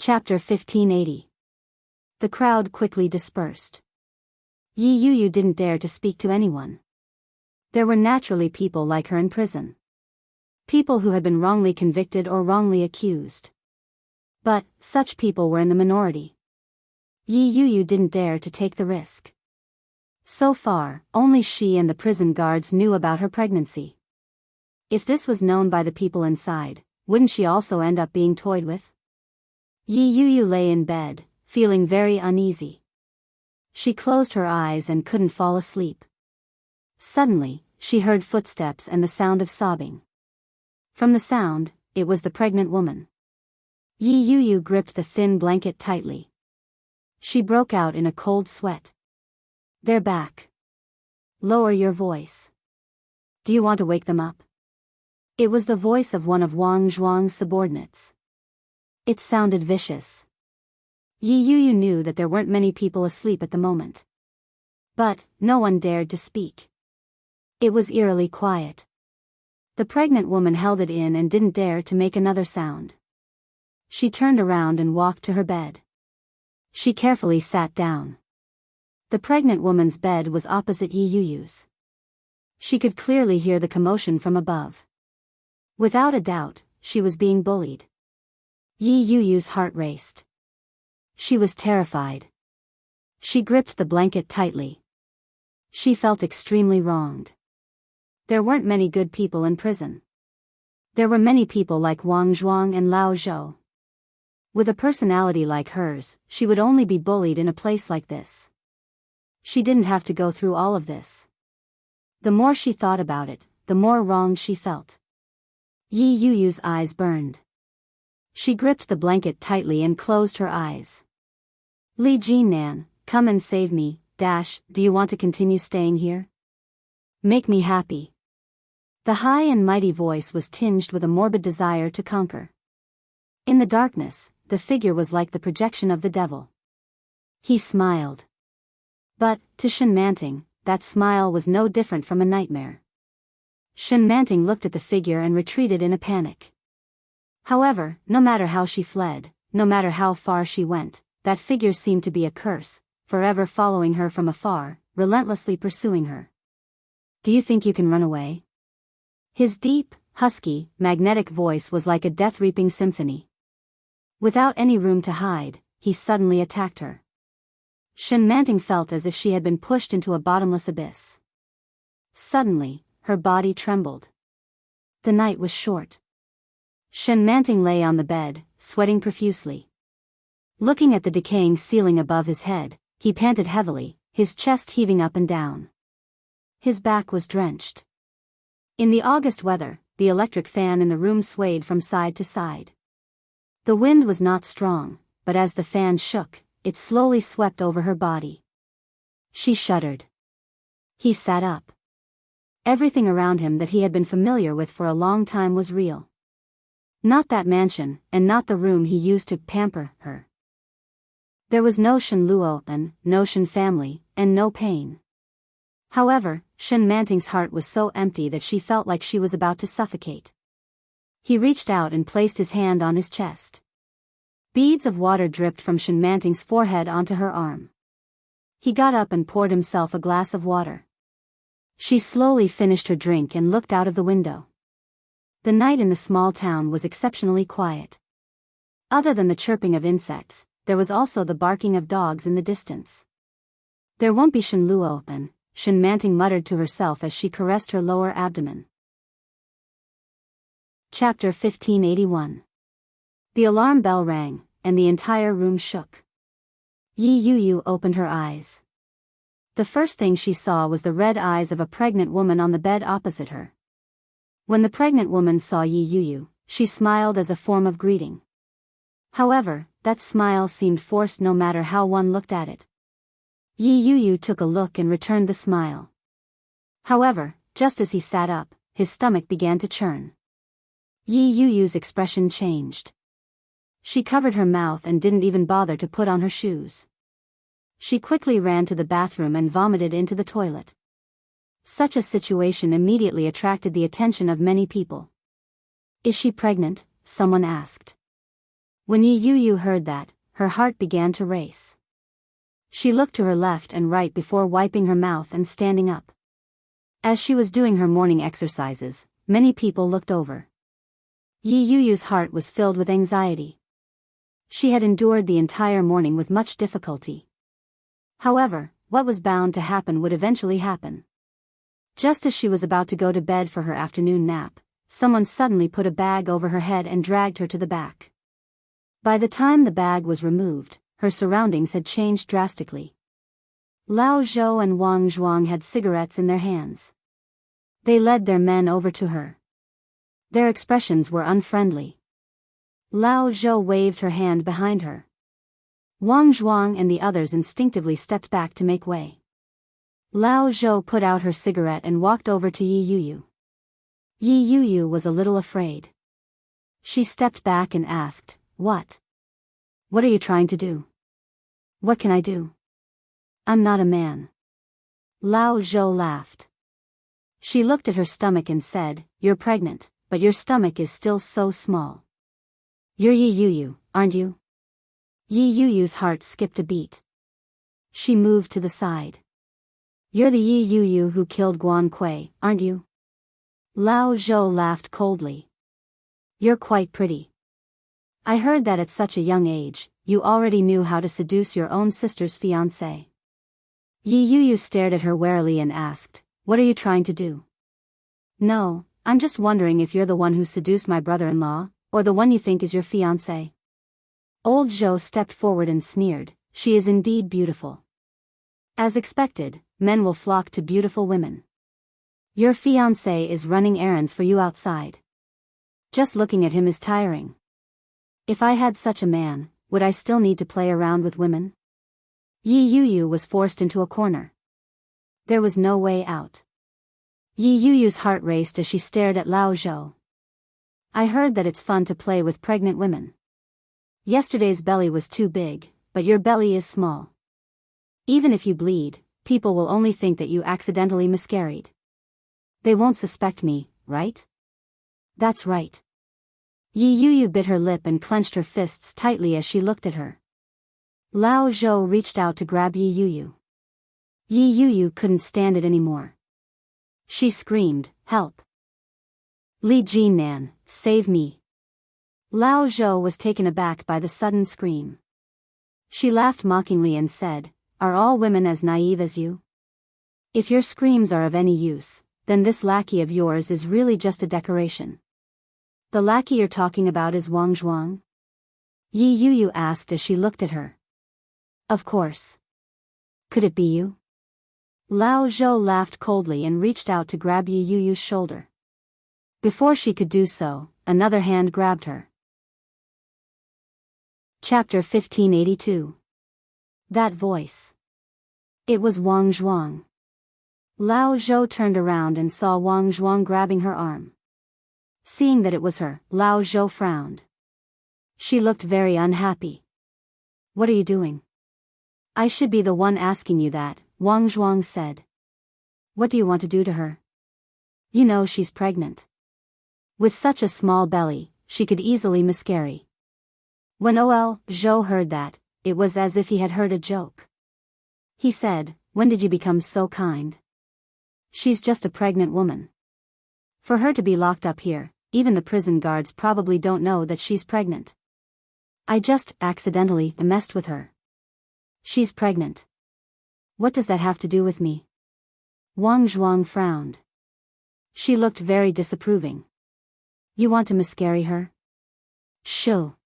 Chapter 1580. The crowd quickly dispersed. Yi Yuyu didn't dare to speak to anyone. There were naturally people like her in prison. People who had been wrongly convicted or wrongly accused. But, such people were in the minority. Yi Yuyu didn't dare to take the risk. So far, only she and the prison guards knew about her pregnancy. If this was known by the people inside, wouldn't she also end up being toyed with? Yi Yuyu lay in bed, feeling very uneasy. She closed her eyes and couldn't fall asleep. Suddenly, she heard footsteps and the sound of sobbing. From the sound, it was the pregnant woman. Yi Yuyu gripped the thin blanket tightly. She broke out in a cold sweat. "They're back. Lower your voice. Do you want to wake them up?" It was the voice of one of Wang Zhuang's subordinates. It sounded vicious. Yi Yuyu knew that there weren't many people asleep at the moment. But, no one dared to speak. It was eerily quiet. The pregnant woman held it in and didn't dare to make another sound. She turned around and walked to her bed. She carefully sat down. The pregnant woman's bed was opposite Yi Yuyu's. She could clearly hear the commotion from above. Without a doubt, she was being bullied. Yi Yuyu's heart raced. She was terrified. She gripped the blanket tightly. She felt extremely wronged. There weren't many good people in prison. There were many people like Wang Zhuang and Lao Zhou. With a personality like hers, she would only be bullied in a place like this. She didn't have to go through all of this. The more she thought about it, the more wronged she felt. Yi Yuyu's eyes burned. She gripped the blanket tightly and closed her eyes. "Li Jinan, come and save me, do you want to continue staying here? Make me happy." The high and mighty voice was tinged with a morbid desire to conquer. In the darkness, the figure was like the projection of the devil. He smiled. But, to Enchanting, that smile was no different from a nightmare. Enchanting looked at the figure and retreated in a panic. However, no matter how she fled, no matter how far she went, that figure seemed to be a curse, forever following her from afar, relentlessly pursuing her. "Do you think you can run away?" His deep, husky, magnetic voice was like a death-reaping symphony. Without any room to hide, he suddenly attacked her. Enchanting felt as if she had been pushed into a bottomless abyss. Suddenly, her body trembled. The night was short. Enchanting lay on the bed, sweating profusely. Looking at the decaying ceiling above his head, he panted heavily, his chest heaving up and down. His back was drenched. In the August weather, the electric fan in the room swayed from side to side. The wind was not strong, but as the fan shook, it slowly swept over her body. She shuddered. He sat up. Everything around him that he had been familiar with for a long time was real. Not that mansion, and not the room he used to pamper her. There was no Shen Luo and no Shen family, and no pain. However, Enchanting's heart was so empty that she felt like she was about to suffocate. He reached out and placed his hand on his chest. Beads of water dripped from Enchanting's forehead onto her arm. He got up and poured himself a glass of water. She slowly finished her drink and looked out of the window. The night in the small town was exceptionally quiet. Other than the chirping of insects, there was also the barking of dogs in the distance. "There won't be Shen Luo," Enchanting muttered to herself as she caressed her lower abdomen. Chapter 1581. The alarm bell rang, and the entire room shook. Yi Yuyu opened her eyes. The first thing she saw was the red eyes of a pregnant woman on the bed opposite her. When the pregnant woman saw Yi Yuyu, she smiled as a form of greeting. However, that smile seemed forced no matter how one looked at it. Yi Yuyu took a look and returned the smile. However, just as he sat up, his stomach began to churn. Yi Yuyu's expression changed. She covered her mouth and didn't even bother to put on her shoes. She quickly ran to the bathroom and vomited into the toilet. Such a situation immediately attracted the attention of many people. "Is she pregnant?" someone asked. When Yi Yu heard that, her heart began to race. She looked to her left and right before wiping her mouth and standing up. As she was doing her morning exercises, many people looked over. Yi Yu's heart was filled with anxiety. She had endured the entire morning with much difficulty. However, what was bound to happen would eventually happen. Just as she was about to go to bed for her afternoon nap, someone suddenly put a bag over her head and dragged her to the back. By the time the bag was removed, her surroundings had changed drastically. Lao Zhou and Wang Zhuang had cigarettes in their hands. They led their men over to her. Their expressions were unfriendly. Lao Zhou waved her hand behind her. Wang Zhuang and the others instinctively stepped back to make way. Lao Zhou put out her cigarette and walked over to Yi Yu. Yi Yu was a little afraid. She stepped back and asked, "What? What are you trying to do?" "What can I do? I'm not a man." Lao Zhou laughed. She looked at her stomach and said, "You're pregnant, but your stomach is still so small. You're Yi Yu, aren't you?" Yi Yu's heart skipped a beat. She moved to the side. "You're the Yi Yu who killed Guan Kui, aren't you?" Lao Zhou laughed coldly. "You're quite pretty. I heard that at such a young age, you already knew how to seduce your own sister's fiancé." Yi Yu stared at her warily and asked, "What are you trying to do?" "No, I'm just wondering if you're the one who seduced my brother-in-law, or the one you think is your fiancé." Old Zhou stepped forward and sneered, "She is indeed beautiful. As expected, men will flock to beautiful women. Your fiancé is running errands for you outside. Just looking at him is tiring. If I had such a man, would I still need to play around with women?" Yi Yu was forced into a corner. There was no way out. Yi Yu's heart raced as she stared at Lao Zhou. "I heard that it's fun to play with pregnant women. Yesterday's belly was too big, but your belly is small. Even if you bleed, people will only think that you accidentally miscarried. They won't suspect me, right?" "That's right." Yi Yu bit her lip and clenched her fists tightly as she looked at her. Lao Zhou reached out to grab Yi Yu. Yi Yu couldn't stand it anymore. She screamed, "Help! Li Jinan, save me!" Lao Zhou was taken aback by the sudden scream. She laughed mockingly and said, "Are all women as naive as you? If your screams are of any use, then this lackey of yours is really just a decoration." "The lackey you're talking about is Wang Zhuang?" Yi Yu asked as she looked at her. "Of course. Could it be you?" Lao Zhou laughed coldly and reached out to grab Yi Yu's shoulder. Before she could do so, another hand grabbed her. Chapter 1582. That voice. It was Wang Zhuang. Lao Zhou turned around and saw Wang Zhuang grabbing her arm. Seeing that it was her, Lao Zhou frowned. She looked very unhappy. "What are you doing?" "I should be the one asking you that," Wang Zhuang said. "What do you want to do to her? You know she's pregnant. With such a small belly, she could easily miscarry." When Ol Zhou heard that, it was as if he had heard a joke. He said, "When did you become so kind? She's just a pregnant woman. For her to be locked up here, even the prison guards probably don't know that she's pregnant. I just accidentally messed with her. She's pregnant. What does that have to do with me?" Wang Zhuang frowned. She looked very disapproving. "You want to miscarry her?" "Shoo."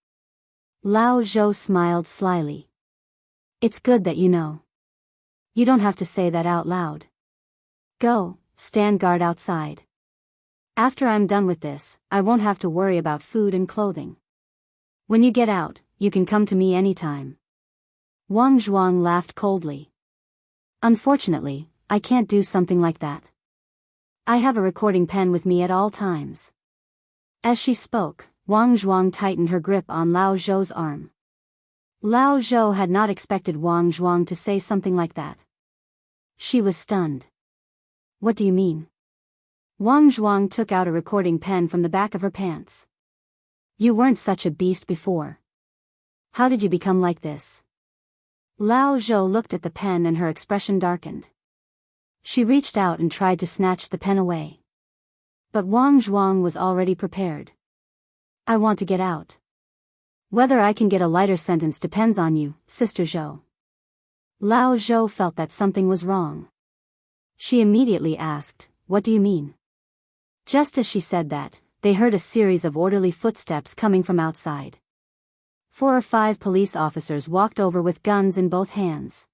Lao Zhou smiled slyly. "It's good that you know. You don't have to say that out loud. Go, stand guard outside. After I'm done with this, I won't have to worry about food and clothing. When you get out, you can come to me anytime." Wang Zhuang laughed coldly. "Unfortunately, I can't do something like that. I have a recording pen with me at all times." As she spoke, Wang Zhuang tightened her grip on Lao Zhou's arm. Lao Zhou had not expected Wang Zhuang to say something like that. She was stunned. "What do you mean?" Wang Zhuang took out a recording pen from the back of her pants. "You weren't such a beast before. How did you become like this? Lao Zhou looked at the pen and her expression darkened. She reached out and tried to snatch the pen away. But Wang Zhuang was already prepared. I want to get out. Whether I can get a lighter sentence depends on you, Sister Zhou. Lao Zhou felt that something was wrong. She immediately asked, what do you mean? Just as she said that, they heard a series of orderly footsteps coming from outside. 4 or 5 police officers walked over with guns in both hands.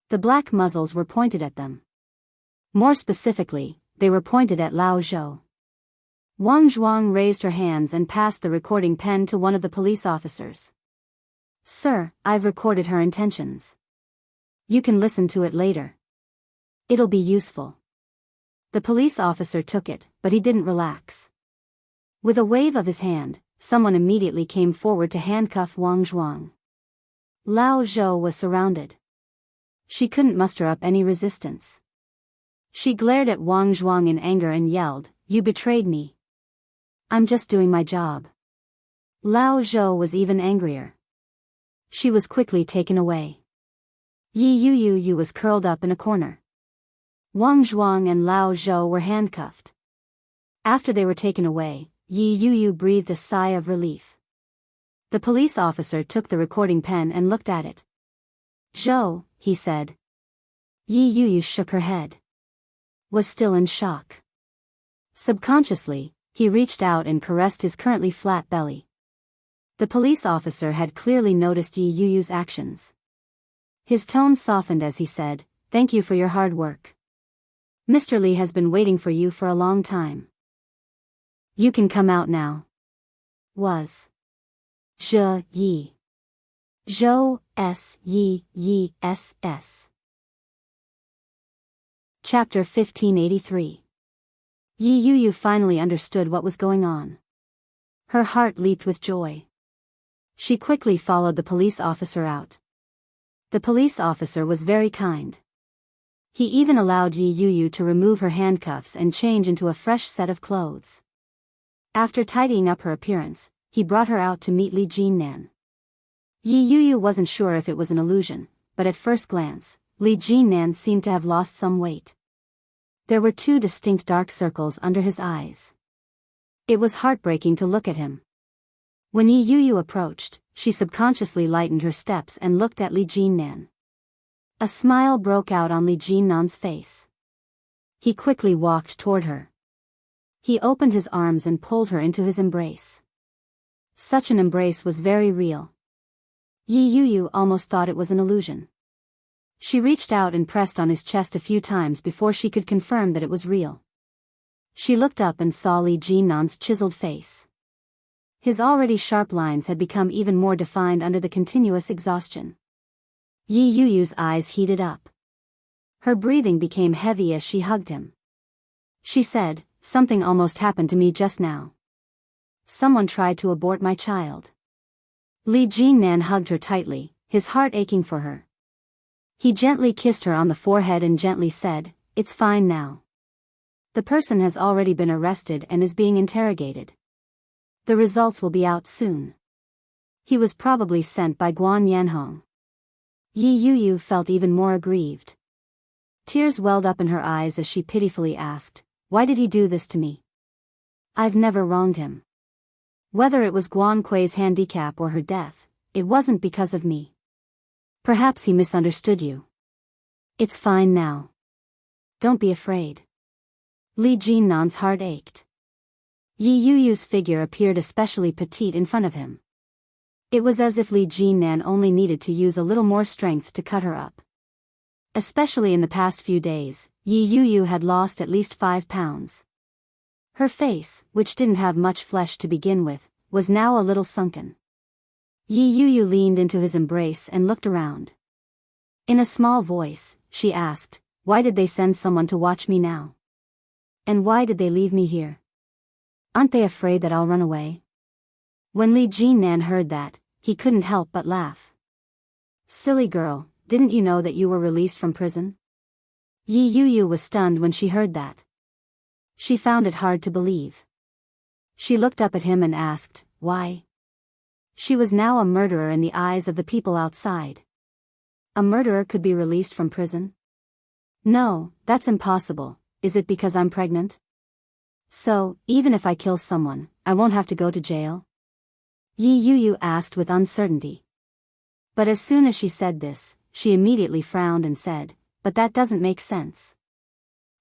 The black muzzles were pointed at them. More specifically, they were pointed at Lao Zhou. Wang Zhuang raised her hands and passed the recording pen to one of the police officers. Sir, I've recorded her intentions. You can listen to it later. It'll be useful. The police officer took it, but he didn't relax. With a wave of his hand, someone immediately came forward to handcuff Wang Zhuang. Lao Zhou was surrounded. She couldn't muster up any resistance. She glared at Wang Zhuang in anger and yelled, "You betrayed me. I'm just doing my job." Lao Zhou was even angrier. She was quickly taken away. Yi Yu was curled up in a corner. Wang Zhuang and Lao Zhou were handcuffed. After they were taken away, Yi Yu breathed a sigh of relief. The police officer took the recording pen and looked at it. "Zhou," he said. Yi Yu shook her head. Was still in shock. Subconsciously, he reached out and caressed his currently flat belly. The police officer had clearly noticed Yi Yu's actions. His tone softened as he said, "Thank you for your hard work. Mr. Li has been waiting for you for a long time. You can come out now." Was Zhe Yi. Zhou S Yi Yi S S. Chapter 1583. Yi Yu finally understood what was going on. Her heart leaped with joy. She quickly followed the police officer out. The police officer was very kind. He even allowed Yi Yu to remove her handcuffs and change into a fresh set of clothes. After tidying up her appearance, he brought her out to meet Li Jinnan. Yi Yu wasn't sure if it was an illusion, but at first glance, Li Jinnan seemed to have lost some weight. There were 2 distinct dark circles under his eyes. It was heartbreaking to look at him. When Yi Yu approached, she subconsciously lightened her steps and looked at Li Jinnan. A smile broke out on Li Jinnan's face. He quickly walked toward her. He opened his arms and pulled her into his embrace. Such an embrace was very real. Yi Yu almost thought it was an illusion. She reached out and pressed on his chest a few times before she could confirm that it was real. She looked up and saw Li Jinnan's chiseled face. His already sharp lines had become even more defined under the continuous exhaustion. Yi Yu's eyes heated up. Her breathing became heavy as she hugged him. She said, "Something almost happened to me just now. Someone tried to abort my child." Li Jinnan hugged her tightly, his heart aching for her. He gently kissed her on the forehead and gently said, "It's fine now. The person has already been arrested and is being interrogated. The results will be out soon. He was probably sent by Guan Yanhong." Yi Yu felt even more aggrieved. Tears welled up in her eyes as she pitifully asked, "Why did he do this to me? I've never wronged him. Whether it was Guan Kui's handicap or her death, it wasn't because of me. Perhaps he misunderstood you. It's fine now. Don't be afraid." Li Jinnan's heart ached. Yi Yu's figure appeared especially petite in front of him. It was as if Li Jinnan only needed to use a little more strength to cut her up. Especially in the past few days, Yi Yu had lost at least 5 pounds. Her face, which didn't have much flesh to begin with, was now a little sunken. Yi Yu leaned into his embrace and looked around. In a small voice, she asked, "Why did they send someone to watch me now? And why did they leave me here? Aren't they afraid that I'll run away?" When Li Jinnan heard that, he couldn't help but laugh. "Silly girl, didn't you know that you were released from prison?" Yi Yu was stunned when she heard that. She found it hard to believe. She looked up at him and asked, "Why?" She was now a murderer in the eyes of the people outside. A murderer could be released from prison? No, that's impossible. Is it because I'm pregnant? So, even if I kill someone, I won't have to go to jail? Yi Yu asked with uncertainty. But as soon as she said this, she immediately frowned and said, but that doesn't make sense.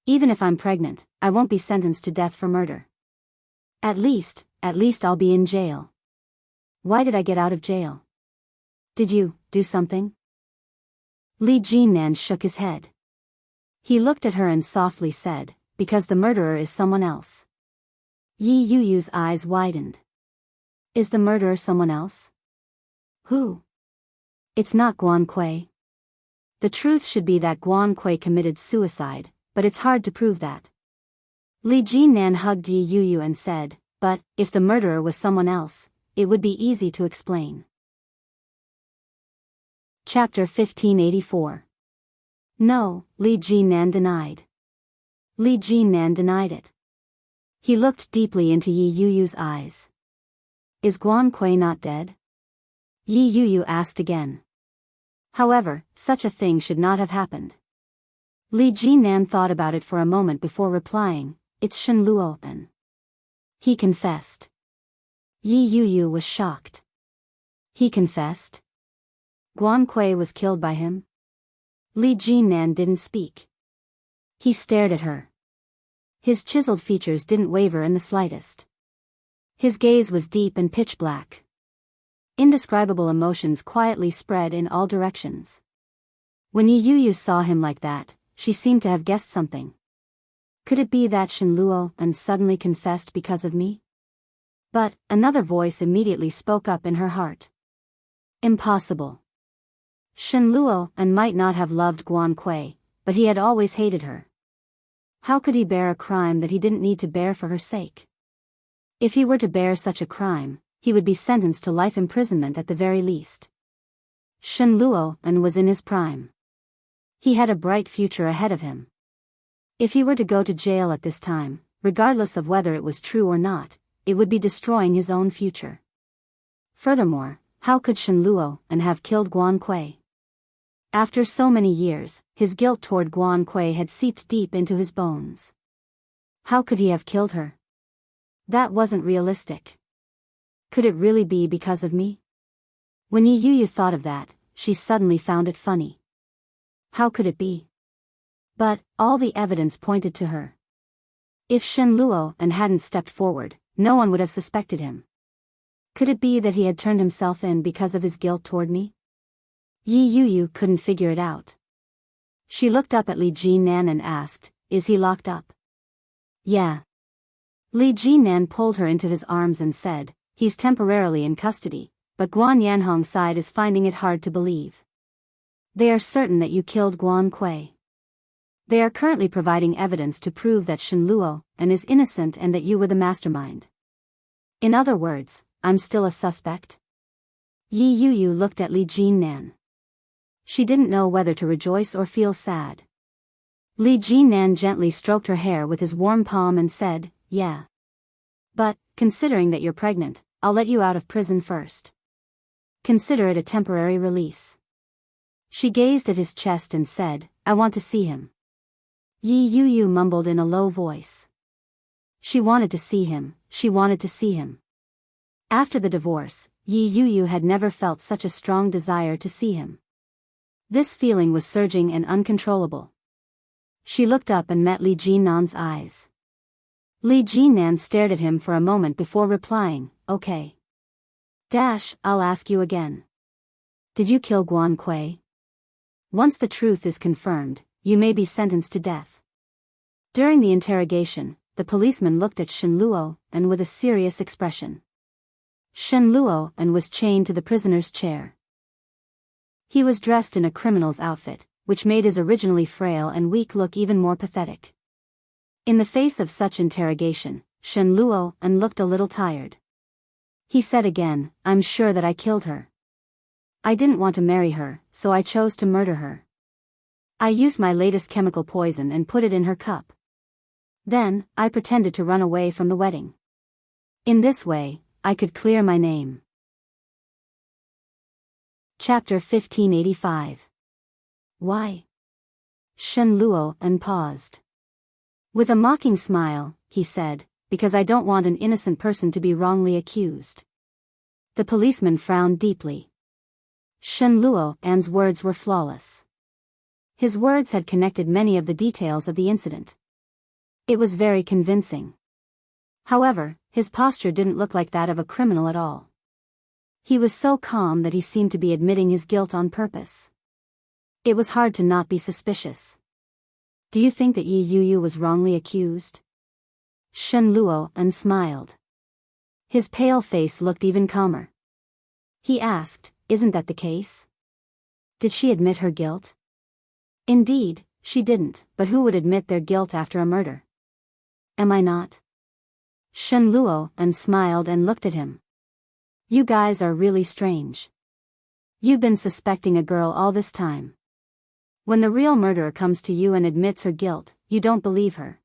Even if I'm pregnant, I won't be sentenced to death for murder. At least I'll be in jail. Why did I get out of jail? Did you do something? Li Jinnan shook his head. He looked at her and softly said, because the murderer is someone else. Yi Yu's eyes widened. Is the murderer someone else? Who? It's not Guan Kui. The truth should be that Guan Kui committed suicide, but it's hard to prove that. Li Jinnan hugged Yi Yu and said, but, if the murderer was someone else, it would be easy to explain. Chapter 1584. No, Li Jinnan denied. Li Jinnan denied it. He looked deeply into Yi Yu's eyes. Is Guan Kui not dead? Yi Yu asked again. However, such a thing should not have happened. Li Jinnan thought about it for a moment before replying, it's Shen Luo. He confessed. Yi Yu was shocked. He confessed? Guan Kui was killed by him? Li Jinnan didn't speak. He stared at her. His chiseled features didn't waver in the slightest. His gaze was deep and pitch black. Indescribable emotions quietly spread in all directions. When Yi Yu saw him like that, she seemed to have guessed something. Could it be that Shen Luo suddenly confessed because of me? But, another voice immediately spoke up in her heart. Impossible. Shen Luo might not have loved Guan Kui, but he had always hated her. How could he bear a crime that he didn't need to bear for her sake? If he were to bear such a crime, he would be sentenced to life imprisonment at the very least. Shen Luo was in his prime. He had a bright future ahead of him. If he were to go to jail at this time, regardless of whether it was true or not, it would be destroying his own future. Furthermore, how could Shen Luo have killed Guan Kui? After so many years, his guilt toward Guan Kui had seeped deep into his bones. How could he have killed her? That wasn't realistic. Could it really be because of me? When Yi Yu thought of that, she suddenly found it funny. How could it be? But, all the evidence pointed to her. If Shen Luo hadn't stepped forward, no one would have suspected him. Could it be that he had turned himself in because of his guilt toward me? Yi Yu couldn't figure it out. She looked up at Li Jinnan and asked, is he locked up? Yeah. Li Jinnan pulled her into his arms and said, he's temporarily in custody, but Guan Yanhong's side is finding it hard to believe. They are certain that you killed Guan Kui. They are currently providing evidence to prove that Shen Luo is innocent and that you were the mastermind. In other words, I'm still a suspect? Yi Yu looked at Li Jinnan. She didn't know whether to rejoice or feel sad. Li Jinnan gently stroked her hair with his warm palm and said, yeah. But, considering that you're pregnant, I'll let you out of prison first. Consider it a temporary release. She gazed at his chest and said, I want to see him. Yi Yu mumbled in a low voice. She wanted to see him, she wanted to see him. After the divorce, Yi Yu had never felt such a strong desire to see him. This feeling was surging and uncontrollable. She looked up and met Li Jinnan's eyes. Li Jinnan stared at him for a moment before replying, okay. I'll ask you again. Did you kill Guan Kui? Once the truth is confirmed, you may be sentenced to death. During the interrogation, the policeman looked at Shen Luo with a serious expression. Shen Luo was chained to the prisoner's chair. He was dressed in a criminal's outfit, which made his originally frail and weak look even more pathetic. In the face of such interrogation, Shen Luo looked a little tired. He said again, I'm sure that I killed her. I didn't want to marry her, so I chose to murder her. I used my latest chemical poison and put it in her cup. Then, I pretended to run away from the wedding. In this way, I could clear my name. Chapter 1585. Why? Shen Luo and paused. With a mocking smile, he said, because I don't want an innocent person to be wrongly accused. The policeman frowned deeply. Shen Luo An's words were flawless. His words had connected many of the details of the incident. It was very convincing. However, his posture didn't look like that of a criminal at all. He was so calm that he seemed to be admitting his guilt on purpose. It was hard to not be suspicious. Do you think that Yi Yuyu was wrongly accused? Shen Luo An smiled. His pale face looked even calmer. He asked, isn't that the case? Did she admit her guilt? Indeed, she didn't, but who would admit their guilt after a murder? Am I not? Shen Luo An smiled and looked at him. You guys are really strange. You've been suspecting a girl all this time. When the real murderer comes to you and admits her guilt, you don't believe her.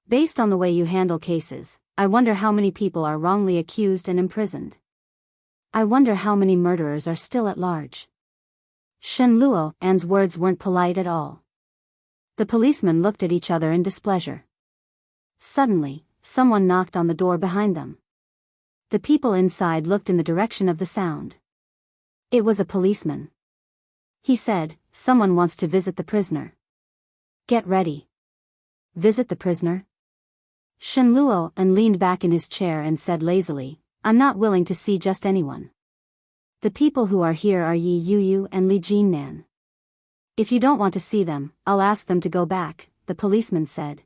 Based on the way you handle cases, I wonder how many people are wrongly accused and imprisoned. I wonder how many murderers are still at large. Shen Luo An's words weren't polite at all. The policemen looked at each other in displeasure. Suddenly, someone knocked on the door behind them. The people inside looked in the direction of the sound. It was a policeman. He said, someone wants to visit the prisoner. Get ready. Visit the prisoner? Shen Luo An leaned back in his chair and said lazily, I'm not willing to see just anyone. The people who are here are Yi Yuyu and Li Jinnan. If you don't want to see them, I'll ask them to go back, the policeman said.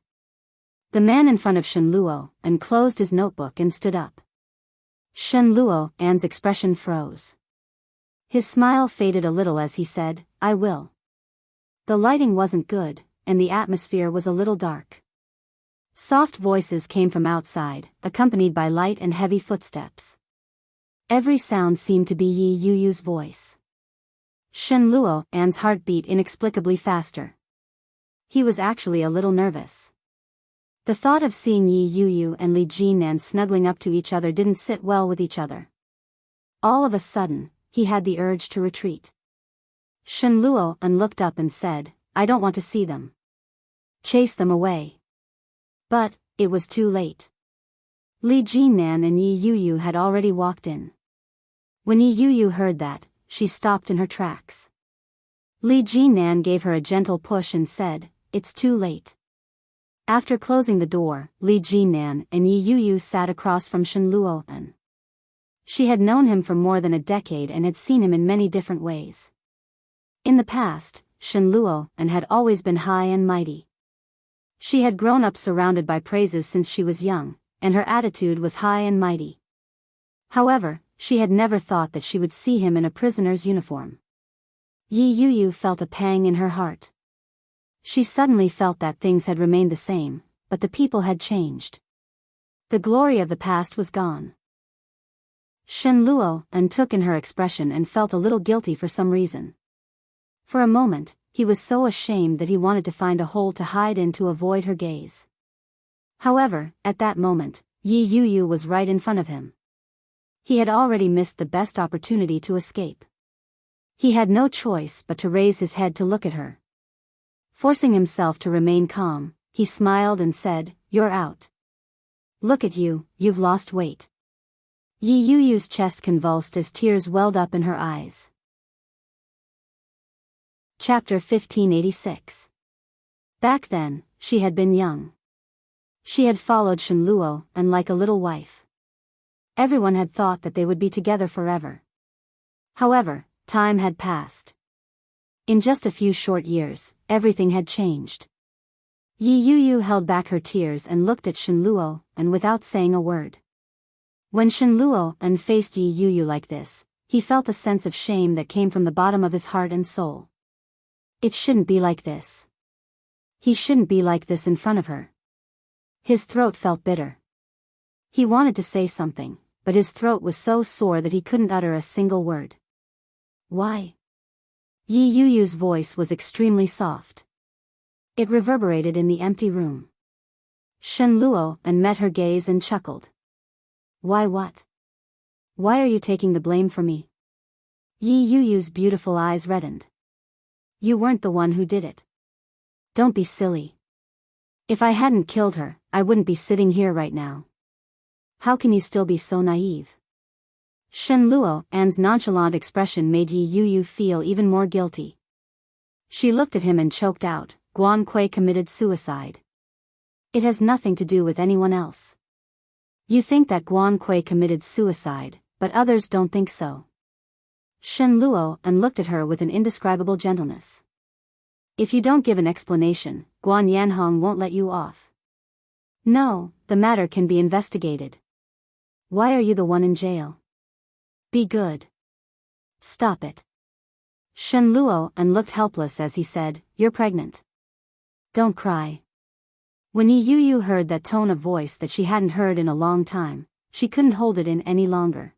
The man in front of Shen Luo An closed his notebook and stood up. Shen Luo An's expression froze. His smile faded a little as he said, I will. The lighting wasn't good, and the atmosphere was a little dark. Soft voices came from outside, accompanied by light and heavy footsteps. Every sound seemed to be Yi Yuyu's voice. Shen Luo An's heart beat inexplicably faster. He was actually a little nervous. The thought of seeing Yi Yuyu and Li Jinnan snuggling up to each other didn't sit well with each other. All of a sudden, he had the urge to retreat. Shen Luo An looked up and said, I don't want to see them. Chase them away. But, it was too late. Li Jinnan and Yi Yuyu had already walked in. When Yi Yuyu heard that, she stopped in her tracks. Li Jinnan gave her a gentle push and said, it's too late. After closing the door, Li Jinnan and Yi Yuyu sat across from Shen Luo An. She had known him for more than a decade and had seen him in many different ways. In the past, Shen Luo An had always been high and mighty. She had grown up surrounded by praises since she was young, and her attitude was high and mighty. However, she had never thought that she would see him in a prisoner's uniform. Yi Yuyu felt a pang in her heart. She suddenly felt that things had remained the same, but the people had changed. The glory of the past was gone. Shen Luo An took in her expression and felt a little guilty for some reason. For a moment, he was so ashamed that he wanted to find a hole to hide in to avoid her gaze. However, at that moment, Yi Yuyu was right in front of him. He had already missed the best opportunity to escape. He had no choice but to raise his head to look at her. Forcing himself to remain calm, he smiled and said, you're out. Look at you, you've lost weight. Yi Yuyu's chest convulsed as tears welled up in her eyes. Chapter 1586. Back then, she had been young. She had followed Shen Luo An like a little wife. Everyone had thought that they would be together forever. However, time had passed. In just a few short years, everything had changed. Yi Yuyu held back her tears and looked at Shen Luo An without saying a word. When Shen Luo An faced Yi Yuyu like this, he felt a sense of shame that came from the bottom of his heart and soul. It shouldn't be like this. He shouldn't be like this in front of her. His throat felt bitter. He wanted to say something, but his throat was so sore that he couldn't utter a single word. Why? Yi Yuyu's voice was extremely soft. It reverberated in the empty room. Shen Luo An met her gaze and chuckled. Why what? Why are you taking the blame for me? Yi Yuyu's beautiful eyes reddened. You weren't the one who did it. Don't be silly. If I hadn't killed her, I wouldn't be sitting here right now. How can you still be so naive? Shen Luo's nonchalant expression made Yi Yuyu feel even more guilty. She looked at him and choked out, Guan Kui committed suicide. It has nothing to do with anyone else. You think that Guan Kui committed suicide, but others don't think so. Shen Luo looked at her with an indescribable gentleness. If you don't give an explanation, Guan Yanhong won't let you off. No, the matter can be investigated. Why are you the one in jail? Be good. Stop it. Shen Luo looked helpless as he said, You're pregnant. Don't cry. When Yi Yuyu heard that tone of voice that she hadn't heard in a long time, she couldn't hold it in any longer.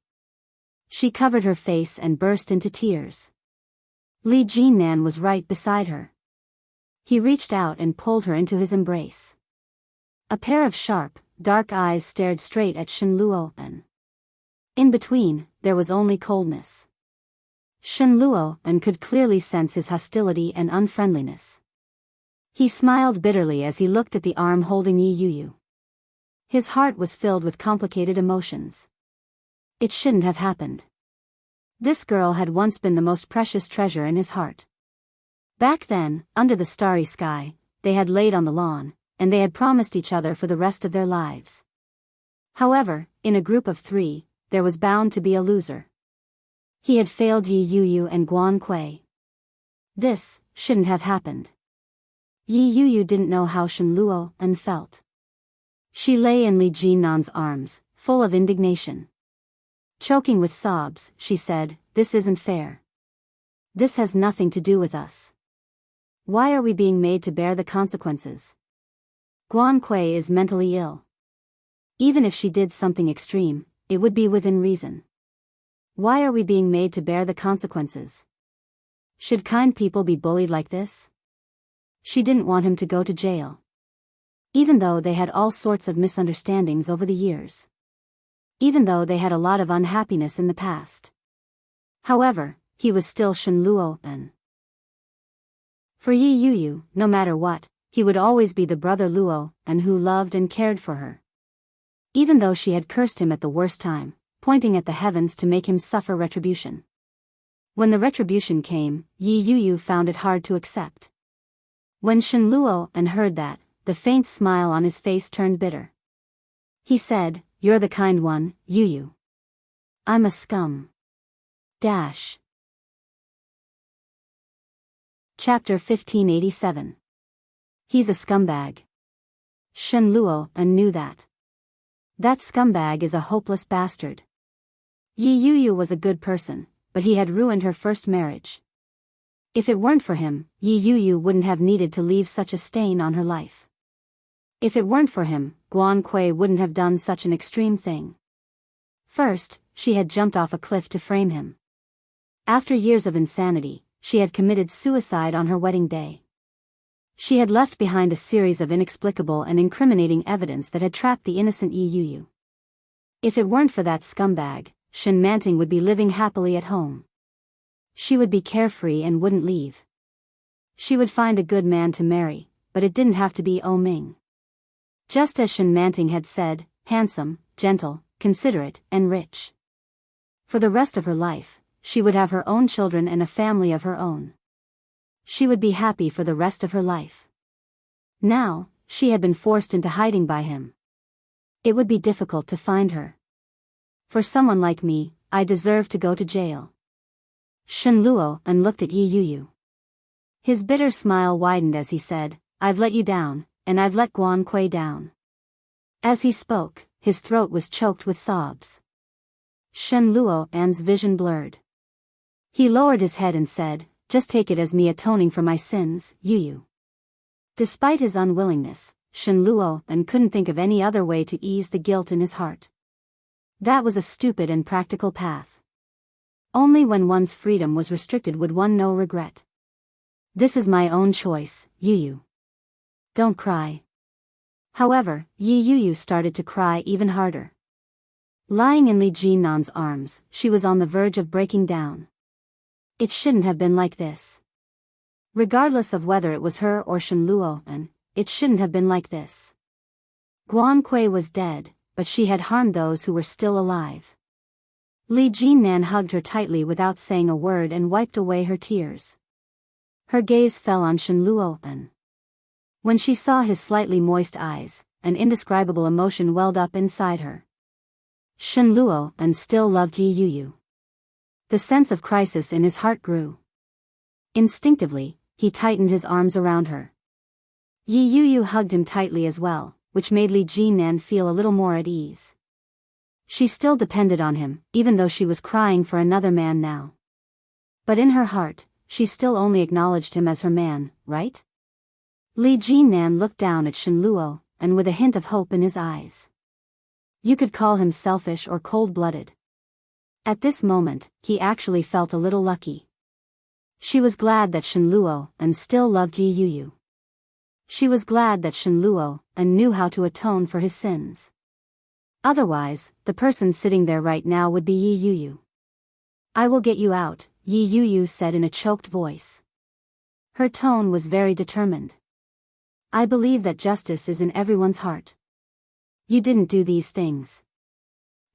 She covered her face and burst into tears. Li Jinnan was right beside her. He reached out and pulled her into his embrace. A pair of sharp, dark eyes stared straight at Shen Luo. In between, there was only coldness. Shen Luo could clearly sense his hostility and unfriendliness. He smiled bitterly as he looked at the arm holding Yi Yuyu. His heart was filled with complicated emotions. It shouldn't have happened. This girl had once been the most precious treasure in his heart. Back then, under the starry sky, they had laid on the lawn, and they had promised each other for the rest of their lives. However, in a group of 3, there was bound to be a loser. He had failed Yi Yuyu and Guan Kui. This shouldn't have happened. Yi Yuyu didn't know how Shen Luo felt. She lay in Li Jinnan's arms, full of indignation. Choking with sobs, she said, This isn't fair. This has nothing to do with us. Why are we being made to bear the consequences? Guan Kui is mentally ill. Even if she did something extreme, it would be within reason. Why are we being made to bear the consequences? Should kind people be bullied like this? She didn't want him to go to jail. Even though they had all sorts of misunderstandings over the years. Even though they had a lot of unhappiness in the past. However, he was still Shen Luo. For Yi Yuyu, no matter what, he would always be the brother Luo, who loved and cared for her. Even though she had cursed him at the worst time, pointing at the heavens to make him suffer retribution. When the retribution came, Yi Yuyu found it hard to accept. When Shen Luo heard that, the faint smile on his face turned bitter. He said, You're the kind one, Yuyu. I'm a scum. Dash. Chapter 1587. He's a scumbag. Shen Luo knew that. That scumbag is a hopeless bastard. Yi Yuyu was a good person, but he had ruined her first marriage. If it weren't for him, Yi Yuyu wouldn't have needed to leave such a stain on her life. If it weren't for him, Guan Kui wouldn't have done such an extreme thing. First, she had jumped off a cliff to frame him. After years of insanity, she had committed suicide on her wedding day. She had left behind a series of inexplicable and incriminating evidence that had trapped the innocent Yi Yuyu. If it weren't for that scumbag, Shen Manting would be living happily at home. She would be carefree and wouldn't leave. She would find a good man to marry, but it didn't have to be O Ming. Just as Shen Manting had said, handsome, gentle, considerate, and rich. For the rest of her life, she would have her own children and a family of her own. She would be happy for the rest of her life. Now, she had been forced into hiding by him. It would be difficult to find her. For someone like me, I deserve to go to jail. Shen Luo looked at Yi Yuyu. His bitter smile widened as he said, I've let you down, and I've let Guan Kui down. As he spoke, his throat was choked with sobs. Shen Luo's vision blurred. He lowered his head and said, Just take it as me atoning for my sins, Yuyu. Despite his unwillingness, Shen Luo couldn't think of any other way to ease the guilt in his heart. That was a stupid and practical path. Only when one's freedom was restricted would one know regret. This is my own choice, Yuyu. Don't cry. However, Yi Yuyu started to cry even harder. Lying in Li Jinnan's arms, she was on the verge of breaking down. It shouldn't have been like this. Regardless of whether it was her or Shenluo, and it shouldn't have been like this. Guan Kui was dead, but she had harmed those who were still alive. Li Jinnan hugged her tightly without saying a word and wiped away her tears. Her gaze fell on Shenluo, and when she saw his slightly moist eyes, an indescribable emotion welled up inside her. Shenluo and still loved Yi Yuyu. The sense of crisis in his heart grew. Instinctively, he tightened his arms around her. Yi Yuyu hugged him tightly as well, which made Li Jinnan feel a little more at ease. She still depended on him, even though she was crying for another man now. But in her heart, she still only acknowledged him as her man, right? Li Jinnan looked down at Shenluo, and with a hint of hope in his eyes. You could call him selfish or cold-blooded. At this moment, he actually felt a little lucky. She was glad that Shenluo and still loved Yi Yuyu. She was glad that Shenluo and knew how to atone for his sins. Otherwise, the person sitting there right now would be Yi Yuyu. I will get you out, Yi Yuyu said in a choked voice. Her tone was very determined. I believe that justice is in everyone's heart. You didn't do these things.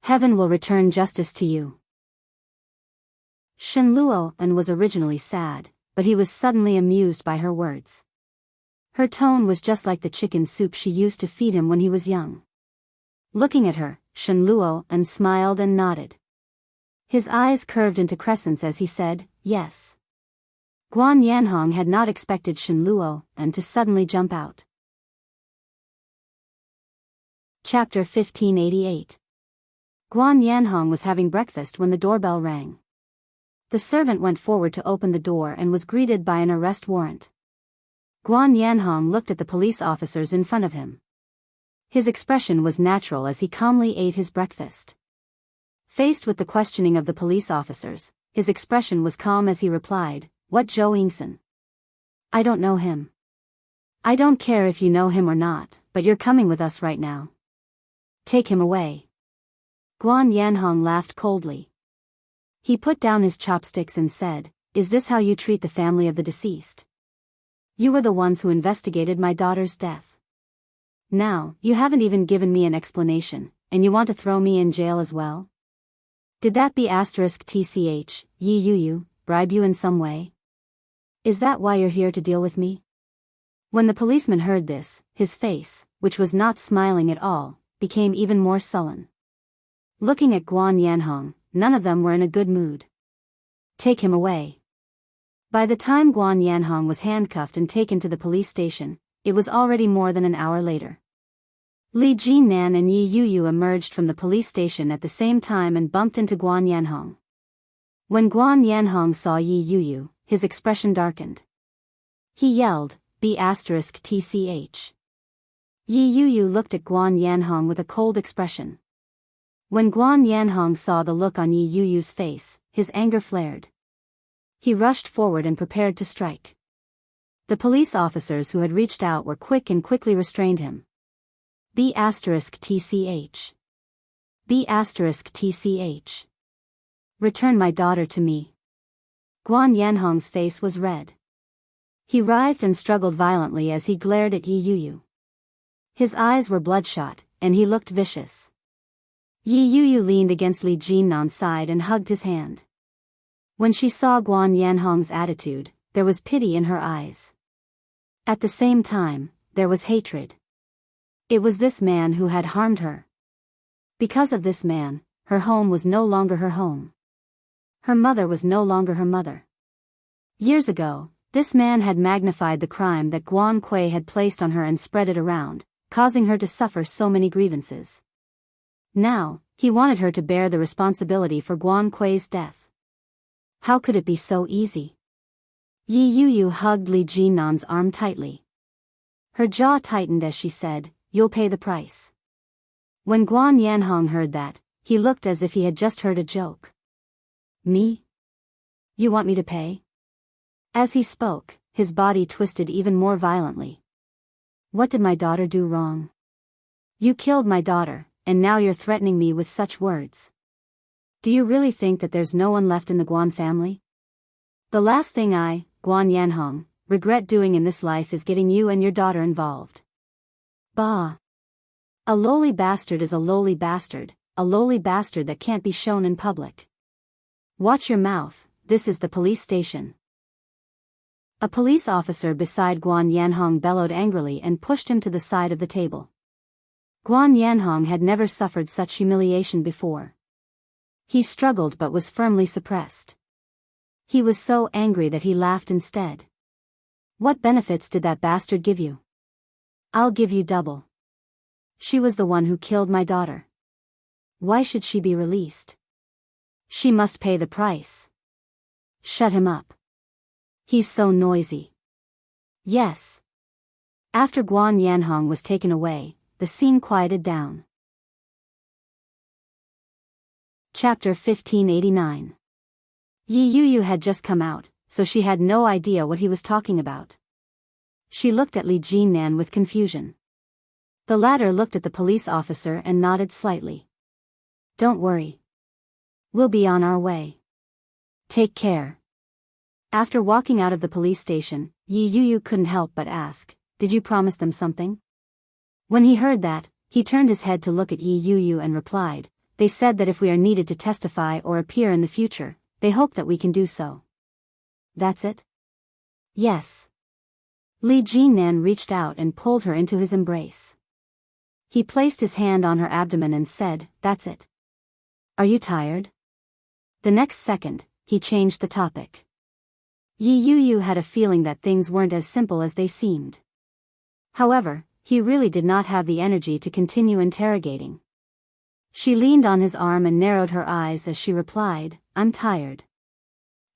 Heaven will return justice to you. Shenluo and was originally sad, but he was suddenly amused by her words. Her tone was just like the chicken soup she used to feed him when he was young. Looking at her, Shenluo and smiled and nodded. His eyes curved into crescents as he said, yes. Guan Yanhong had not expected Shenluo and to suddenly jump out. Chapter 1588. Guan Yanhong was having breakfast when the doorbell rang. The servant went forward to open the door and was greeted by an arrest warrant. Guan Yanhong looked at the police officers in front of him. His expression was natural as he calmly ate his breakfast. Faced with the questioning of the police officers, his expression was calm as he replied, What Zhou Yingsen? I don't know him. I don't care if you know him or not, but you're coming with us right now. Take him away. Guan Yanhong laughed coldly. He put down his chopsticks and said, Is this how you treat the family of the deceased? You were the ones who investigated my daughter's death. Now, you haven't even given me an explanation, and you want to throw me in jail as well? Did that *tch, Yi Yuyu, bribe you in some way? Is that why you're here to deal with me? When the policeman heard this, his face, which was not smiling at all, became even more sullen. Looking at Guan Yanhong, none of them were in a good mood. Take him away. By the time Guan Yanhong was handcuffed and taken to the police station, it was already more than an hour later. Li Jinnan and Yi Yuyu emerged from the police station at the same time and bumped into Guan Yanhong. When Guan Yanhong saw Yi Yuyu, his expression darkened. He yelled, *tch. Yi Yuyu looked at Guan Yanhong with a cold expression. When Guan Yanhong saw the look on Yi Yuyu's face, his anger flared. He rushed forward and prepared to strike. The police officers who had reached out were quick and quickly restrained him. *tch. *tch. Return my daughter to me. Guan Yanhong's face was red. He writhed and struggled violently as he glared at Yi Yuyu. His eyes were bloodshot, and he looked vicious. Yi Yuyu leaned against Li Jinnan's side and hugged his hand. When she saw Guan Yanhong's attitude, there was pity in her eyes. At the same time, there was hatred. It was this man who had harmed her. Because of this man, her home was no longer her home. Her mother was no longer her mother. Years ago, this man had magnified the crime that Guan Kui had placed on her and spread it around, causing her to suffer so many grievances. Now, he wanted her to bear the responsibility for Guan Kui's death. How could it be so easy? Yi Yuyu hugged Li Jinnan's arm tightly. Her jaw tightened as she said, You'll pay the price. When Guan Yanhong heard that, he looked as if he had just heard a joke. Me? You want me to pay? As he spoke, his body twisted even more violently. What did my daughter do wrong? You killed my daughter, and now you're threatening me with such words. Do you really think that there's no one left in the Guan family? The last thing I, Guan Yanhong, regret doing in this life is getting you and your daughter involved. Bah. A lowly bastard is a lowly bastard that can't be shown in public. Watch your mouth, this is the police station. A police officer beside Guan Yanhong bellowed angrily and pushed him to the side of the table. Guan Yanhong had never suffered such humiliation before. He struggled but was firmly suppressed. He was so angry that he laughed instead. What benefits did that bastard give you? I'll give you double. She was the one who killed my daughter. Why should she be released? She must pay the price. Shut him up. He's so noisy. Yes. After Guan Yanhong was taken away, the scene quieted down. Chapter 1589. Yi Yuyu had just come out, so she had no idea what he was talking about. She looked at Li Jinnan with confusion. The latter looked at the police officer and nodded slightly. Don't worry. We'll be on our way. Take care. After walking out of the police station, Yi Yuyu couldn't help but ask, did you promise them something? When he heard that, he turned his head to look at Yi Yuyu and replied, they said that if we are needed to testify or appear in the future, they hope that we can do so. That's it? Yes. Li Jinnan reached out and pulled her into his embrace. He placed his hand on her abdomen and said, that's it. Are you tired? The next second, he changed the topic. Yi Yuyu had a feeling that things weren't as simple as they seemed. However, he really did not have the energy to continue interrogating. She leaned on his arm and narrowed her eyes as she replied, I'm tired.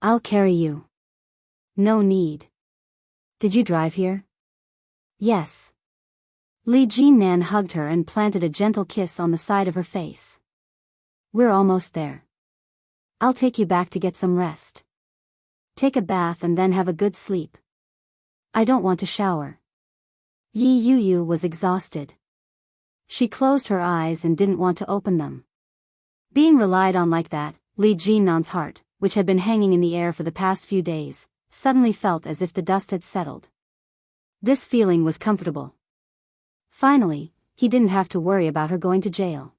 I'll carry you. No need. Did you drive here? Yes. Li Jinnan hugged her and planted a gentle kiss on the side of her face. We're almost there. I'll take you back to get some rest. Take a bath and then have a good sleep. I don't want to shower. Yi Yuyu was exhausted. She closed her eyes and didn't want to open them. Being relied on like that, Li Jinnan's heart, which had been hanging in the air for the past few days, suddenly felt as if the dust had settled. This feeling was comfortable. Finally, he didn't have to worry about her going to jail.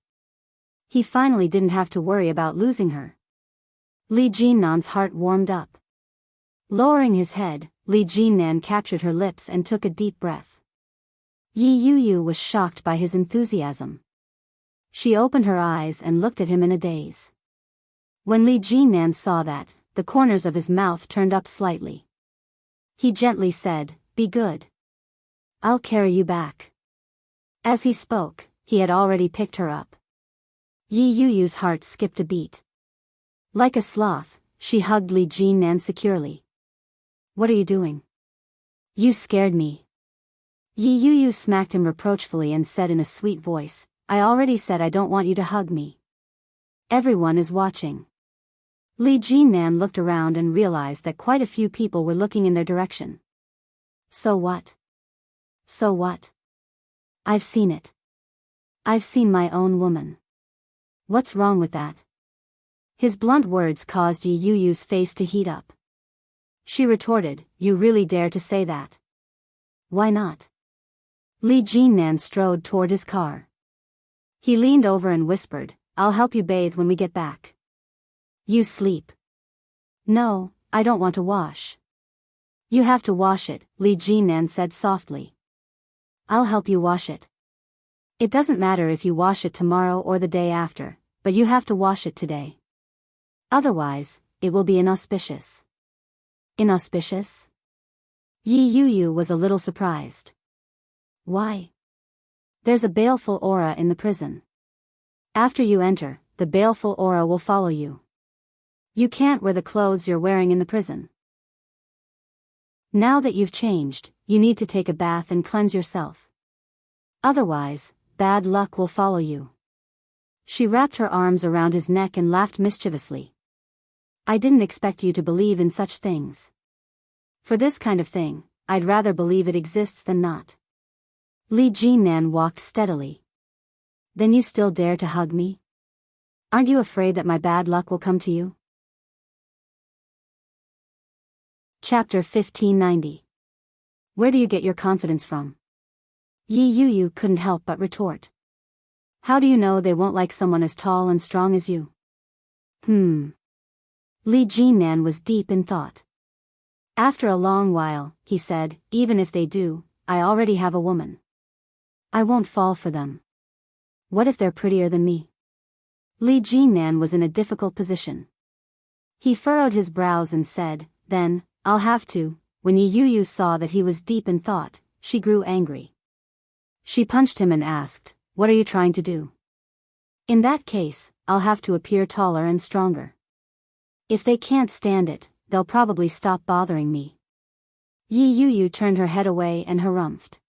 He finally didn't have to worry about losing her. Li Jinnan's heart warmed up. Lowering his head, Li Jinnan captured her lips and took a deep breath. Yi Yuyu was shocked by his enthusiasm. She opened her eyes and looked at him in a daze. When Li Jinnan saw that, the corners of his mouth turned up slightly. He gently said, be good. I'll carry you back. As he spoke, he had already picked her up. Yi Yuyu's heart skipped a beat. Like a sloth, she hugged Li Jinnan securely. What are you doing? You scared me. Yi Yuyu smacked him reproachfully and said in a sweet voice, I already said I don't want you to hug me. Everyone is watching. Li Jinnan looked around and realized that quite a few people were looking in their direction. So what? So what? I've seen it. I've seen my own woman. What's wrong with that? His blunt words caused Yi Yuyu's face to heat up. She retorted, you really dare to say that? Why not? Li Jinnan strode toward his car. He leaned over and whispered, I'll help you bathe when we get back. You sleep. No, I don't want to wash. You have to wash it, Li Jinnan said softly. I'll help you wash it. It doesn't matter if you wash it tomorrow or the day after, but you have to wash it today. Otherwise, it will be inauspicious. Inauspicious? Yi Yuyu was a little surprised. Why? There's a baleful aura in the prison. After you enter, the baleful aura will follow you. You can't wear the clothes you're wearing in the prison. Now that you've changed, you need to take a bath and cleanse yourself. Otherwise, bad luck will follow you. She wrapped her arms around his neck and laughed mischievously. I didn't expect you to believe in such things. For this kind of thing, I'd rather believe it exists than not. Li Jinnan walked steadily. Then you still dare to hug me? Aren't you afraid that my bad luck will come to you? Chapter 1590. Where do you get your confidence from? Yi Yu couldn't help but retort. How do you know they won't like someone as tall and strong as you? Li Jinnan was deep in thought. After a long while, he said, even if they do, I already have a woman. I won't fall for them. What if they're prettier than me? Li Jinnan was in a difficult position. He furrowed his brows and said, then, I'll have to. When Yi Yu saw that he was deep in thought, she grew angry. She punched him and asked, what are you trying to do? In that case, I'll have to appear taller and stronger. If they can't stand it, they'll probably stop bothering me. Yi Yu turned her head away and harumphed.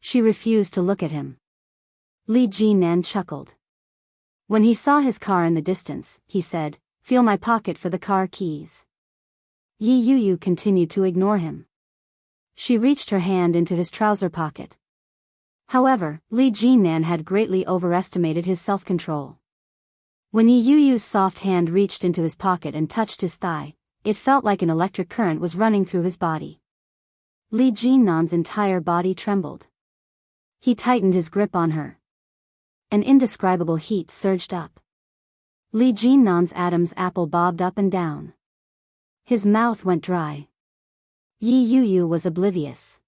She refused to look at him. Li Jinnan chuckled. When he saw his car in the distance, he said, feel my pocket for the car keys. Yi Yu continued to ignore him. She reached her hand into his trouser pocket. However, Li Jinnan had greatly overestimated his self-control. When Yi Yu's soft hand reached into his pocket and touched his thigh, it felt like an electric current was running through his body. Li Jinnan's entire body trembled. He tightened his grip on her. An indescribable heat surged up. Li Jinnan's Adam's apple bobbed up and down. His mouth went dry. Yi Yu was oblivious.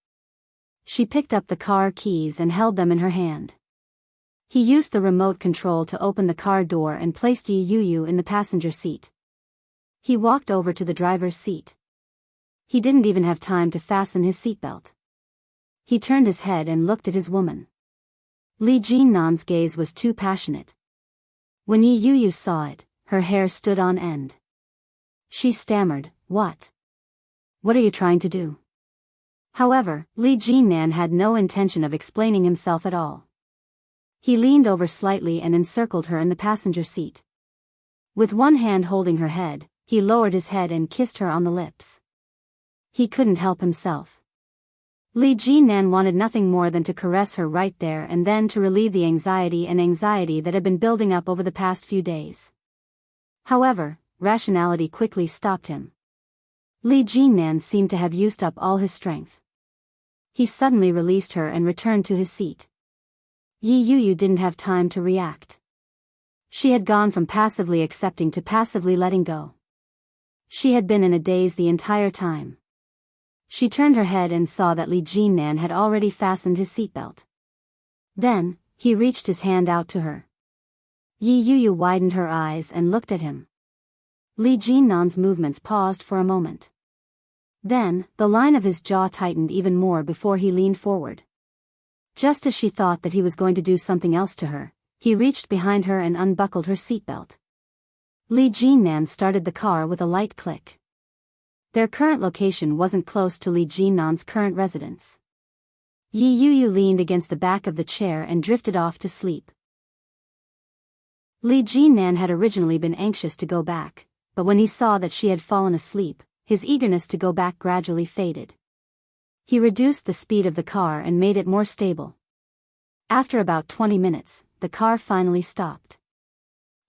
She picked up the car keys and held them in her hand. He used the remote control to open the car door and placed Yi Yu in the passenger seat. He walked over to the driver's seat. He didn't even have time to fasten his seatbelt. He turned his head and looked at his woman. Li Jinnan's gaze was too passionate. When Yi Yu saw it, her hair stood on end. She stammered, what? What are you trying to do? However, Li Jinnan had no intention of explaining himself at all. He leaned over slightly and encircled her in the passenger seat. With one hand holding her head, he lowered his head and kissed her on the lips. He couldn't help himself. Li Jinnan wanted nothing more than to caress her right there and then to relieve the anxiety that had been building up over the past few days. However, rationality quickly stopped him. Li Jinnan seemed to have used up all his strength. He suddenly released her and returned to his seat. Yi Yu didn't have time to react. She had gone from passively accepting to passively letting go. She had been in a daze the entire time. She turned her head and saw that Li Jinnan had already fastened his seatbelt. Then, he reached his hand out to her. Yi Yu widened her eyes and looked at him. Li Jinnan's movements paused for a moment. Then, the line of his jaw tightened even more before he leaned forward. Just as she thought that he was going to do something else to her, he reached behind her and unbuckled her seatbelt. Li Jinnan started the car with a light click. Their current location wasn't close to Li Jinnan's current residence. Yi Yu leaned against the back of the chair and drifted off to sleep. Li Jinnan had originally been anxious to go back, but when he saw that she had fallen asleep, his eagerness to go back gradually faded. He reduced the speed of the car and made it more stable. After about 20 minutes, the car finally stopped.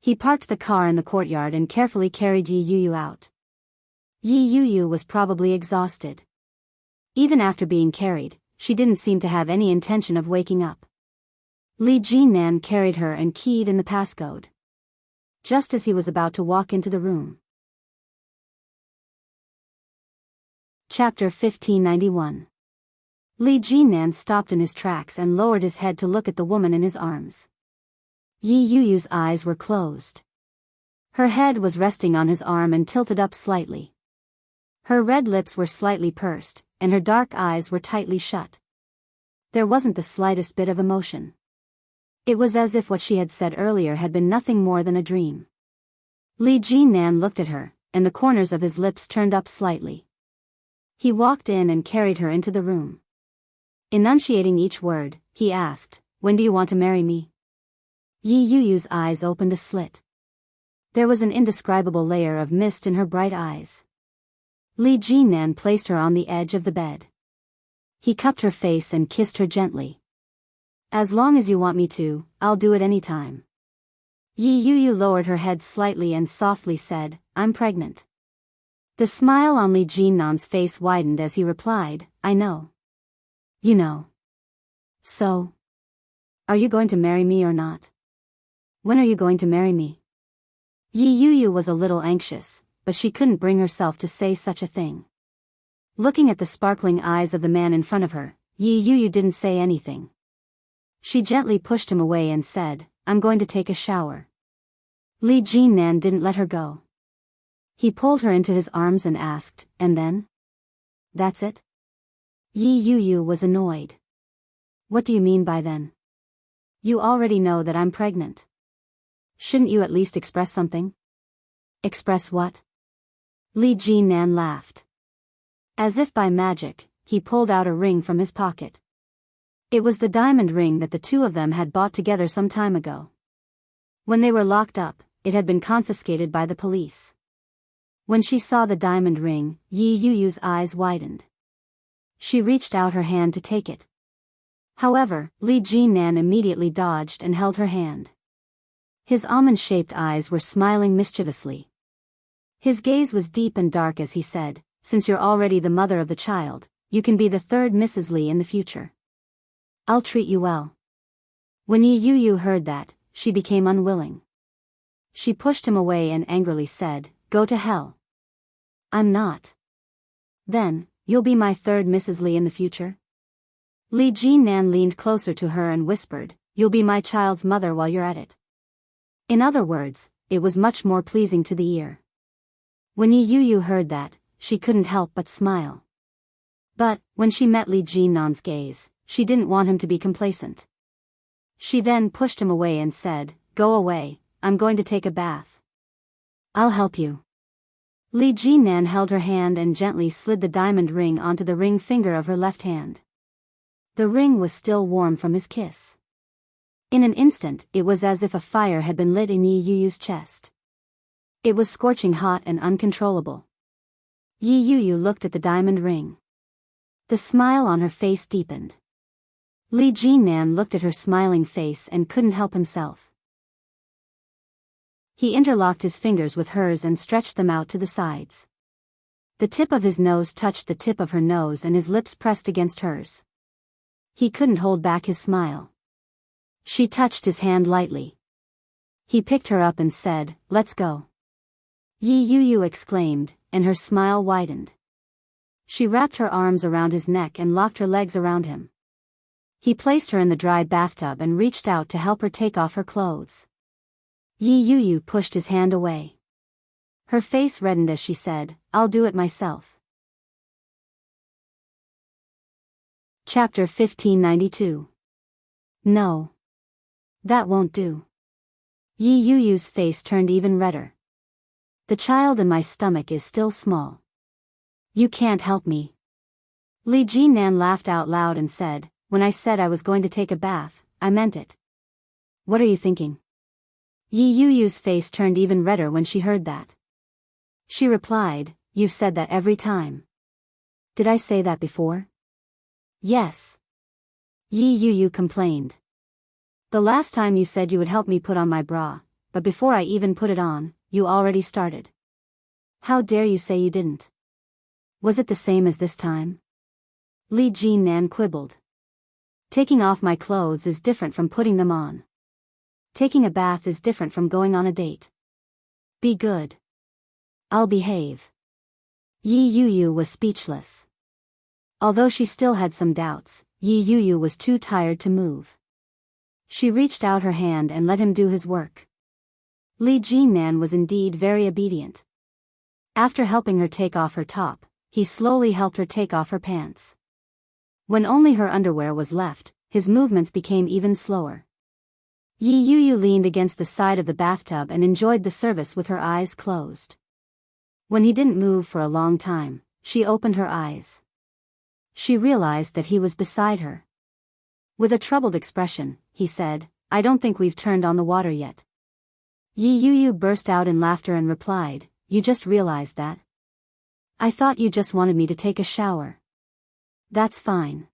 He parked the car in the courtyard and carefully carried Yi Yu out. Yi Yu was probably exhausted. Even after being carried, she didn't seem to have any intention of waking up. Li Jinnan carried her and keyed in the passcode. Just as he was about to walk into the room. Chapter 1591. Li Jinnan stopped in his tracks and lowered his head to look at the woman in his arms. Yi Yu's eyes were closed. Her head was resting on his arm and tilted up slightly. Her red lips were slightly pursed, and her dark eyes were tightly shut. There wasn't the slightest bit of emotion. It was as if what she had said earlier had been nothing more than a dream. Li Jinnan looked at her, and the corners of his lips turned up slightly. He walked in and carried her into the room. Enunciating each word, he asked, "When do you want to marry me?" Yi Yu's eyes opened a slit. There was an indescribable layer of mist in her bright eyes. Li Jinnan placed her on the edge of the bed. He cupped her face and kissed her gently. "As long as you want me to, I'll do it any time." Yi Yu lowered her head slightly and softly said, "I'm pregnant." The smile on Li Jinnan's face widened as he replied, I know. You know. So? Are you going to marry me or not? When are you going to marry me? Yi Yuyu was a little anxious, but she couldn't bring herself to say such a thing. Looking at the sparkling eyes of the man in front of her, Yi Yuyu didn't say anything. She gently pushed him away and said, I'm going to take a shower. Li Jinnan didn't let her go. He pulled her into his arms and asked, and then? That's it? Yi Yuyu was annoyed. What do you mean by then? You already know that I'm pregnant. Shouldn't you at least express something? Express what? Li Jinnan laughed. As if by magic, he pulled out a ring from his pocket. It was the diamond ring that the two of them had bought together some time ago. When they were locked up, it had been confiscated by the police. When she saw the diamond ring, Yi Yuyu's eyes widened. She reached out her hand to take it. However, Li Jinnan immediately dodged and held her hand. His almond-shaped eyes were smiling mischievously. His gaze was deep and dark as he said, since you're already the mother of the child, you can be the third Mrs. Li in the future. I'll treat you well. When Yi Yuyu heard that, she became unwilling. She pushed him away and angrily said, Go to hell. I'm not. Then, you'll be my third Mrs. Li in the future? Li Jinnan leaned closer to her and whispered, You'll be my child's mother while you're at it. In other words, it was much more pleasing to the ear. When Yi Yuyu heard that, she couldn't help but smile. But, when she met Li Jinnan's gaze, she didn't want him to be complacent. She then pushed him away and said, Go away, I'm going to take a bath. I'll help you. Li Jinnan held her hand and gently slid the diamond ring onto the ring finger of her left hand. The ring was still warm from his kiss. In an instant, it was as if a fire had been lit in Yi Yuyu's chest. It was scorching hot and uncontrollable. Yi Yuyu looked at the diamond ring. The smile on her face deepened. Li Jinnan looked at her smiling face and couldn't help himself. He interlocked his fingers with hers and stretched them out to the sides. The tip of his nose touched the tip of her nose and his lips pressed against hers. He couldn't hold back his smile. She touched his hand lightly. He picked her up and said, Let's go. Yi Yuyu exclaimed, and her smile widened. She wrapped her arms around his neck and locked her legs around him. He placed her in the dry bathtub and reached out to help her take off her clothes. Yi Yuyu pushed his hand away. Her face reddened as she said, I'll do it myself. Chapter 1592. No. That won't do. Yi Yuyu's face turned even redder. The child in my stomach is still small. You can't help me. Li Jinnan laughed out loud and said, When I said I was going to take a bath, I meant it. What are you thinking? Yi Yuyu's face turned even redder when she heard that. She replied, You've said that every time. Did I say that before? Yes. Yi Yuyu complained. The last time you said you would help me put on my bra, but before I even put it on, you already started. How dare you say you didn't? Was it the same as this time? Li Jinnan quibbled. Taking off my clothes is different from putting them on. Taking a bath is different from going on a date. Be good. I'll behave. Yi Yuyu was speechless. Although she still had some doubts, Yi Yuyu was too tired to move. She reached out her hand and let him do his work. Li Jinnan was indeed very obedient. After helping her take off her top, he slowly helped her take off her pants. When only her underwear was left, his movements became even slower. Yi Yuyu leaned against the side of the bathtub and enjoyed the service with her eyes closed. When he didn't move for a long time, she opened her eyes. She realized that he was beside her. With a troubled expression, he said, I don't think we've turned on the water yet. Yi Yuyu burst out in laughter and replied, You just realized that? I thought you just wanted me to take a shower. That's fine.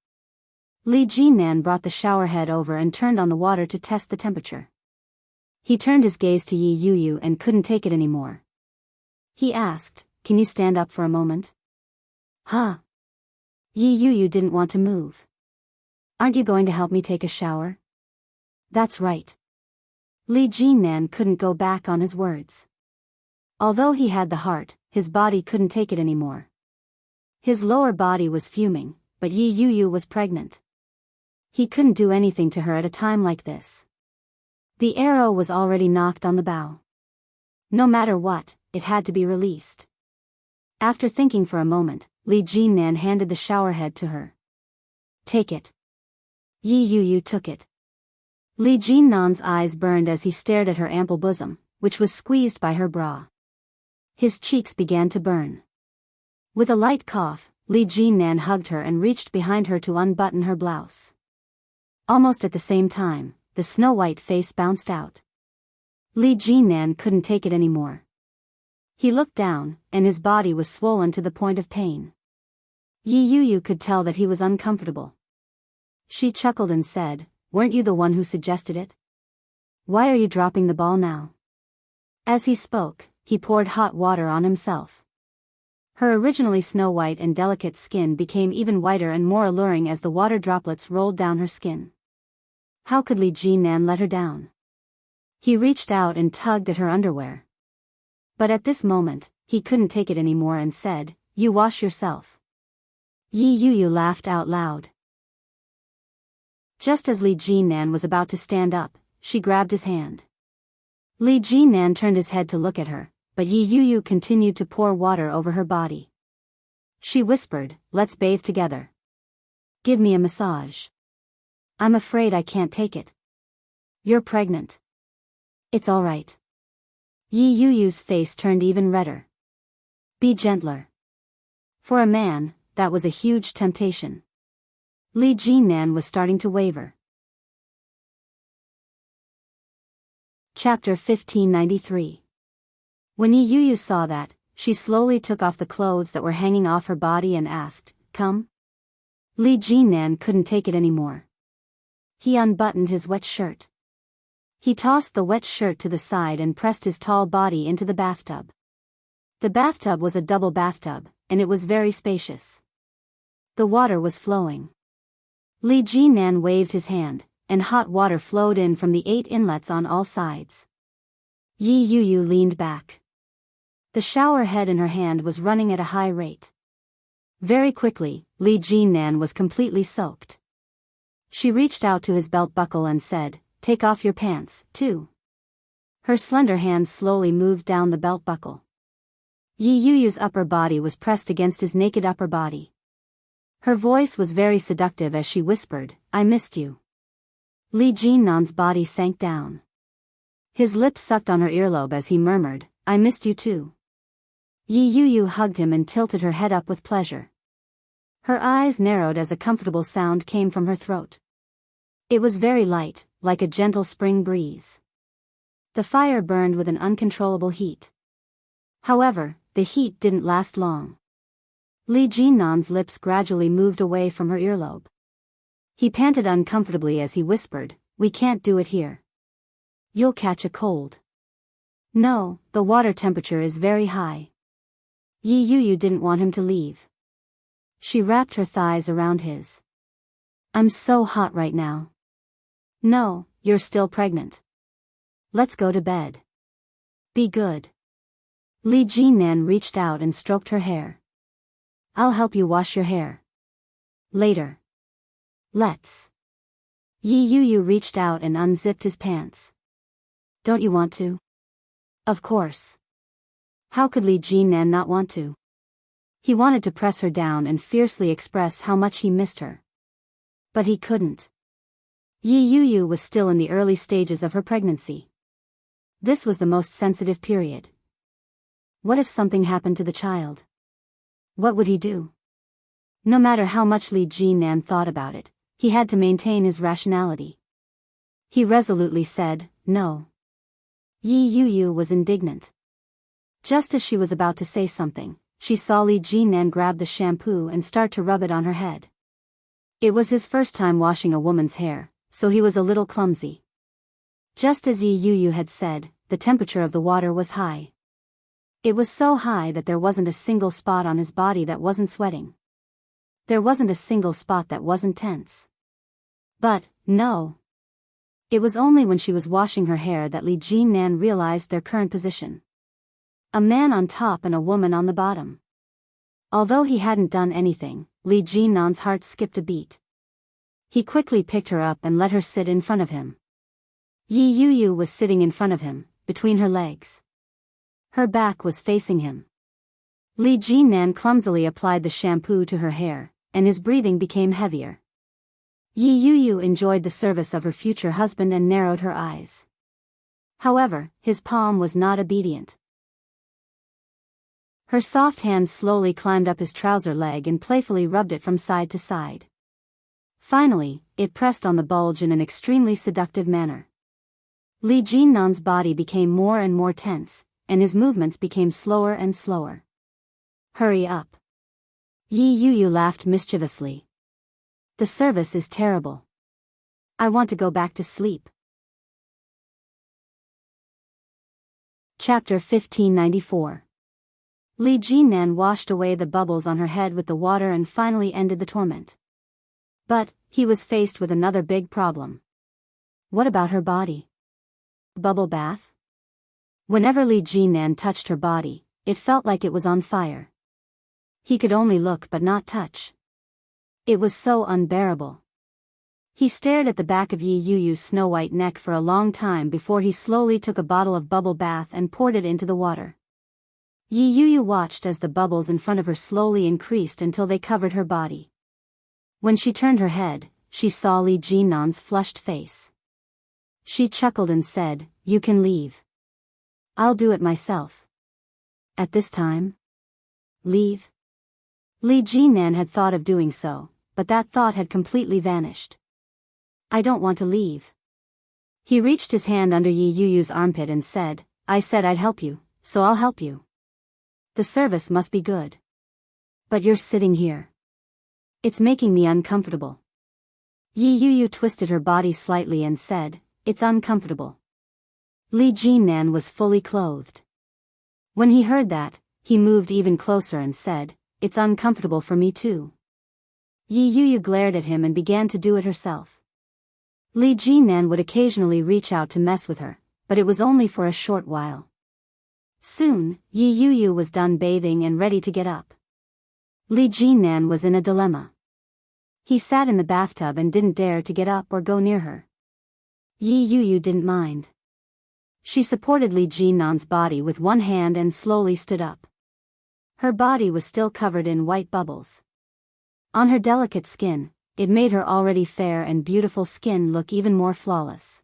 Li Jinnan brought the shower head over and turned on the water to test the temperature. He turned his gaze to Yi Yuyu and couldn't take it anymore. He asked, can you stand up for a moment? Huh? Yi Yu didn't want to move. Aren't you going to help me take a shower? That's right. Li Jinnan couldn't go back on his words. Although he had the heart, his body couldn't take it anymore. His lower body was fuming, but Yi Yu was pregnant. He couldn't do anything to her at a time like this. The arrow was already knocked on the bow. No matter what, it had to be released. After thinking for a moment, Li Jinnan handed the showerhead to her. Take it. Yi Yu took it. Li Jinnan's eyes burned as he stared at her ample bosom, which was squeezed by her bra. His cheeks began to burn. With a light cough, Li Jinnan hugged her and reached behind her to unbutton her blouse. Almost at the same time, the snow-white face bounced out. Li Jinnan couldn't take it anymore. He looked down, and his body was swollen to the point of pain. Yi Yu could tell that he was uncomfortable. She chuckled and said, "Weren't you the one who suggested it? Why are you dropping the ball now?" As he spoke, he poured hot water on himself. Her originally snow-white and delicate skin became even whiter and more alluring as the water droplets rolled down her skin. How could Li Jinnan let her down? He reached out and tugged at her underwear. But at this moment, he couldn't take it anymore and said, "You wash yourself." Yi Yu laughed out loud. Just as Li Jinnan was about to stand up, she grabbed his hand. Li Jinnan turned his head to look at her, but Yi Yu continued to pour water over her body. She whispered, "Let's bathe together. Give me a massage. I'm afraid I can't take it. You're pregnant." "It's all right." Yi Yu's face turned even redder. "Be gentler." For a man, that was a huge temptation. Li Jinnan was starting to waver. Chapter 1593. When Yi Yu saw that, she slowly took off the clothes that were hanging off her body and asked, "Come?" Li Jinnan couldn't take it anymore. He unbuttoned his wet shirt. He tossed the wet shirt to the side and pressed his tall body into the bathtub. The bathtub was a double bathtub, and it was very spacious. The water was flowing. Li Jinnan waved his hand, and hot water flowed in from the 8 inlets on all sides. Yi Yu leaned back. The shower head in her hand was running at a high rate. Very quickly, Li Jinnan was completely soaked. She reached out to his belt buckle and said, "Take off your pants, too." Her slender hand slowly moved down the belt buckle. Yi Yu's upper body was pressed against his naked upper body. Her voice was very seductive as she whispered, "I missed you." Li Jinnan's body sank down. His lips sucked on her earlobe as he murmured, "I missed you too." Yi Yu hugged him and tilted her head up with pleasure. Her eyes narrowed as a comfortable sound came from her throat. It was very light, like a gentle spring breeze. The fire burned with an uncontrollable heat. However, the heat didn't last long. Li Jinnan's lips gradually moved away from her earlobe. He panted uncomfortably as he whispered, "We can't do it here. You'll catch a cold." "No, the water temperature is very high." Yi Yu didn't want him to leave. She wrapped her thighs around his. "I'm so hot right now." "No, you're still pregnant. Let's go to bed. Be good." Li Jinnan reached out and stroked her hair. "I'll help you wash your hair. Later. Let's." Yi Yu reached out and unzipped his pants. "Don't you want to?" Of course. How could Li Jinnan not want to? He wanted to press her down and fiercely express how much he missed her. But he couldn't. Yi Yu was still in the early stages of her pregnancy. This was the most sensitive period. What if something happened to the child? What would he do? No matter how much Li Jinnan thought about it, he had to maintain his rationality. He resolutely said, "No." Yi Yu was indignant. Just as she was about to say something, she saw Li Jinnan grab the shampoo and start to rub it on her head. It was his first time washing a woman's hair, so he was a little clumsy. Just as Yi Yu had said, the temperature of the water was high. It was so high that there wasn't a single spot on his body that wasn't sweating. There wasn't a single spot that wasn't tense. But, no. It was only when she was washing her hair that Li Jinnan realized their current position. A man on top and a woman on the bottom. Although he hadn't done anything, Li Jinnan's heart skipped a beat. He quickly picked her up and let her sit in front of him. Yi Yuyu was sitting in front of him, between her legs. Her back was facing him. Li Jinnan clumsily applied the shampoo to her hair, and his breathing became heavier. Yi Yuyu enjoyed the service of her future husband and narrowed her eyes. However, his palm was not obedient. Her soft hand slowly climbed up his trouser leg and playfully rubbed it from side to side. Finally, it pressed on the bulge in an extremely seductive manner. Li Jinnan's body became more and more tense, and his movements became slower and slower. Hurry up. Yi Yuyu laughed mischievously. The service is terrible. I want to go back to sleep. Chapter 1594. Li Jinnan washed away the bubbles on her head with the water and finally ended the torment. But, he was faced with another big problem. What about her body? Bubble bath? Whenever Li Jinnan touched her body, it felt like it was on fire. He could only look but not touch. It was so unbearable. He stared at the back of Yi Yuyu's snow-white neck for a long time before he slowly took a bottle of bubble bath and poured it into the water. Yi Yuyu watched as the bubbles in front of her slowly increased until they covered her body. When she turned her head, she saw Li Jinnan's flushed face. She chuckled and said, "You can leave. I'll do it myself." At this time? Leave? Li Jinnan had thought of doing so, but that thought had completely vanished. I don't want to leave. He reached his hand under Yi Yuyu's armpit and said, I said I'd help you, so I'll help you. The service must be good. But you're sitting here. It's making me uncomfortable. Yi Yuyu twisted her body slightly and said, It's uncomfortable. Li Jinnan was fully clothed. When he heard that, he moved even closer and said, It's uncomfortable for me too. Yi Yuyu glared at him and began to do it herself. Li Jinnan would occasionally reach out to mess with her, but it was only for a short while. Soon, Yi Yuyu was done bathing and ready to get up. Li Jinnan was in a dilemma. He sat in the bathtub and didn't dare to get up or go near her. Yi Yuyu didn't mind. She supported Li Jinnan's body with one hand and slowly stood up. Her body was still covered in white bubbles. On her delicate skin, it made her already fair and beautiful skin look even more flawless.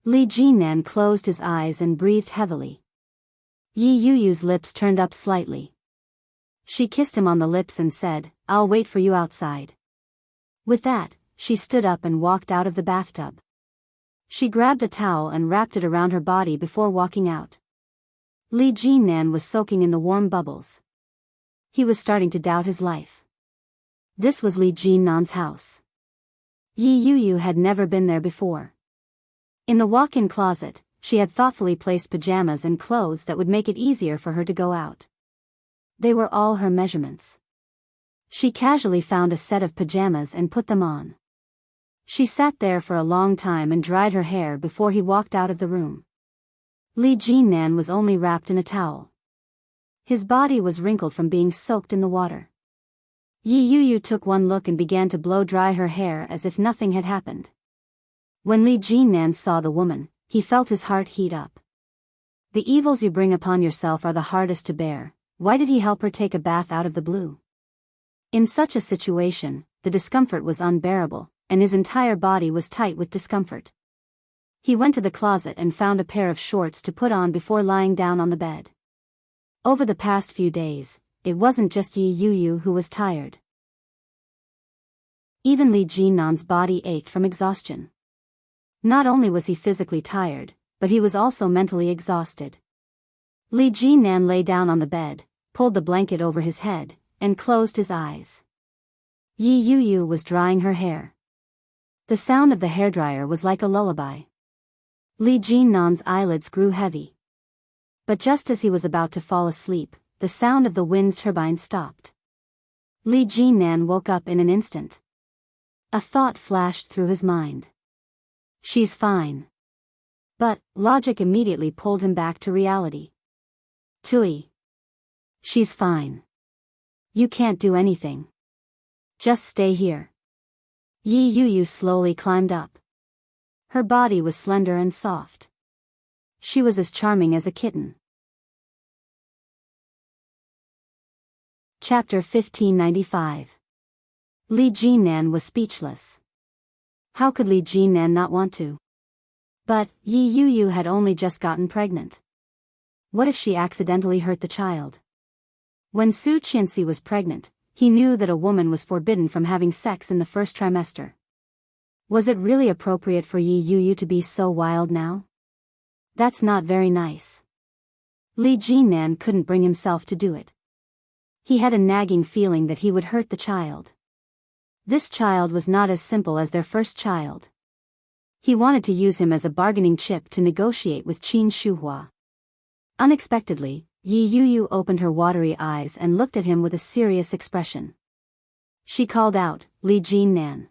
Li Jinnan closed his eyes and breathed heavily. Yi Yuyu's lips turned up slightly. She kissed him on the lips and said, I'll wait for you outside. With that, she stood up and walked out of the bathtub. She grabbed a towel and wrapped it around her body before walking out. Li Jinnan was soaking in the warm bubbles. He was starting to doubt his life. This was Li Jinnan's house. Yi Yuyu had never been there before. In the walk-in closet, she had thoughtfully placed pajamas and clothes that would make it easier for her to go out. They were all her measurements. She casually found a set of pajamas and put them on. She sat there for a long time and dried her hair before he walked out of the room. Li Jinnan was only wrapped in a towel. His body was wrinkled from being soaked in the water. Yi Yuyu took one look and began to blow dry her hair as if nothing had happened. When Li Jinnan saw the woman, he felt his heart heat up. The evils you bring upon yourself are the hardest to bear. Why did he help her take a bath out of the blue? In such a situation, the discomfort was unbearable, and his entire body was tight with discomfort. He went to the closet and found a pair of shorts to put on before lying down on the bed. Over the past few days, it wasn't just Yi Yuyu who was tired. Even Li Jinnan's body ached from exhaustion. Not only was he physically tired, but he was also mentally exhausted. Li Jinnan lay down on the bed, pulled the blanket over his head, and closed his eyes. Yi Yuyu was drying her hair. The sound of the hairdryer was like a lullaby. Li Jinnan's eyelids grew heavy. But just as he was about to fall asleep, the sound of the wind turbine stopped. Li Jinnan woke up in an instant. A thought flashed through his mind. She's fine. But logic immediately pulled him back to reality. Tui. She's fine. You can't do anything. Just stay here. Yi Yu slowly climbed up. Her body was slender and soft. She was as charming as a kitten. Chapter 1595. Li Jinnan was speechless. How could Li Jinnan not want to? But Yi Yu had only just gotten pregnant. What if she accidentally hurt the child? When Su Qianxi was pregnant, he knew that a woman was forbidden from having sex in the first trimester. Was it really appropriate for Yi Yu to be so wild now? That's not very nice. Li Jinnan couldn't bring himself to do it. He had a nagging feeling that he would hurt the child. This child was not as simple as their first child. He wanted to use him as a bargaining chip to negotiate with Qin Shuhua. Unexpectedly, Yi Yu opened her watery eyes and looked at him with a serious expression. She called out, Li Jinnan.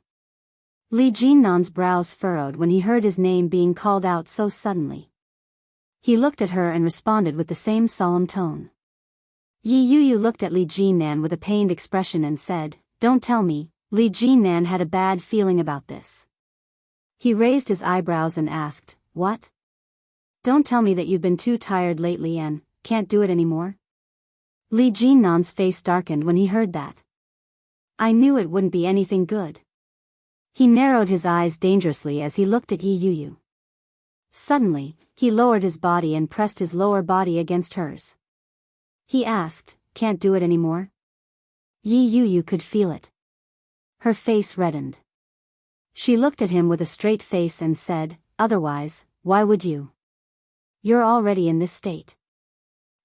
Li Jinnan's brows furrowed when he heard his name being called out so suddenly. He looked at her and responded with the same solemn tone. Yi Yu looked at Li Jinnan with a pained expression and said, Don't tell me. Li Jinnan had a bad feeling about this. He raised his eyebrows and asked, What? Don't tell me that you've been too tired lately and can't do it anymore? Li Jinnan's face darkened when he heard that. I knew it wouldn't be anything good. He narrowed his eyes dangerously as he looked at Yi Yu. Suddenly, he lowered his body and pressed his lower body against hers. He asked, Can't do it anymore? Yi Yu could feel it. Her face reddened. She looked at him with a straight face and said, Otherwise, why would you? You're already in this state.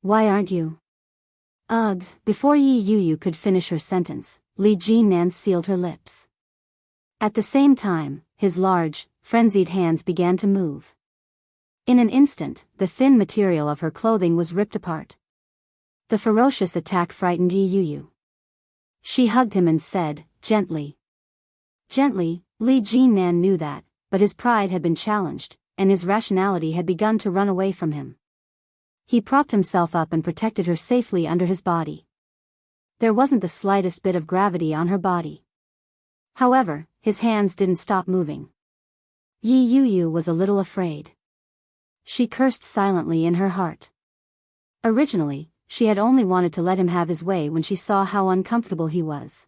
Why aren't you? Ugh! Before Yi Yu could finish her sentence, Li Jinnan sealed her lips. At the same time, his large, frenzied hands began to move. In an instant, the thin material of her clothing was ripped apart. The ferocious attack frightened Yi Yu. She hugged him and said, Gently. Gently. Li Jinnan knew that, but his pride had been challenged, and his rationality had begun to run away from him. He propped himself up and protected her safely under his body. There wasn't the slightest bit of gravity on her body. However, his hands didn't stop moving. Yi Yu was a little afraid. She cursed silently in her heart. Originally, she had only wanted to let him have his way when she saw how uncomfortable he was.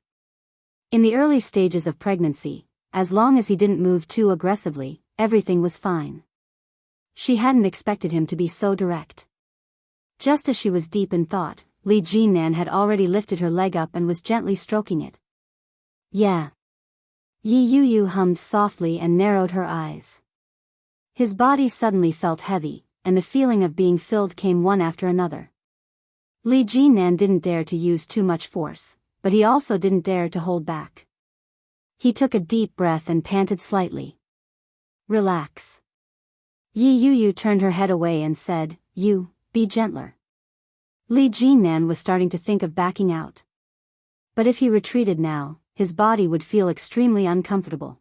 In the early stages of pregnancy, as long as he didn't move too aggressively, everything was fine. She hadn't expected him to be so direct. Just as she was deep in thought, Li Jinnan had already lifted her leg up and was gently stroking it. Yeah. Yi Yu hummed softly and narrowed her eyes. His body suddenly felt heavy, and the feeling of being filled came one after another. Li Jinnan didn't dare to use too much force, but he also didn't dare to hold back. He took a deep breath and panted slightly. Relax. Yi Yu turned her head away and said, You, be gentler. Li Jinnan was starting to think of backing out. But if he retreated now, his body would feel extremely uncomfortable.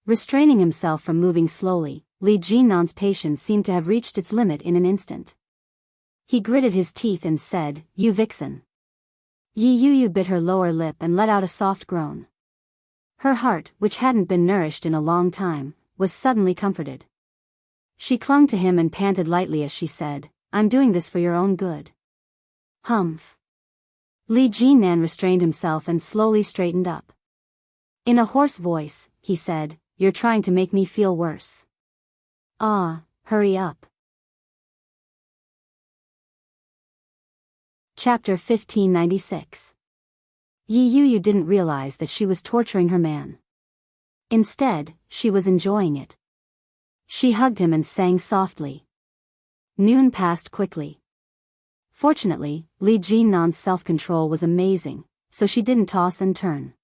Restraining himself from moving slowly, Li Jinnan's patience seemed to have reached its limit in an instant. He gritted his teeth and said, You vixen. Yi Yu bit her lower lip and let out a soft groan. Her heart, which hadn't been nourished in a long time, was suddenly comforted. She clung to him and panted lightly as she said, I'm doing this for your own good. Humph. Li Jinnan restrained himself and slowly straightened up. In a hoarse voice, he said, You're trying to make me feel worse. Hurry up. Chapter 1596. Yi Yu didn't realize that she was torturing her man. Instead, she was enjoying it. She hugged him and sang softly. Noon passed quickly. Fortunately, Li Jinnan's self-control was amazing, so she didn't toss and turn.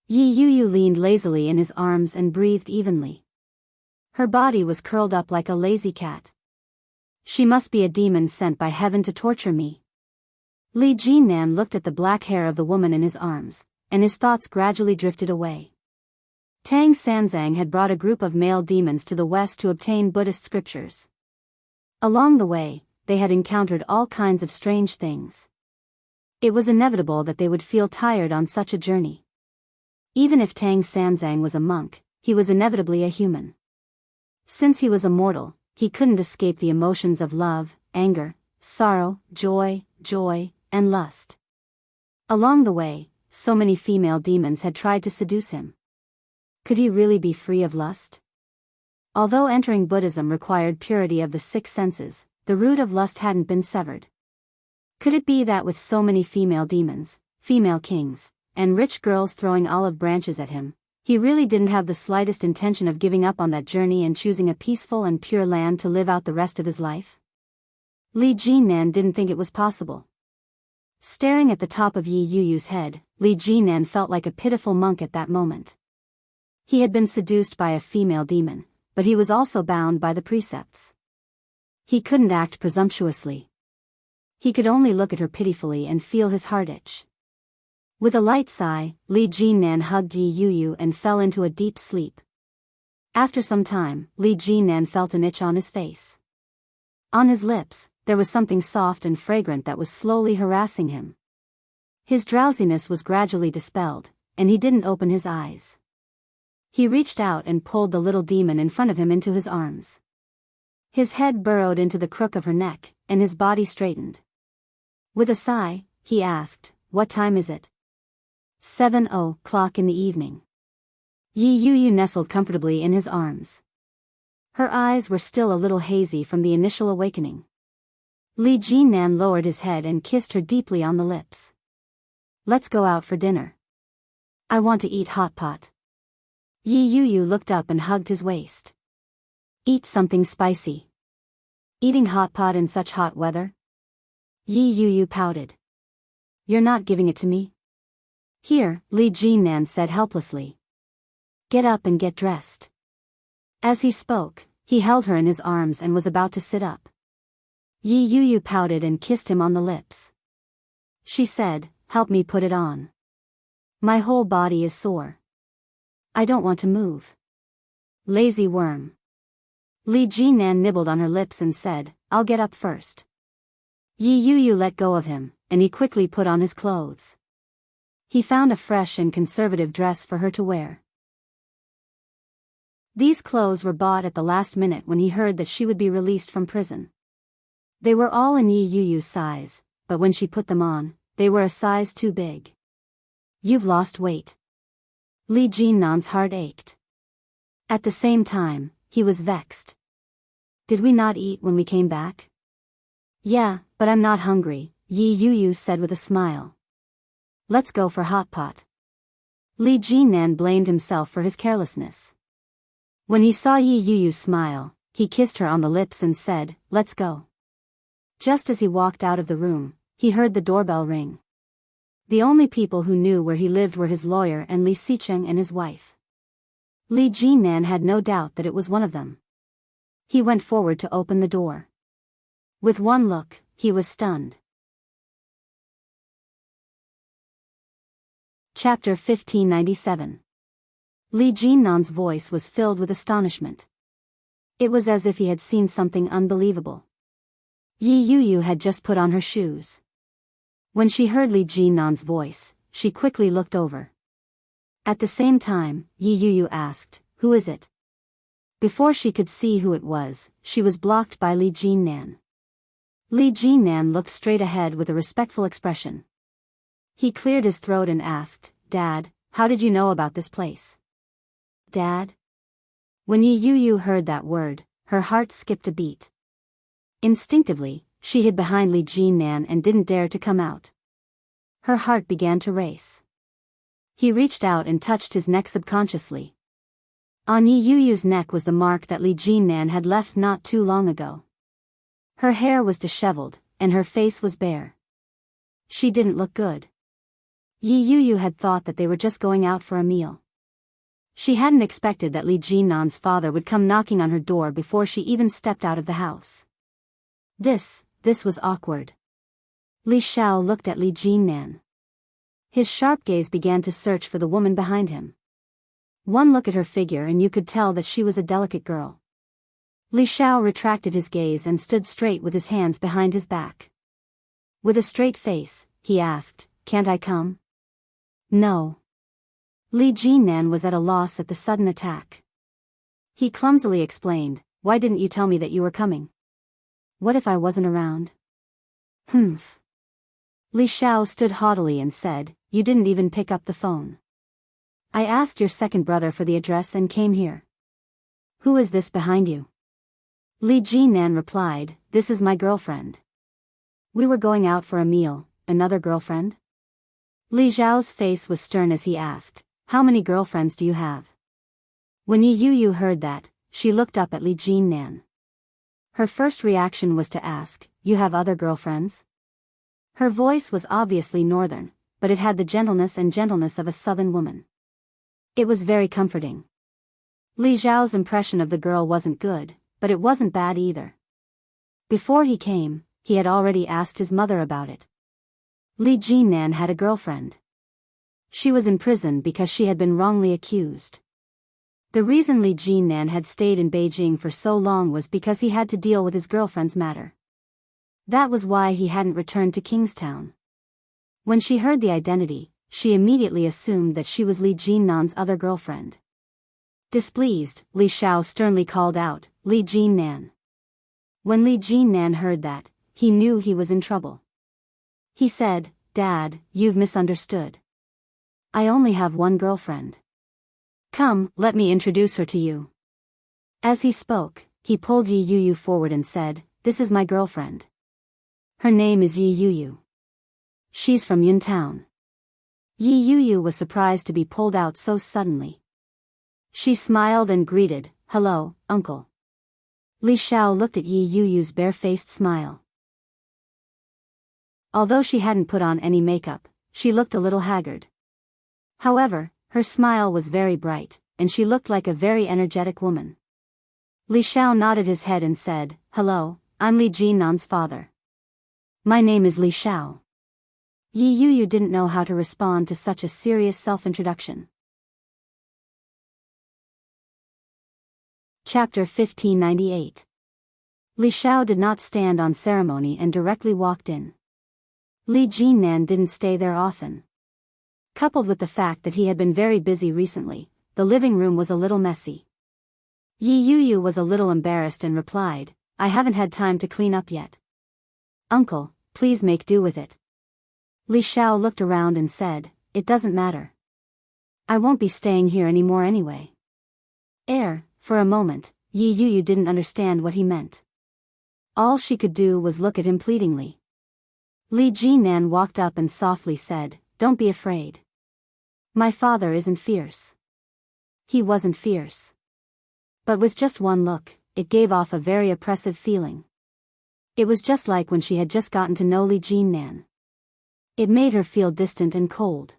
Yi Yu leaned lazily in his arms and breathed evenly. Her body was curled up like a lazy cat. She must be a demon sent by heaven to torture me. Li Jinnan looked at the black hair of the woman in his arms, and his thoughts gradually drifted away. Tang Sanzang had brought a group of male demons to the west to obtain Buddhist scriptures. Along the way, they had encountered all kinds of strange things. It was inevitable that they would feel tired on such a journey. Even if Tang Sanzang was a monk, he was inevitably a human. Since he was immortal, he couldn't escape the emotions of love, anger, sorrow, joy, and lust. Along the way, so many female demons had tried to seduce him. Could he really be free of lust? Although entering Buddhism required purity of the six senses, the root of lust hadn't been severed. Could it be that with so many female demons, female kings, and rich girls throwing olive branches at him, he really didn't have the slightest intention of giving up on that journey and choosing a peaceful and pure land to live out the rest of his life? Li Jinnan didn't think it was possible. Staring at the top of Yi Yuyu's head, Li Jinnan felt like a pitiful monk at that moment. He had been seduced by a female demon, but he was also bound by the precepts. He couldn't act presumptuously. He could only look at her pitifully and feel his heart itch. With a light sigh, Li Jinnan hugged Yi Yuyu and fell into a deep sleep. After some time, Li Jinnan felt an itch on his face. On his lips, there was something soft and fragrant that was slowly harassing him. His drowsiness was gradually dispelled, and he didn't open his eyes. He reached out and pulled the little demon in front of him into his arms. His head burrowed into the crook of her neck, and his body straightened. With a sigh, he asked, "What time is it?" 7:00 in the evening. Yi Yuyu nestled comfortably in his arms. Her eyes were still a little hazy from the initial awakening. Li Jinnan lowered his head and kissed her deeply on the lips. "Let's go out for dinner. I want to eat hot pot." Yi Yuyu looked up and hugged his waist. "Eat something spicy." "Eating hot pot in such hot weather?" Yi Yuyu pouted. "You're not giving it to me?" "Here," Li Jinnan said helplessly. "Get up and get dressed." As he spoke, he held her in his arms and was about to sit up. Yi Yuyu pouted and kissed him on the lips. She said, "Help me put it on. My whole body is sore. I don't want to move." "Lazy worm." Li Jinnan nibbled on her lips and said, "I'll get up first." Yi Yuyu let go of him, and he quickly put on his clothes. He found a fresh and conservative dress for her to wear. These clothes were bought at the last minute when he heard that she would be released from prison. They were all in Yi Yuyu's size, but when she put them on, they were a size too big. "You've lost weight." Li Jinnan's heart ached. At the same time, he was vexed. "Did we not eat when we came back?" "Yeah, but I'm not hungry," Yi Yuyu said with a smile. "Let's go for hot pot." Li Jinnan blamed himself for his carelessness. When he saw Yi Yuyu smile, he kissed her on the lips and said, "Let's go." Just as he walked out of the room, he heard the doorbell ring. The only people who knew where he lived were his lawyer and Li Xicheng and his wife. Li Jinnan had no doubt that it was one of them. He went forward to open the door. With one look, he was stunned. Chapter 1597. Li Jinnan's voice was filled with astonishment. It was as if he had seen something unbelievable. Yi Yuyu had just put on her shoes. When she heard Li Jinnan's voice, she quickly looked over. At the same time, Yi Yuyu asked, "Who is it?" Before she could see who it was, she was blocked by Li Jinnan. Li Jinnan looked straight ahead with a respectful expression. He cleared his throat and asked, "Dad, how did you know about this place?" "Dad?" When Yi Yuyu heard that word, her heart skipped a beat. Instinctively, she hid behind Li Jinnan and didn't dare to come out. Her heart began to race. He reached out and touched his neck subconsciously. On Yi Yuyu's neck was the mark that Li Jinnan had left not too long ago. Her hair was disheveled, and her face was bare. She didn't look good. Yi Yuyu had thought that they were just going out for a meal. She hadn't expected that Li Jinnan's father would come knocking on her door before she even stepped out of the house. This was awkward. Li Xiao looked at Li Jinnan. His sharp gaze began to search for the woman behind him. One look at her figure and you could tell that she was a delicate girl. Li Xiao retracted his gaze and stood straight with his hands behind his back. With a straight face, he asked, "Can't I come?" "No." Li Jinnan was at a loss at the sudden attack. He clumsily explained, "Why didn't you tell me that you were coming? What if I wasn't around?" "Humph." Li Xiao stood haughtily and said, "You didn't even pick up the phone. I asked your second brother for the address and came here. Who is this behind you?" Li Jinnan replied, "This is my girlfriend." "We were going out for a meal, another girlfriend?" Li Xiao's face was stern as he asked, "How many girlfriends do you have?" When Yi Yu heard that, she looked up at Li Jinnan. Her first reaction was to ask, "You have other girlfriends?" Her voice was obviously northern, but it had the gentleness of a southern woman. It was very comforting. Li Xiao's impression of the girl wasn't good, but it wasn't bad either. Before he came, he had already asked his mother about it. Li Jinnan had a girlfriend. She was in prison because she had been wrongly accused. The reason Li Jinnan had stayed in Beijing for so long was because he had to deal with his girlfriend's matter. That was why he hadn't returned to Kingstown. When she heard the identity, she immediately assumed that she was Li Jinnan's other girlfriend. Displeased, Li Xiao sternly called out, "Li Jinnan." When Li Jinnan heard that, he knew he was in trouble. He said, "Dad, you've misunderstood. I only have one girlfriend. Come, let me introduce her to you." As he spoke, he pulled Yi Yu forward and said, "This is my girlfriend. Her name is Yi Yu. She's from Yuntown." Yi Yu was surprised to be pulled out so suddenly. She smiled and greeted, "Hello, uncle." Li Xiao looked at Yi Yu's bare-faced smile. Although she hadn't put on any makeup, she looked a little haggard. However, her smile was very bright, and she looked like a very energetic woman. Li Xiao nodded his head and said, "Hello, I'm Li Jinnan's father. My name is Li Xiao." Yi Yu didn't know how to respond to such a serious self-introduction. Chapter 1598. Li Xiao did not stand on ceremony and directly walked in. Li Jinnan didn't stay there often. Coupled with the fact that he had been very busy recently, the living room was a little messy. Yi Yu was a little embarrassed and replied, "I haven't had time to clean up yet." "Uncle, please make do with it." Li Xiao looked around and said, "It doesn't matter. I won't be staying here anymore anyway." For a moment, Yi Yu didn't understand what he meant. All she could do was look at him pleadingly. Li Jinnan walked up and softly said, "Don't be afraid. My father isn't fierce." He wasn't fierce. But with just one look, it gave off a very oppressive feeling. It was just like when she had just gotten to know Li Jinnan. It made her feel distant and cold.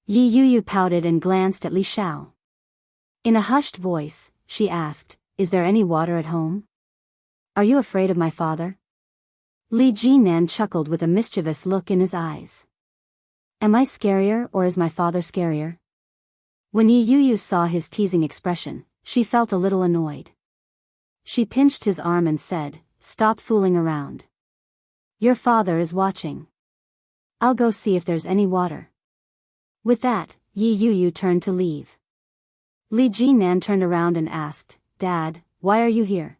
Yi Yu pouted and glanced at Li Xiao. In a hushed voice, she asked, "Is there any water at home? Are you afraid of my father?" Li Jinnan chuckled with a mischievous look in his eyes. "Am I scarier or is my father scarier?" When Yi Yu saw his teasing expression, she felt a little annoyed. She pinched his arm and said, "Stop fooling around. Your father is watching. I'll go see if there's any water." With that, Yi Yu turned to leave. Li Jinnan turned around and asked, "Dad, why are you here?"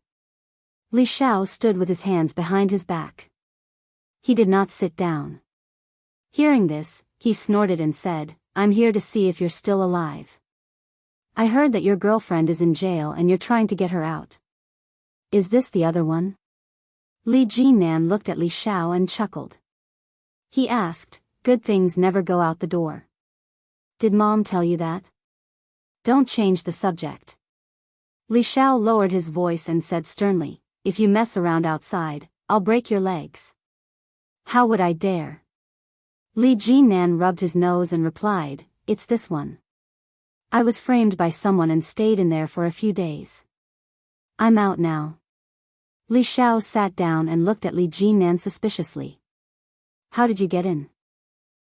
Li Xiao stood with his hands behind his back. He did not sit down. Hearing this, he snorted and said, "I'm here to see if you're still alive. I heard that your girlfriend is in jail and you're trying to get her out. Is this the other one?" Li Jinnan looked at Li Xiao and chuckled. He asked, "Good things never go out the door. Did Mom tell you that? Don't change the subject." Li Xiao lowered his voice and said sternly, "If you mess around outside, I'll break your legs." "How would I dare?" Li Jinnan rubbed his nose and replied, "It's this one. I was framed by someone and stayed in there for a few days. I'm out now." Li Xiao sat down and looked at Li Jinnan suspiciously. How did you get in?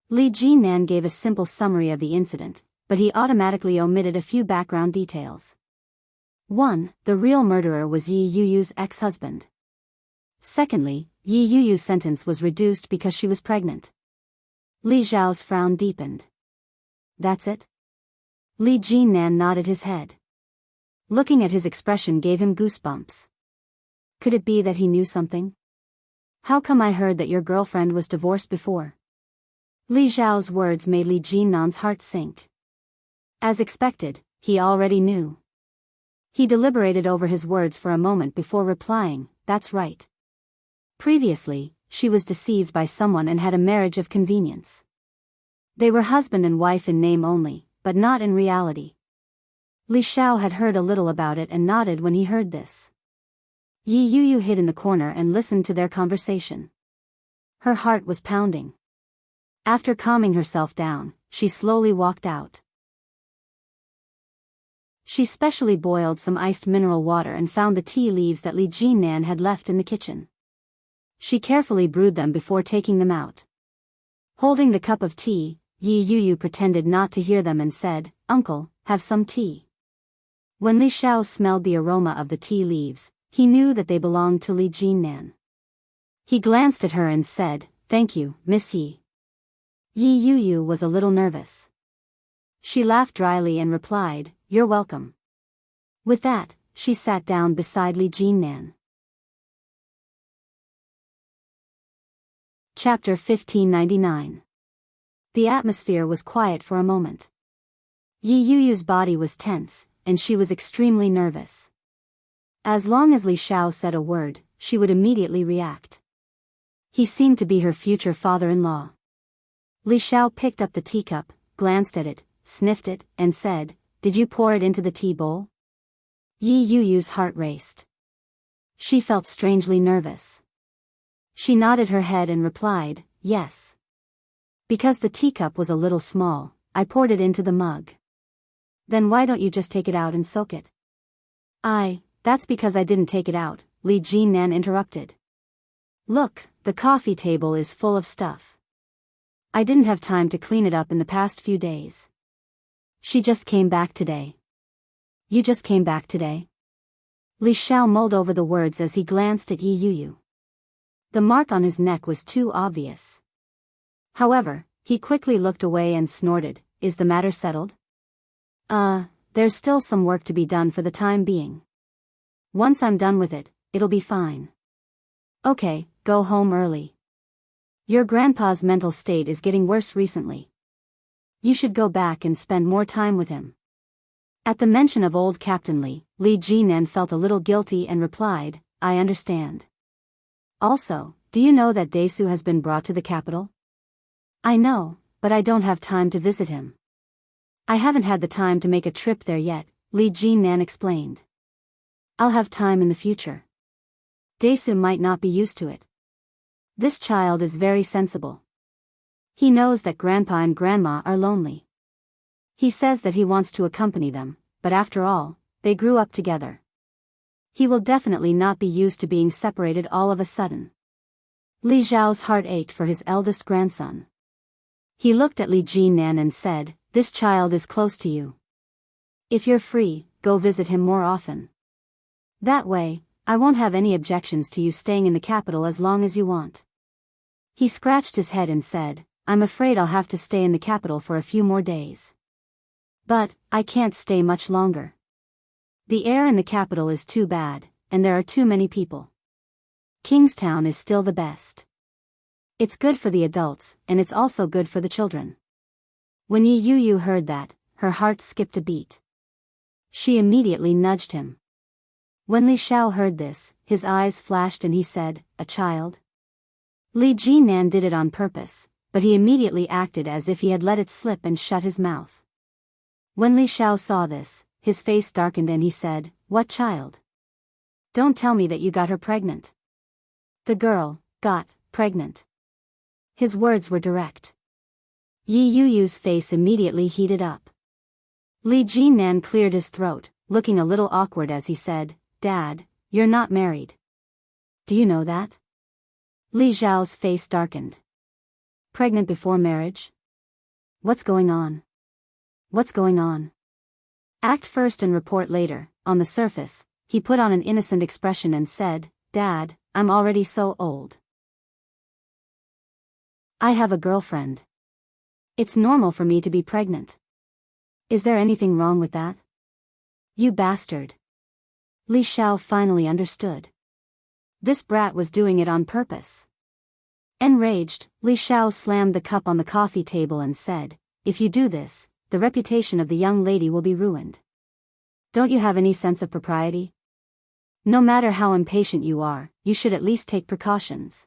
Li Jinnan gave a simple summary of the incident, but he automatically omitted a few background details. 1. The real murderer was Yi Yuyu's ex-husband. Secondly, Yi Yuyu's sentence was reduced because she was pregnant. Li Xiao's frown deepened. That's it? Li Jinnan nodded his head. Looking at his expression gave him goosebumps. Could it be that he knew something? How come I heard that your girlfriend was divorced before? Li Xiao's words made Li Jinnan's heart sink. As expected, he already knew. He deliberated over his words for a moment before replying, that's right. Previously, she was deceived by someone and had a marriage of convenience. They were husband and wife in name only, but not in reality. Li Xiao had heard a little about it and nodded when he heard this. Yi Yuyu hid in the corner and listened to their conversation. Her heart was pounding. After calming herself down, she slowly walked out. She specially boiled some iced mineral water and found the tea leaves that Li Jinnan had left in the kitchen. She carefully brewed them before taking them out. Holding the cup of tea, Yi Yuyu pretended not to hear them and said, Uncle, have some tea. When Li Xiao smelled the aroma of the tea leaves, he knew that they belonged to Li Jinnan. He glanced at her and said, Thank you, Miss Yi. Yi Yuyu was a little nervous. She laughed dryly and replied, You're welcome. With that, she sat down beside Li Jinnan. Chapter 1599. The atmosphere was quiet for a moment. Yi Yuyu's body was tense, and she was extremely nervous. As long as Li Xiao said a word, she would immediately react. He seemed to be her future father-in-law. Li Xiao picked up the teacup, glanced at it, sniffed it, and said, Did you pour it into the tea bowl? Yi Yuyu's heart raced. She felt strangely nervous. She nodded her head and replied, Yes. Because the teacup was a little small, I poured it into the mug. Then why don't you just take it out and soak it? That's because I didn't take it out, Li Jinnan interrupted. Look, the coffee table is full of stuff. I didn't have time to clean it up in the past few days. She just came back today. You just came back today? Li Xiao mulled over the words as he glanced at Yi Yuyu. The mark on his neck was too obvious. However, he quickly looked away and snorted, Is the matter settled? There's still some work to be done for the time being. Once I'm done with it, it'll be fine. Okay, go home early. Your grandpa's mental state is getting worse recently. You should go back and spend more time with him. At the mention of old Captain Li Jinnan felt a little guilty and replied, I understand. Also, do you know that Desu has been brought to the capital? I know, but I don't have time to visit him. I haven't had the time to make a trip there yet, Li Jinnan explained. I'll have time in the future. Desu might not be used to it. This child is very sensible. He knows that Grandpa and Grandma are lonely. He says that he wants to accompany them, but after all, they grew up together. He will definitely not be used to being separated all of a sudden. Li Zhao's heart ached for his eldest grandson. He looked at Li Jinnan and said, This child is close to you. If you're free, go visit him more often. That way, I won't have any objections to you staying in the capital as long as you want. He scratched his head and said, I'm afraid I'll have to stay in the capital for a few more days. But, I can't stay much longer. The air in the capital is too bad, and there are too many people. Kingstown is still the best. It's good for the adults, and it's also good for the children. When Yi Yuyu heard that, her heart skipped a beat. She immediately nudged him. When Li Xiao heard this, his eyes flashed and he said, A child? Li Jinnan did it on purpose, but he immediately acted as if he had let it slip and shut his mouth. When Li Xiao saw this, his face darkened and he said, What child? Don't tell me that you got her pregnant. The girl got pregnant. His words were direct. Yi Yuyu's face immediately heated up. Li Jinnan cleared his throat, looking a little awkward as he said, Dad, you're not married. Do you know that? Li Zhao's face darkened. Pregnant before marriage? What's going on? What's going on? Act first and report later. On the surface, he put on an innocent expression and said, Dad, I'm already so old. I have a girlfriend. It's normal for me to be pregnant. Is there anything wrong with that? You bastard. Li Xiao finally understood. This brat was doing it on purpose. Enraged, Li Xiao slammed the cup on the coffee table and said, If you do this, the reputation of the young lady will be ruined. Don't you have any sense of propriety? No matter how impatient you are, you should at least take precautions.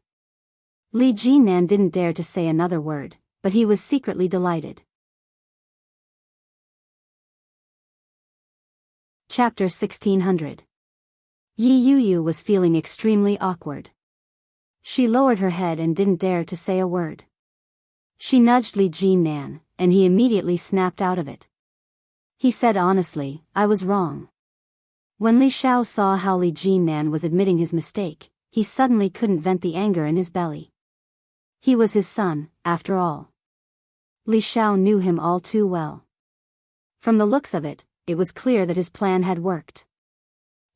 Li Jinan didn't dare to say another word, but he was secretly delighted. Chapter 1600. Yi Yuyu was feeling extremely awkward. She lowered her head and didn't dare to say a word. She nudged Li Jinan, and he immediately snapped out of it. He said honestly, I was wrong. When Li Xiao saw how Li Jinan was admitting his mistake, he suddenly couldn't vent the anger in his belly. He was his son, after all. Li Xiao knew him all too well. From the looks of it, it was clear that his plan had worked.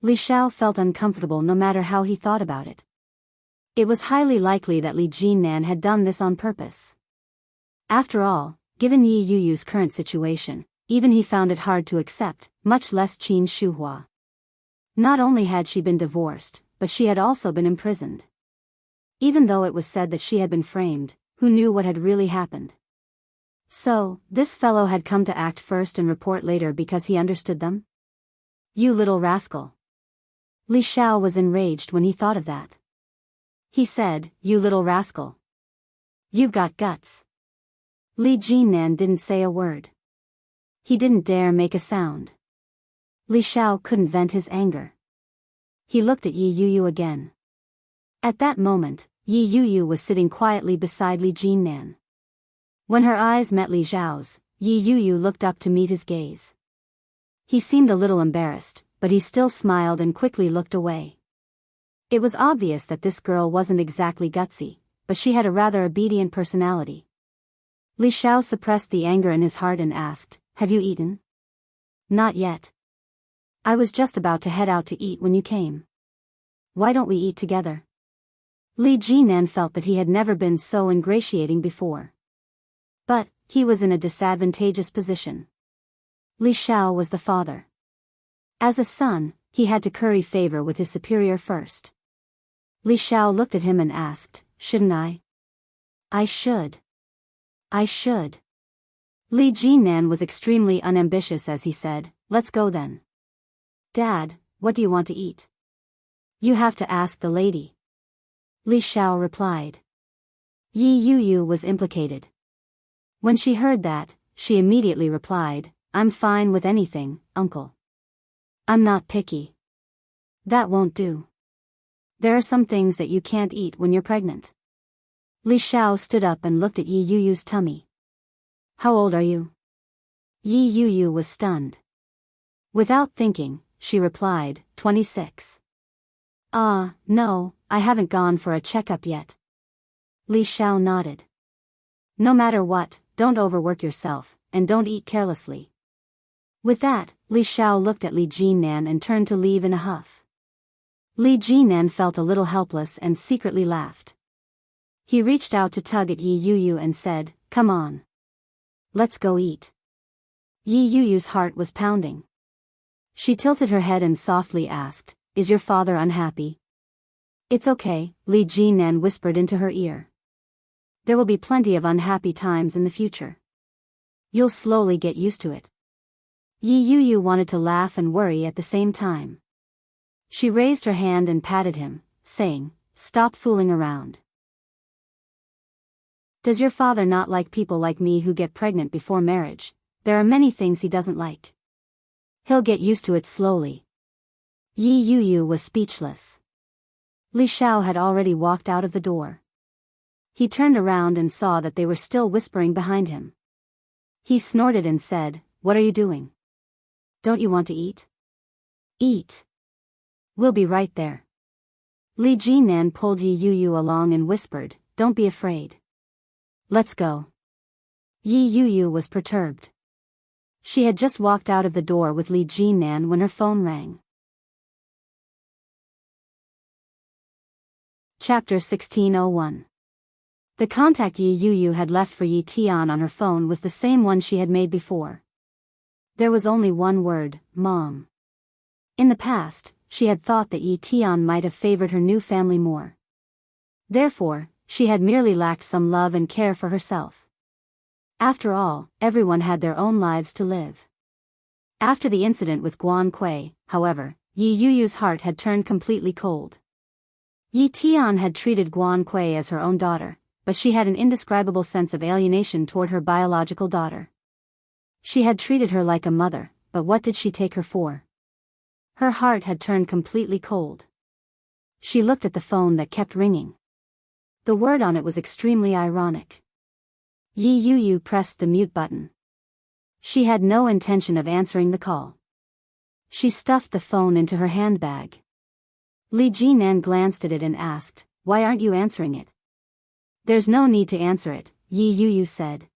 Li Xiao felt uncomfortable no matter how he thought about it. It was highly likely that Li Jinan had done this on purpose. After all, given Yi Yuyu's current situation, even he found it hard to accept, much less Qin Shuhua. Not only had she been divorced, but she had also been imprisoned. Even though it was said that she had been framed, who knew what had really happened? So, this fellow had come to act first and report later because he understood them? You little rascal. Li Xiao was enraged when he thought of that. He said, You little rascal. You've got guts. Li Jinan didn't say a word. He didn't dare make a sound. Li Xiao couldn't vent his anger. He looked at Yi Yuyu again. At that moment, Yi Yuyu was sitting quietly beside Li Jinan. When her eyes met Li Zhao's, Yi Yuyu looked up to meet his gaze. He seemed a little embarrassed, but he still smiled and quickly looked away. It was obvious that this girl wasn't exactly gutsy, but she had a rather obedient personality. Li Xiao suppressed the anger in his heart and asked, Have you eaten? Not yet. I was just about to head out to eat when you came. Why don't we eat together? Li Jinan felt that he had never been so ingratiating before. But, he was in a disadvantageous position. Li Xiao was the father. As a son, he had to curry favor with his superior first. Li Xiao looked at him and asked, Shouldn't I? I should. I should. Li Jinan was extremely unambitious as he said, Let's go then. Dad, what do you want to eat? You have to ask the lady. Li Xiao replied. Yi Yuyu was implicated. When she heard that, she immediately replied, I'm fine with anything, uncle. I'm not picky. That won't do. There are some things that you can't eat when you're pregnant. Li Xiao stood up and looked at Yi Yuyu's tummy. How old are you? Yi Yuyu was stunned. Without thinking, she replied, 26. No, I haven't gone for a checkup yet. Li Xiao nodded. No matter what, don't overwork yourself, and don't eat carelessly. With that, Li Xiao looked at Li Jinan and turned to leave in a huff. Li Jinan felt a little helpless and secretly laughed. He reached out to tug at Yi Yuyu and said, Come on. Let's go eat. Yi Yuyu's heart was pounding. She tilted her head and softly asked, Is your father unhappy? It's okay, Li Jinan whispered into her ear. There will be plenty of unhappy times in the future. You'll slowly get used to it. Yi Yuyu wanted to laugh and worry at the same time. She raised her hand and patted him, saying, Stop fooling around. Does your father not like people like me who get pregnant before marriage? There are many things he doesn't like. He'll get used to it slowly. Yi Yuyu was speechless. Li Xiao had already walked out of the door. He turned around and saw that they were still whispering behind him. He snorted and said, What are you doing? Don't you want to eat? Eat. We'll be right there. Li Jinan pulled Yi Yu along and whispered, "Don't be afraid. Let's go." Yi Yu was perturbed. She had just walked out of the door with Li Jinan when her phone rang. Chapter 1601. The contact Yi Yu had left for Yi Tian on her phone was the same one she had made before. There was only one word, Mom. In the past, she had thought that Yi Tian might have favored her new family more. Therefore, she had merely lacked some love and care for herself. After all, everyone had their own lives to live. After the incident with Guan Kui, however, Yi Yu's heart had turned completely cold. Yi Tian had treated Guan Kui as her own daughter, but she had an indescribable sense of alienation toward her biological daughter. She had treated her like a mother, but what did she take her for? Her heart had turned completely cold. She looked at the phone that kept ringing. The word on it was extremely ironic. Yi Yu pressed the mute button. She had no intention of answering the call. She stuffed the phone into her handbag. Li Jinan glanced at it and asked, "Why aren't you answering it?" "There's no need to answer it," Yi Yu said.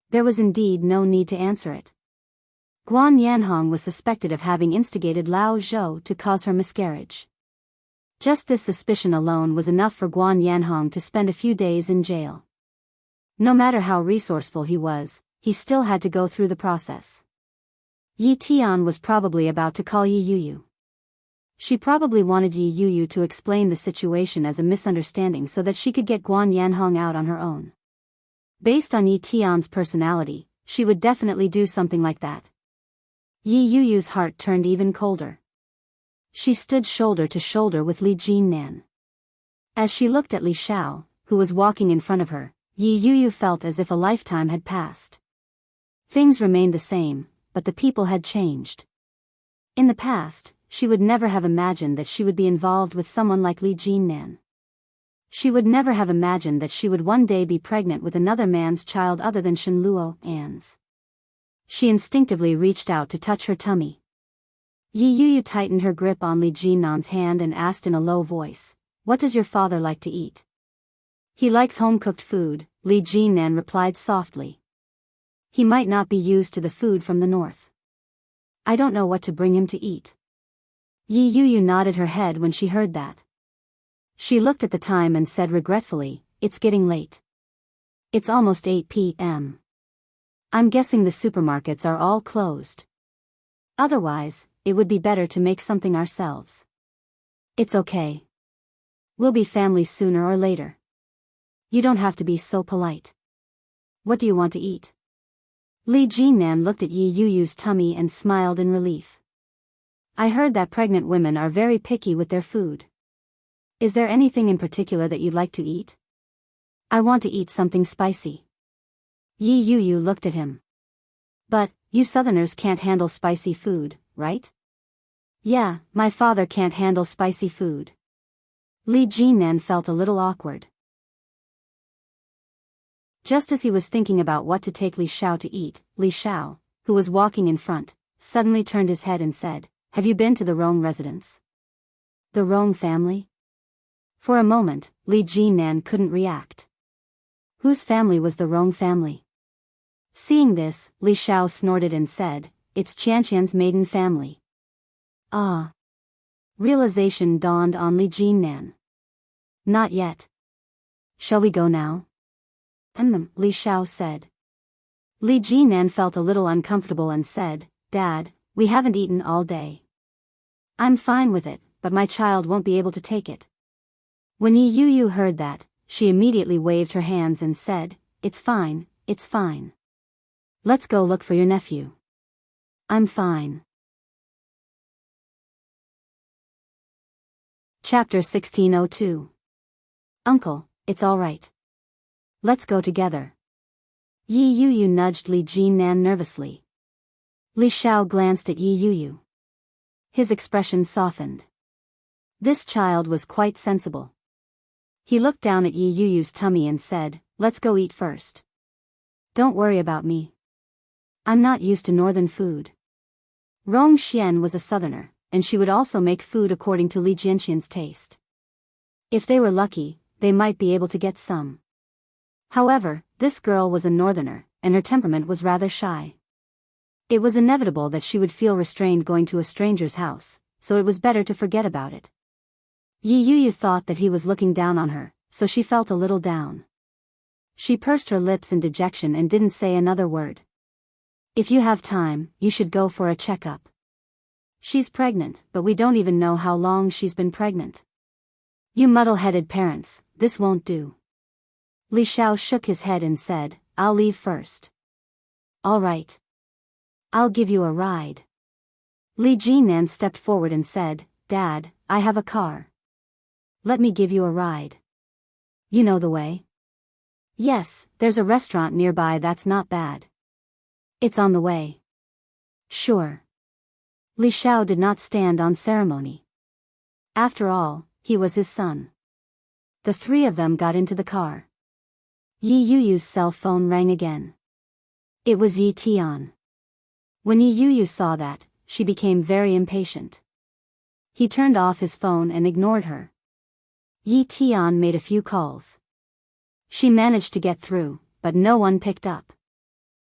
There was indeed no need to answer it. Guan Yanhong was suspected of having instigated Lao Zhou to cause her miscarriage. Just this suspicion alone was enough for Guan Yanhong to spend a few days in jail. No matter how resourceful he was, he still had to go through the process. Yi Tian was probably about to call Yi Yu. She probably wanted Yi Yu to explain the situation as a misunderstanding so that she could get Guan Yanhong out on her own. Based on Yi Tian's personality, she would definitely do something like that. Yi Yu's heart turned even colder. She stood shoulder to shoulder with Li Jinan. As she looked at Li Xiao, who was walking in front of her, Yi Yu felt as if a lifetime had passed. Things remained the same, but the people had changed. In the past, she would never have imagined that she would be involved with someone like Li Jinan. She would never have imagined that she would one day be pregnant with another man's child other than Shenluo An's. She instinctively reached out to touch her tummy. Yi Yu tightened her grip on Li Jinan's hand and asked in a low voice, "What does your father like to eat?" "He likes home-cooked food," Li Jinan replied softly. "He might not be used to the food from the north. I don't know what to bring him to eat." Yi Yu nodded her head when she heard that. She looked at the time and said regretfully, "It's getting late. It's almost 8 p.m. I'm guessing the supermarkets are all closed. Otherwise, it would be better to make something ourselves." "It's okay. We'll be family sooner or later. You don't have to be so polite. What do you want to eat?" Li Jinan looked at Yi Yu's tummy and smiled in relief. "I heard that pregnant women are very picky with their food. Is there anything in particular that you'd like to eat?" "I want to eat something spicy." Yi Yu looked at him. "But, you Southerners can't handle spicy food, right?" "Yeah, my father can't handle spicy food." Li Jinan felt a little awkward. Just as he was thinking about what to take Li Xiao to eat, Li Xiao, who was walking in front, suddenly turned his head and said, "Have you been to the Rong residence?" "The Rong family?" For a moment, Li Jinan couldn't react. Whose family was the Rong family? Seeing this, Li Xiao snorted and said, "It's Qianqian's maiden family." Ah. Realization dawned on Li Jinan. "Not yet. Shall we go now?" Li Xiao said. Li Jinan felt a little uncomfortable and said, "Dad, we haven't eaten all day. I'm fine with it, but my child won't be able to take it." When Yi Yu heard that, she immediately waved her hands and said, "It's fine, it's fine. Let's go look for your nephew." "I'm fine." Chapter 1602. "Uncle, it's all right. Let's go together." Yi Yu nudged Li Jinan nervously. Li Xiao glanced at Yi Yu. His expression softened. This child was quite sensible. He looked down at Yi Yu's tummy and said, "Let's go eat first. Don't worry about me. I'm not used to northern food." Rong Xian was a southerner, and she would also make food according to Li Jianxian's taste. If they were lucky, they might be able to get some. However, this girl was a northerner, and her temperament was rather shy. It was inevitable that she would feel restrained going to a stranger's house, so it was better to forget about it. Yi Yu thought that he was looking down on her, so she felt a little down. She pursed her lips in dejection and didn't say another word. If you have time, you should go for a checkup. She's pregnant, but we don't even know how long she's been pregnant. You muddle-headed parents, this won't do. Li Xiao shook his head and said, I'll leave first. All right. I'll give you a ride. Li Jinan stepped forward and said, Dad, I have a car. Let me give you a ride. You know the way? Yes, there's a restaurant nearby that's not bad. It's on the way. Sure. Li Xiao did not stand on ceremony. After all, he was his son. The three of them got into the car. Yi Yu's cell phone rang again. It was Yi Tian. When Yi Yu saw that, she became very impatient. He turned off his phone and ignored her. Yi Tian made a few calls. She managed to get through, but no one picked up.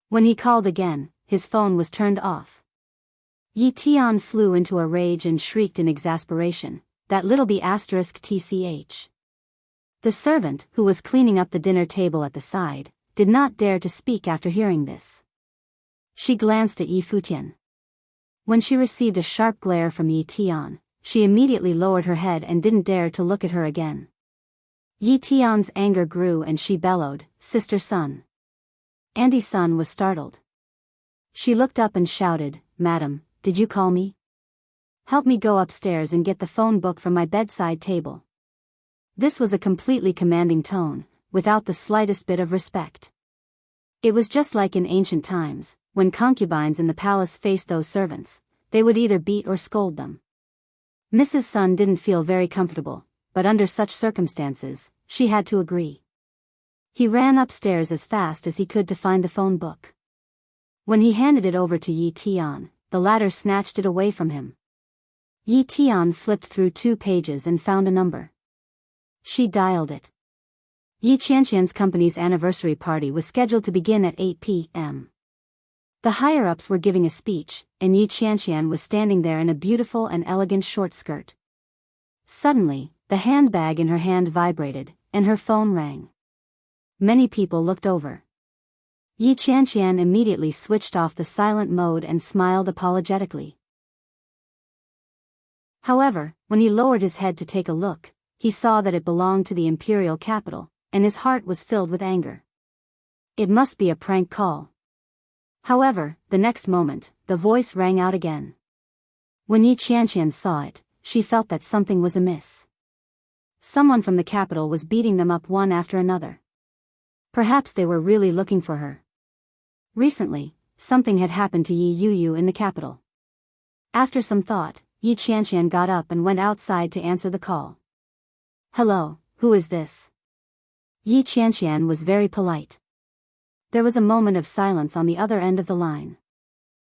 When he called again, his phone was turned off. Yi Tian flew into a rage and shrieked in exasperation, that little b******. The servant, who was cleaning up the dinner table at the side, did not dare to speak after hearing this. She glanced at Yi Futian. When she received a sharp glare from Yi Tian, she immediately lowered her head and didn't dare to look at her again. Yi Tian's anger grew and she bellowed, Sister Sun. Andy Sun was startled. She looked up and shouted, Madam, did you call me? Help me go upstairs and get the phone book from my bedside table. This was a completely commanding tone, without the slightest bit of respect. It was just like in ancient times, when concubines in the palace faced those servants, they would either beat or scold them. Mrs. Sun didn't feel very comfortable, but under such circumstances, she had to agree. He ran upstairs as fast as he could to find the phone book. When he handed it over to Yi Tian, the latter snatched it away from him. Yi Tian flipped through 2 pages and found a number. She dialed it. Yi Qianqian's company's anniversary party was scheduled to begin at 8 p.m. The higher-ups were giving a speech, and Yi Qianqian was standing there in a beautiful and elegant short skirt. Suddenly, the handbag in her hand vibrated, and her phone rang. Many people looked over. Yi Qianqian immediately switched off the silent mode and smiled apologetically. However, when he lowered his head to take a look, he saw that it belonged to the imperial capital, and his heart was filled with anger. It must be a prank call. However, the next moment, the voice rang out again. When Yi Qianqian saw it, she felt that something was amiss. Someone from the capital was beating them up one after another. Perhaps they were really looking for her. Recently, something had happened to Yi Yu in the capital. After some thought, Yi Qianqian got up and went outside to answer the call. Hello, who is this? Yi Qianqian was very polite. There was a moment of silence on the other end of the line.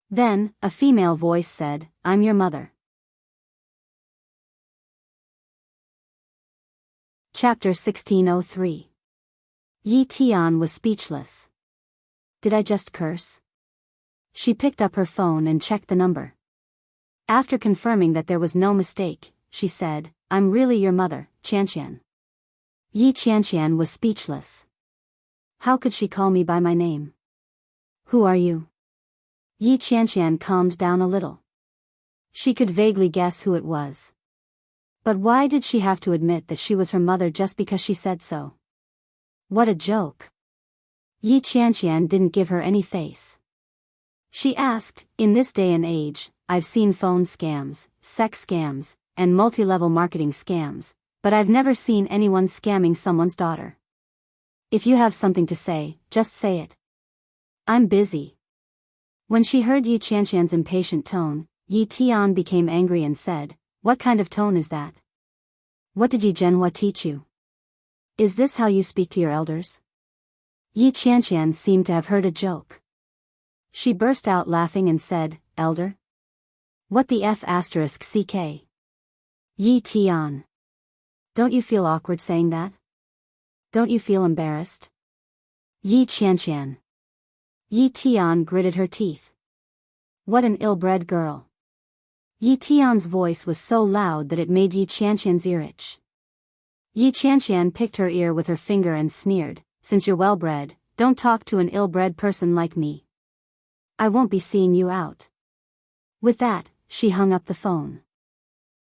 Then, a female voice said, I'm your mother. Chapter 1603. Yi Tian was speechless. Did I just curse? She picked up her phone and checked the number. After confirming that there was no mistake, she said, I'm really your mother, Qianqian. Yi Qianqian was speechless. How could she call me by my name? Who are you? Yi Qianqian calmed down a little. She could vaguely guess who it was. But why did she have to admit that she was her mother just because she said so? What a joke. Yi Qianqian didn't give her any face. She asked, in this day and age, I've seen phone scams, sex scams, and multi-level marketing scams, but I've never seen anyone scamming someone's daughter. If you have something to say, just say it. I'm busy. When she heard Yi Qianqian's impatient tone, Yi Tian became angry and said, what kind of tone is that? What did Yi Zhenhua teach you? Is this how you speak to your elders? Yi Qianqian seemed to have heard a joke. She burst out laughing and said, Elder? What the F***ck? Yi Tian. Don't you feel awkward saying that? Don't you feel embarrassed? Yi Qianqian. Yi Tian gritted her teeth. What an ill-bred girl. Yi Tian's voice was so loud that it made Yi Qianqian's ear itch. Yi Qianqian picked her ear with her finger and sneered, since you're well-bred, don't talk to an ill-bred person like me. I won't be seeing you out. With that, she hung up the phone.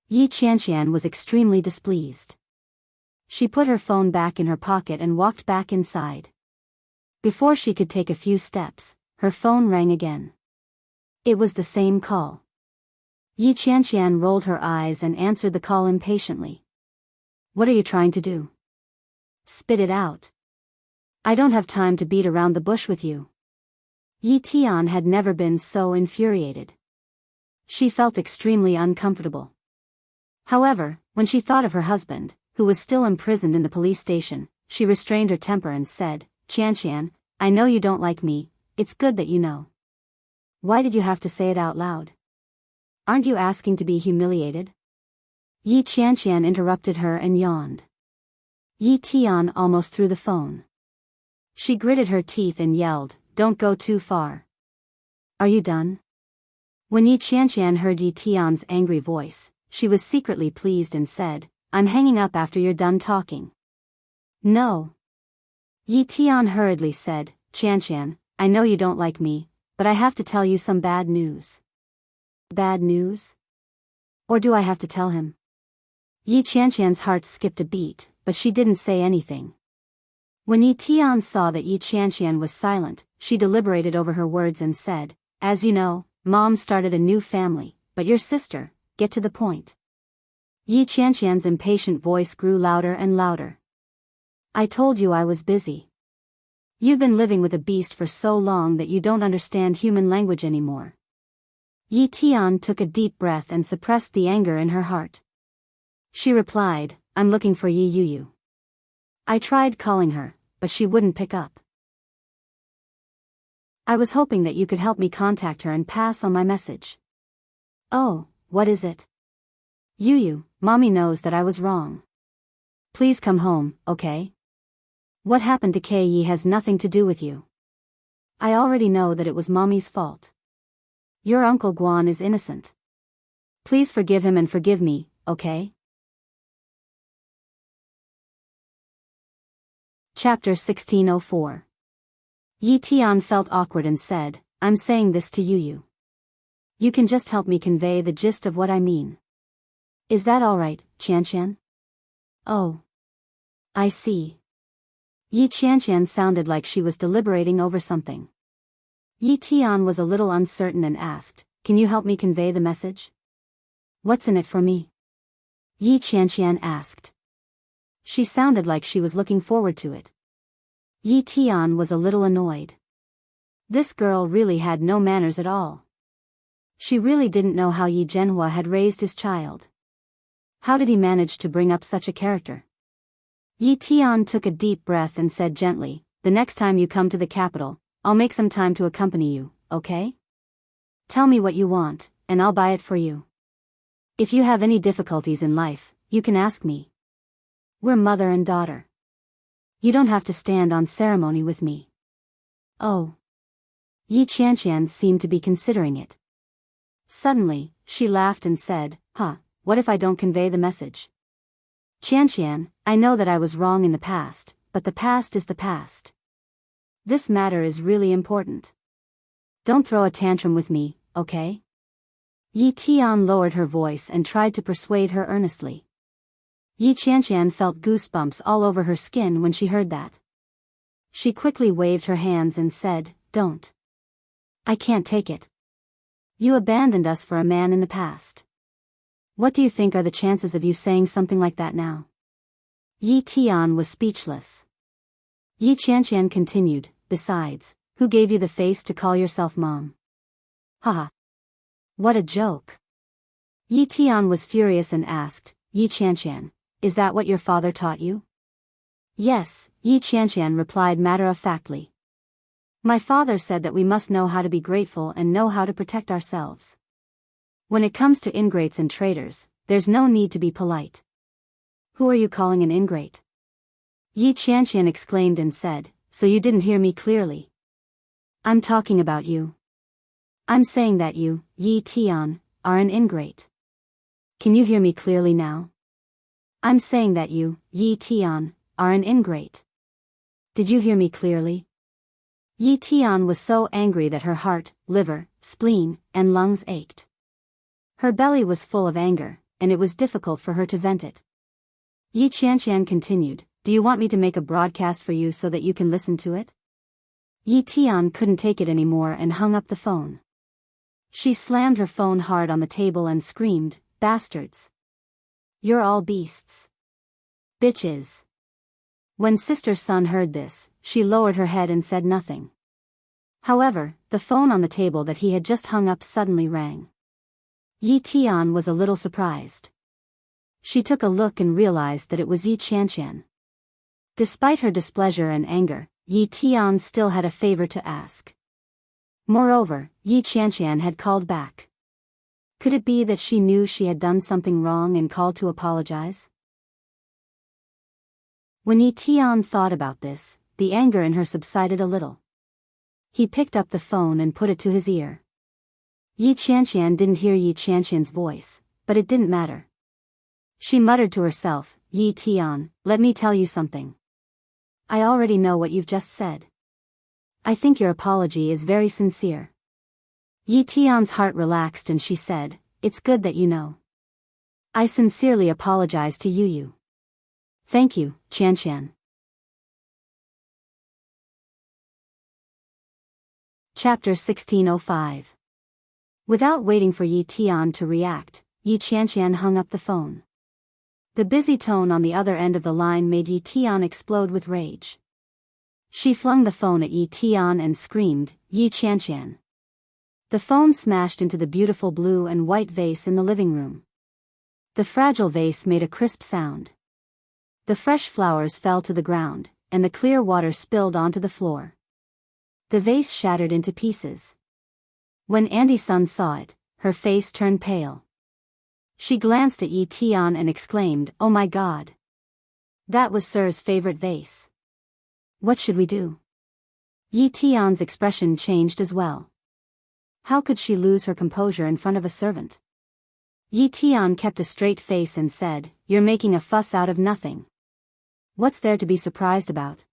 Yi Qianqian was extremely displeased. She put her phone back in her pocket and walked back inside. Before she could take a few steps, her phone rang again. It was the same call. Yi Qianqian rolled her eyes and answered the call impatiently. What are you trying to do? Spit it out. I don't have time to beat around the bush with you. Yi Tian had never been so infuriated. She felt extremely uncomfortable. However, when she thought of her husband, who was still imprisoned in the police station, she restrained her temper and said, Qianqian, I know you don't like me, it's good that you know. Why did you have to say it out loud? Aren't you asking to be humiliated? Yi Qianqian interrupted her and yawned. Yi Tian almost threw the phone. She gritted her teeth and yelled, don't go too far. Are you done? When Yi Qianqian heard Yi Tian's angry voice, she was secretly pleased and said, I'm hanging up after you're done talking. No. Yi Tian hurriedly said, Qianqian, I know you don't like me, but I have to tell you some bad news. Bad news? Or do I have to tell him? Yi Qianqian's heart skipped a beat, but she didn't say anything. When Yi Tian saw that Yi Qianqian was silent, she deliberated over her words and said, as you know, Mom started a new family, but your sister, get to the point. Yi Qianqian's impatient voice grew louder and louder. I told you I was busy. You've been living with a beast for so long that you don't understand human language anymore. Yi Tian took a deep breath and suppressed the anger in her heart. She replied, I'm looking for Yi Yuyu. I tried calling her, but she wouldn't pick up. I was hoping that you could help me contact her and pass on my message. Oh, what is it? Yuyu, Mommy knows that I was wrong. Please come home, okay? What happened to Yi has nothing to do with you. I already know that it was Mommy's fault. Your Uncle Guan is innocent. Please forgive him and forgive me, okay? Chapter 1604. Yi Tian felt awkward and said, I'm saying this to Yuyu. You can just help me convey the gist of what I mean. Is that alright, Qianqian? Oh. I see. Yi Qianqian sounded like she was deliberating over something. Yi Tian was a little uncertain and asked, can you help me convey the message? What's in it for me? Yi Qianqian asked. She sounded like she was looking forward to it. Yi Tian was a little annoyed. This girl really had no manners at all. She really didn't know how Yi Zhenhua had raised his child. How did he manage to bring up such a character? Yi Tian took a deep breath and said gently, the next time you come to the capital, I'll make some time to accompany you, okay? Tell me what you want, and I'll buy it for you. If you have any difficulties in life, you can ask me. We're mother and daughter. You don't have to stand on ceremony with me. Oh. Yi Qianqian seemed to be considering it. Suddenly, she laughed and said, what if I don't convey the message? Qianqian, I know that I was wrong in the past, but the past is the past. This matter is really important. Don't throw a tantrum with me, okay? Yi Tian lowered her voice and tried to persuade her earnestly. Yi Qianqian felt goosebumps all over her skin when she heard that. She quickly waved her hands and said, don't. I can't take it. You abandoned us for a man in the past. What do you think are the chances of you saying something like that now? Yi Tian was speechless. Yi Qianqian continued, besides, who gave you the face to call yourself mom? Haha. What a joke. Yi Tian was furious and asked, Yi Qianqian, is that what your father taught you? Yes, Yi Qianqian replied matter-of-factly. My father said that we must know how to be grateful and know how to protect ourselves. When it comes to ingrates and traitors, there's no need to be polite. Who are you calling an ingrate? Yi Qianqian exclaimed and said, so you didn't hear me clearly. I'm talking about you. I'm saying that you, Yi Tian, are an ingrate. Can you hear me clearly now? I'm saying that you, Yi Tian, are an ingrate. Did you hear me clearly? Yi Tian was so angry that her heart, liver, spleen, and lungs ached. Her belly was full of anger, and it was difficult for her to vent it. Yi Qianqian continued, do you want me to make a broadcast for you so that you can listen to it? Yi Tian couldn't take it anymore and hung up the phone. She slammed her phone hard on the table and screamed, bastards. You're all beasts. Bitches. When Sister Sun heard this, she lowered her head and said nothing. However, the phone on the table that he had just hung up suddenly rang. Yi Tian was a little surprised. She took a look and realized that it was Yi Qianqian. Despite her displeasure and anger, Yi Tian still had a favor to ask. Moreover, Yi Qianqian had called back. Could it be that she knew she had done something wrong and called to apologize? When Yi Tian thought about this, the anger in her subsided a little. He picked up the phone and put it to his ear. Yi Qianqian didn't hear Yi Qianqian's voice, but it didn't matter. She muttered to herself, Yi Tian, let me tell you something. I already know what you've just said. I think your apology is very sincere. Yi Tian's heart relaxed and she said, it's good that you know. I sincerely apologize to you. Thank you, Qianqian. Chapter 1605. Without waiting for Yi Tian to react, Yi Qianqian hung up the phone. The busy tone on the other end of the line made Yi Tian explode with rage. She flung the phone at Yi Tian and screamed, Yi Qianqian. The phone smashed into the beautiful blue and white vase in the living room. The fragile vase made a crisp sound. The fresh flowers fell to the ground, and the clear water spilled onto the floor. The vase shattered into pieces. When Auntie Sun saw it, her face turned pale. She glanced at Yi Tian and exclaimed, oh my God. That was Sir's favorite vase. What should we do? Yi Tian's expression changed as well. How could she lose her composure in front of a servant? Yi Tian kept a straight face and said, you're making a fuss out of nothing. What's there to be surprised about?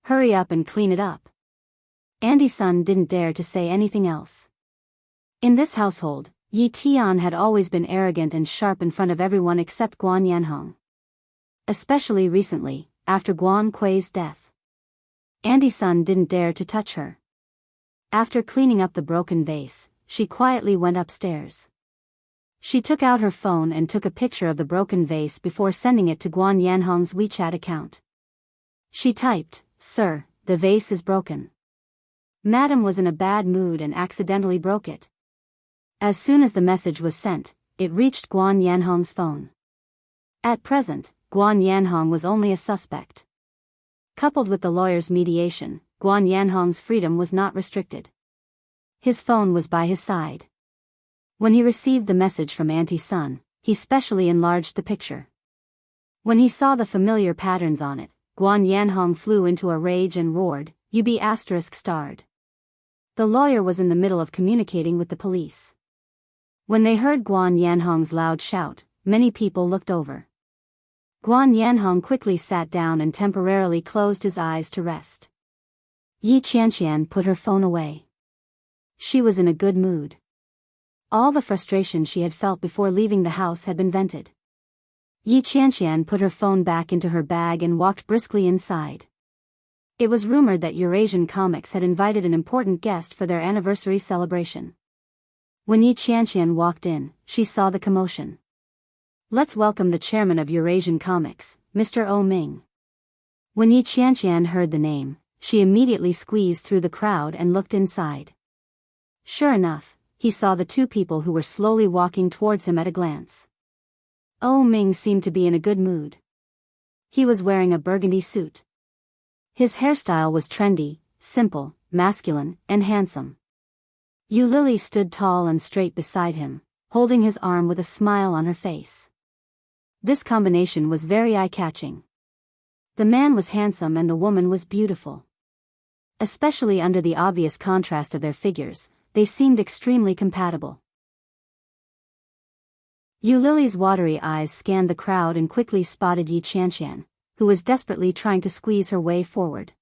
Hurry up and clean it up. Auntie Sun didn't dare to say anything else. In this household, Yi Tian had always been arrogant and sharp in front of everyone except Guan Yanhong. Especially recently, after Guan Kui's death. Auntie Sun didn't dare to touch her. After cleaning up the broken vase, she quietly went upstairs. She took out her phone and took a picture of the broken vase before sending it to Guan Yanhong's WeChat account. She typed, Sir, the vase is broken. Madam was in a bad mood and accidentally broke it. As soon as the message was sent, it reached Guan Yanhong's phone. At present, Guan Yanhong was only a suspect. Coupled with the lawyer's mediation, Guan Yanhong's freedom was not restricted. His phone was by his side. When he received the message from Auntie Sun, he specially enlarged the picture. When he saw the familiar patterns on it, Guan Yanhong flew into a rage and roared, "You be asterisk starred." The lawyer was in the middle of communicating with the police. When they heard Guan Yanhong's loud shout, many people looked over. Guan Yanhong quickly sat down and temporarily closed his eyes to rest. Yi Qianqian put her phone away. She was in a good mood. All the frustration she had felt before leaving the house had been vented. Yi Qianqian put her phone back into her bag and walked briskly inside. It was rumored that Eurasian Comics had invited an important guest for their anniversary celebration. When Yi Qianqian walked in, she saw the commotion. Let's welcome the chairman of Eurasian Comics, Mr. O Ming. When Yi Qianqian heard the name, she immediately squeezed through the crowd and looked inside. Sure enough, he saw the two people who were slowly walking towards him at a glance. O Ming seemed to be in a good mood. He was wearing a burgundy suit. His hairstyle was trendy, simple, masculine, and handsome. Yu Lily stood tall and straight beside him, holding his arm with a smile on her face. This combination was very eye-catching. The man was handsome and the woman was beautiful. Especially under the obvious contrast of their figures, they seemed extremely compatible. Yu Lily's watery eyes scanned the crowd and quickly spotted Yi Qianqian, who was desperately trying to squeeze her way forward.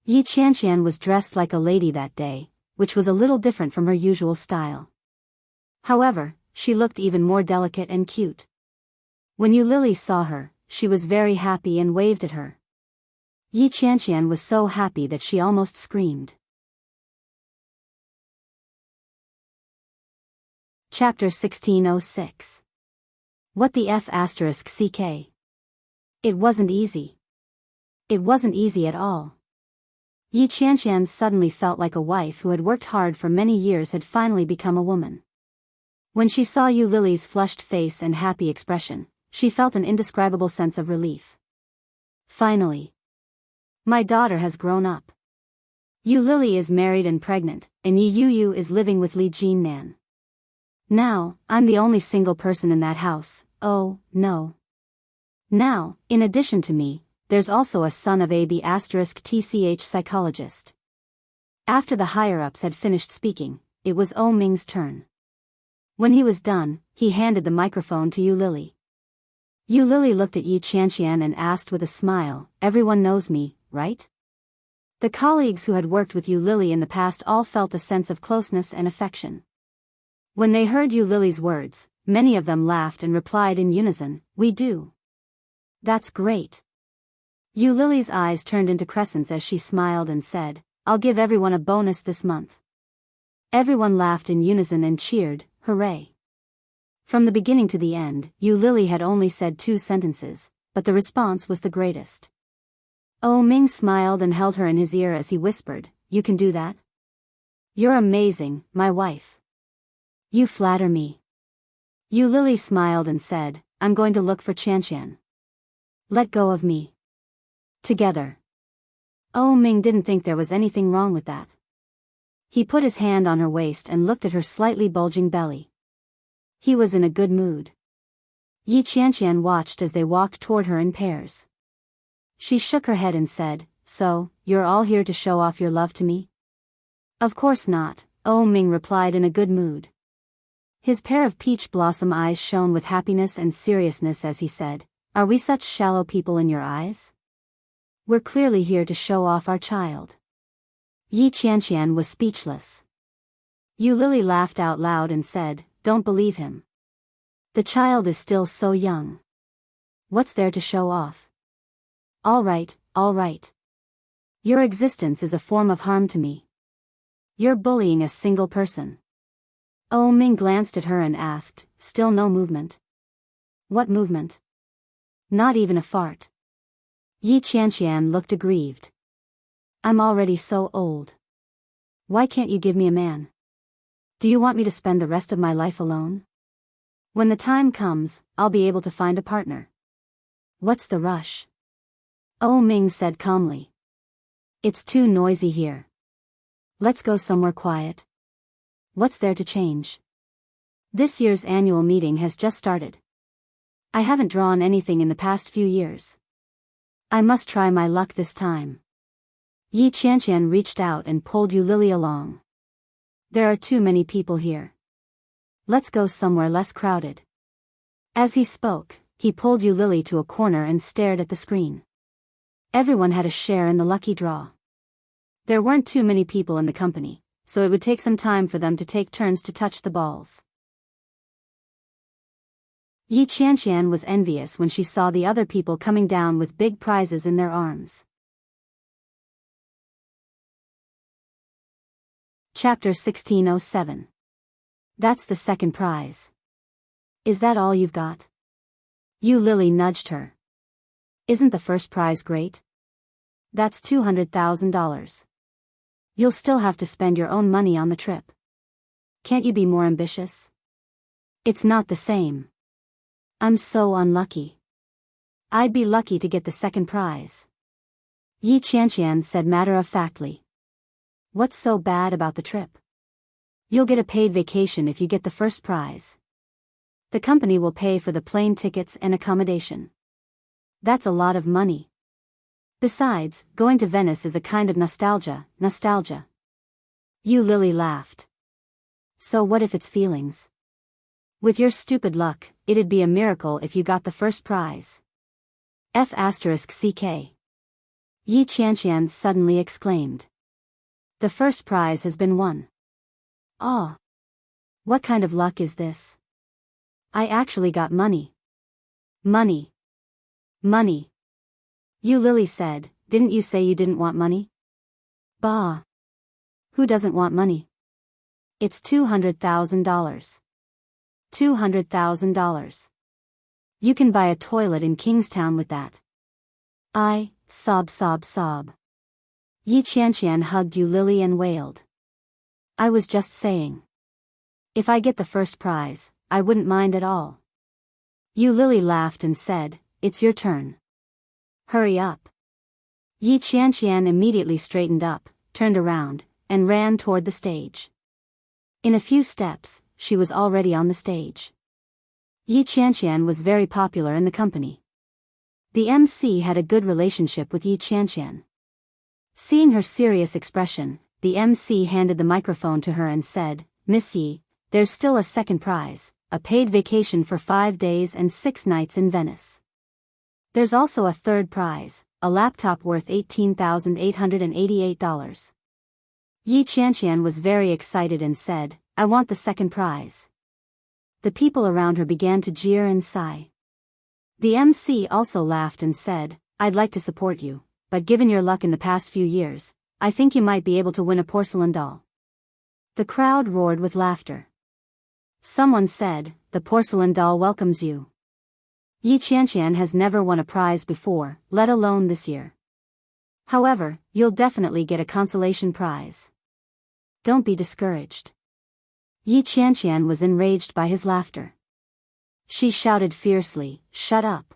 Yi Qianqian was dressed like a lady that day, which was a little different from her usual style. However, she looked even more delicate and cute. When Yu Lily saw her, she was very happy and waved at her. Yi Qianqian was so happy that she almost screamed. Chapter 1606. What the F***ck? It wasn't easy. It wasn't easy at all. Yi Qianqian suddenly felt like a wife who had worked hard for many years had finally become a woman. When she saw Yu Lily's flushed face and happy expression, she felt an indescribable sense of relief. Finally. My daughter has grown up. Yu Lily is married and pregnant, and Yi Yu is living with Li Jinnan. Now, I'm the only single person in that house. Oh, no. Now, in addition to me, there's also a son of a B***TCH psychologist. After the higher-ups had finished speaking, it was Oh Ming's turn. When he was done, he handed the microphone to Yu Lily. Yu Lily looked at Yi Qianqian and asked with a smile, "Everyone knows me, right?" The colleagues who had worked with Yu Lily in the past all felt a sense of closeness and affection. When they heard Yu Lily's words, many of them laughed and replied in unison, "We do." That's great. Yu Lily's eyes turned into crescents as she smiled and said, "I'll give everyone a bonus this month." Everyone laughed in unison and cheered, "Hooray." From the beginning to the end, Yu Lily had only said 2 sentences, but the response was the greatest. Oh Ming smiled and held her in his ear as he whispered, "You can do that? You're amazing, my wife. You flatter me." Yu Lily smiled and said, "I'm going to look for Qianqian. Let go of me." Together. Oh Ming didn't think there was anything wrong with that. He put his hand on her waist and looked at her slightly bulging belly. He was in a good mood. Yi Qianqian watched as they walked toward her in pairs. She shook her head and said, "So, you're all here to show off your love to me?" "Of course not," Oh Ming replied in a good mood. His pair of peach blossom eyes shone with happiness and seriousness as he said, "Are we such shallow people in your eyes? We're clearly here to show off our child." Yi Qianqian was speechless. Yu Lily laughed out loud and said, "Don't believe him. The child is still so young. What's there to show off? All right, all right. Your existence is a form of harm to me. You're bullying a single person." Oh Ming glanced at her and asked, "Still no movement?" "What movement? Not even a fart." Yi Qianqian looked aggrieved. "I'm already so old. Why can't you give me a man? Do you want me to spend the rest of my life alone? When the time comes, I'll be able to find a partner. What's the rush?" Oh Ming said calmly. "It's too noisy here. Let's go somewhere quiet. What's there to change? This year's annual meeting has just started. I haven't drawn anything in the past few years. I must try my luck this time." Yi Qianqian reached out and pulled Yu Lily along. "There are too many people here. Let's go somewhere less crowded." As he spoke, he pulled Yu Lily to a corner and stared at the screen. Everyone had a share in the lucky draw. There weren't too many people in the company, so it would take some time for them to take turns to touch the balls. Yi Qianqian was envious when she saw the other people coming down with big prizes in their arms. Chapter 1607. That's the second prize. Is that all you've got? Yu Lily nudged her. Isn't the first prize great? That's $200,000. You'll still have to spend your own money on the trip. Can't you be more ambitious? It's not the same. I'm so unlucky. I'd be lucky to get the second prize. Yi Qianqian said matter-of-factly. What's so bad about the trip? You'll get a paid vacation if you get the first prize. The company will pay for the plane tickets and accommodation. That's a lot of money. Besides, going to Venice is a kind of nostalgia. Lily laughed. So what if it's feelings? With your stupid luck, it'd be a miracle if you got the first prize. F***ck. Yi Qianqian suddenly exclaimed. The first prize has been won. Oh. What kind of luck is this? I actually got money. Money. Lily said, didn't you say you didn't want money? Bah. Who doesn't want money? It's $200,000. $200,000. You can buy a toilet in Kingstown with that. Sob. Yi Qianqian hugged Lily and wailed. I was just saying. If I get the first prize, I wouldn't mind at all. Lily laughed and said, it's your turn. Hurry up. Yi Qianqian immediately straightened up, turned around, and ran toward the stage. In a few steps, she was already on the stage. Yi Qianqian was very popular in the company. The MC had a good relationship with Yi Qianqian. Seeing her serious expression, the MC handed the microphone to her and said, Miss Yi, there's still a second prize, a paid vacation for 5 days and 6 nights in Venice. There's also a third prize, a laptop worth $18,888. Yi Qianqian was very excited and said, I want the second prize. The people around her began to jeer and sigh. The MC also laughed and said, I'd like to support you, but given your luck in the past few years, I think you might be able to win a porcelain doll. The crowd roared with laughter. Someone said, the porcelain doll welcomes you. Yi Qianqian has never won a prize before, let alone this year. However, you'll definitely get a consolation prize. Don't be discouraged. Yi Qianqian was enraged by his laughter. She shouted fiercely, shut up.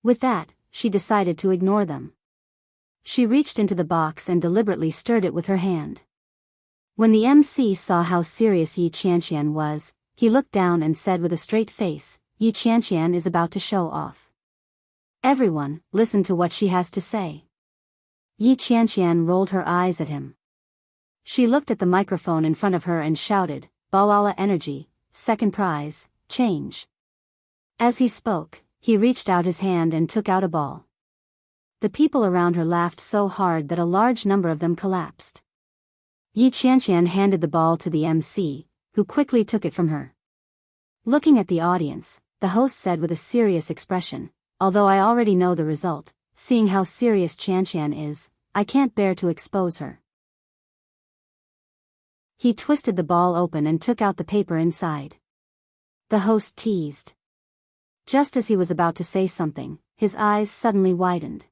With that, she decided to ignore them. She reached into the box and deliberately stirred it with her hand. When the MC saw how serious Yi Qianqian was, he looked down and said with a straight face, Yi Qianqian is about to show off. Everyone, listen to what she has to say. Yi Qianqian rolled her eyes at him. She looked at the microphone in front of her and shouted, Balala energy, second prize, change. As he spoke, he reached out his hand and took out a ball. The people around her laughed so hard that a large number of them collapsed. Yi Qianqian handed the ball to the MC, who quickly took it from her. Looking at the audience, the host said with a serious expression, although I already know the result, seeing how serious Qianqian is, I can't bear to expose her. He twisted the ball open and took out the paper inside. The host teased. Just as he was about to say something, his eyes suddenly widened.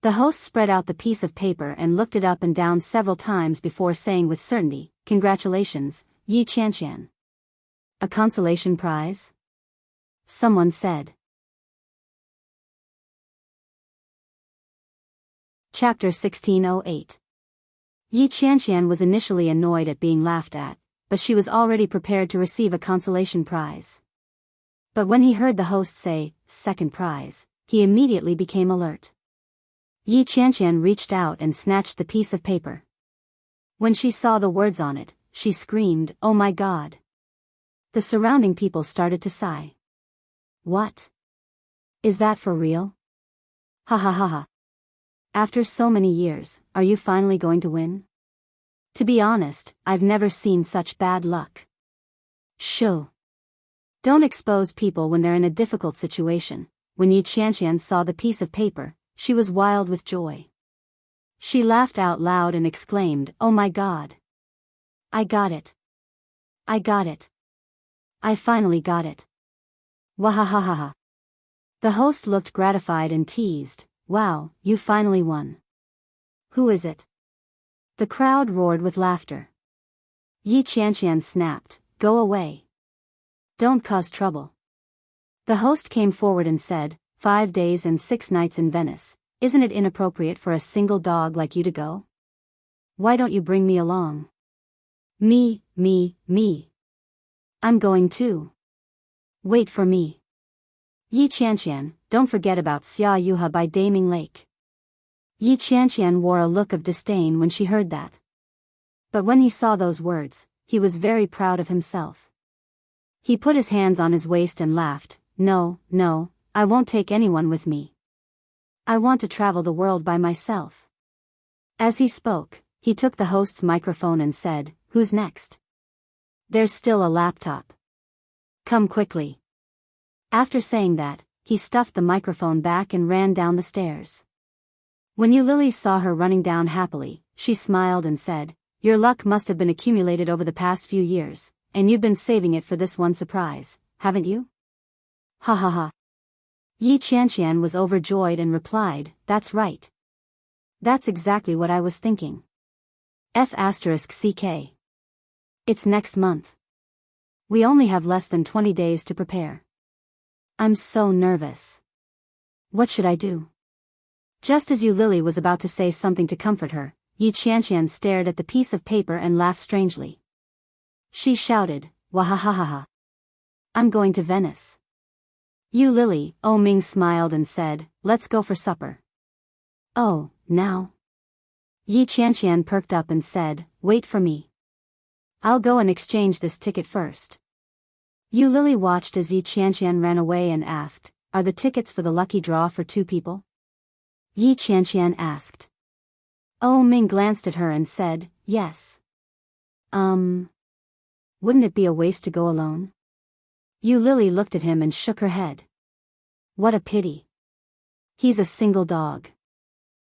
The host spread out the piece of paper and looked it up and down several times before saying with certainty, Congratulations, Yi Qianqian. A consolation prize? Someone said. Chapter 1608. Yi Qianqian was initially annoyed at being laughed at, but she was already prepared to receive a consolation prize. But when he heard the host say, second prize, he immediately became alert. Yi Qianqian reached out and snatched the piece of paper. When she saw the words on it, she screamed, Oh my God! The surrounding people started to sigh. What? Is that for real? Ha ha ha ha. After so many years, are you finally going to win? To be honest, I've never seen such bad luck. Shoo. Don't expose people when they're in a difficult situation. When Yi Qianqian saw the piece of paper, she was wild with joy. She laughed out loud and exclaimed, Oh my God! I got it. I got it. I finally got it. Wahahaha. The host looked gratified and teased, Wow, you finally won. Who is it? The crowd roared with laughter. Yi Qianqian snapped, Go away. Don't cause trouble. The host came forward and said, 5 days and 6 nights in Venice, isn't it inappropriate for a single dog like you to go? Why don't you bring me along? Me. I'm going too. Wait for me. Yi Qianqian, don't forget about Xia Yuha by Daming Lake. Yi Qianqian wore a look of disdain when she heard that. But when he saw those words, he was very proud of himself. He put his hands on his waist and laughed. No, I won't take anyone with me. I want to travel the world by myself. As he spoke, he took the host's microphone and said, "Who's next? There's still a laptop. Come quickly." After saying that, he stuffed the microphone back and ran down the stairs. When Lily saw her running down happily, she smiled and said, "Your luck must have been accumulated over the past few years, and you've been saving it for this one surprise, haven't you?" Ha ha ha. Yi Qianqian was overjoyed and replied, "That's right. That's exactly what I was thinking. F***ck. It's next month. We only have less than 20 days to prepare. I'm so nervous. What should I do?" Just as Lily was about to say something to comfort her, Yi Qianqian stared at the piece of paper and laughed strangely. She shouted, "Wahahaha. I'm going to Venice." Lily, Ming smiled and said, "Let's go for supper." "Oh, now?" Yi Qianqian perked up and said, "Wait for me. I'll go and exchange this ticket first." Lily watched as Yi Qianqian ran away and asked, "Are the tickets for the lucky draw for 2 people?" Yi Qianqian asked. Ming glanced at her and said, "Yes." Wouldn't it be a waste to go alone?" Lily looked at him and shook her head. "What a pity. He's a single dog."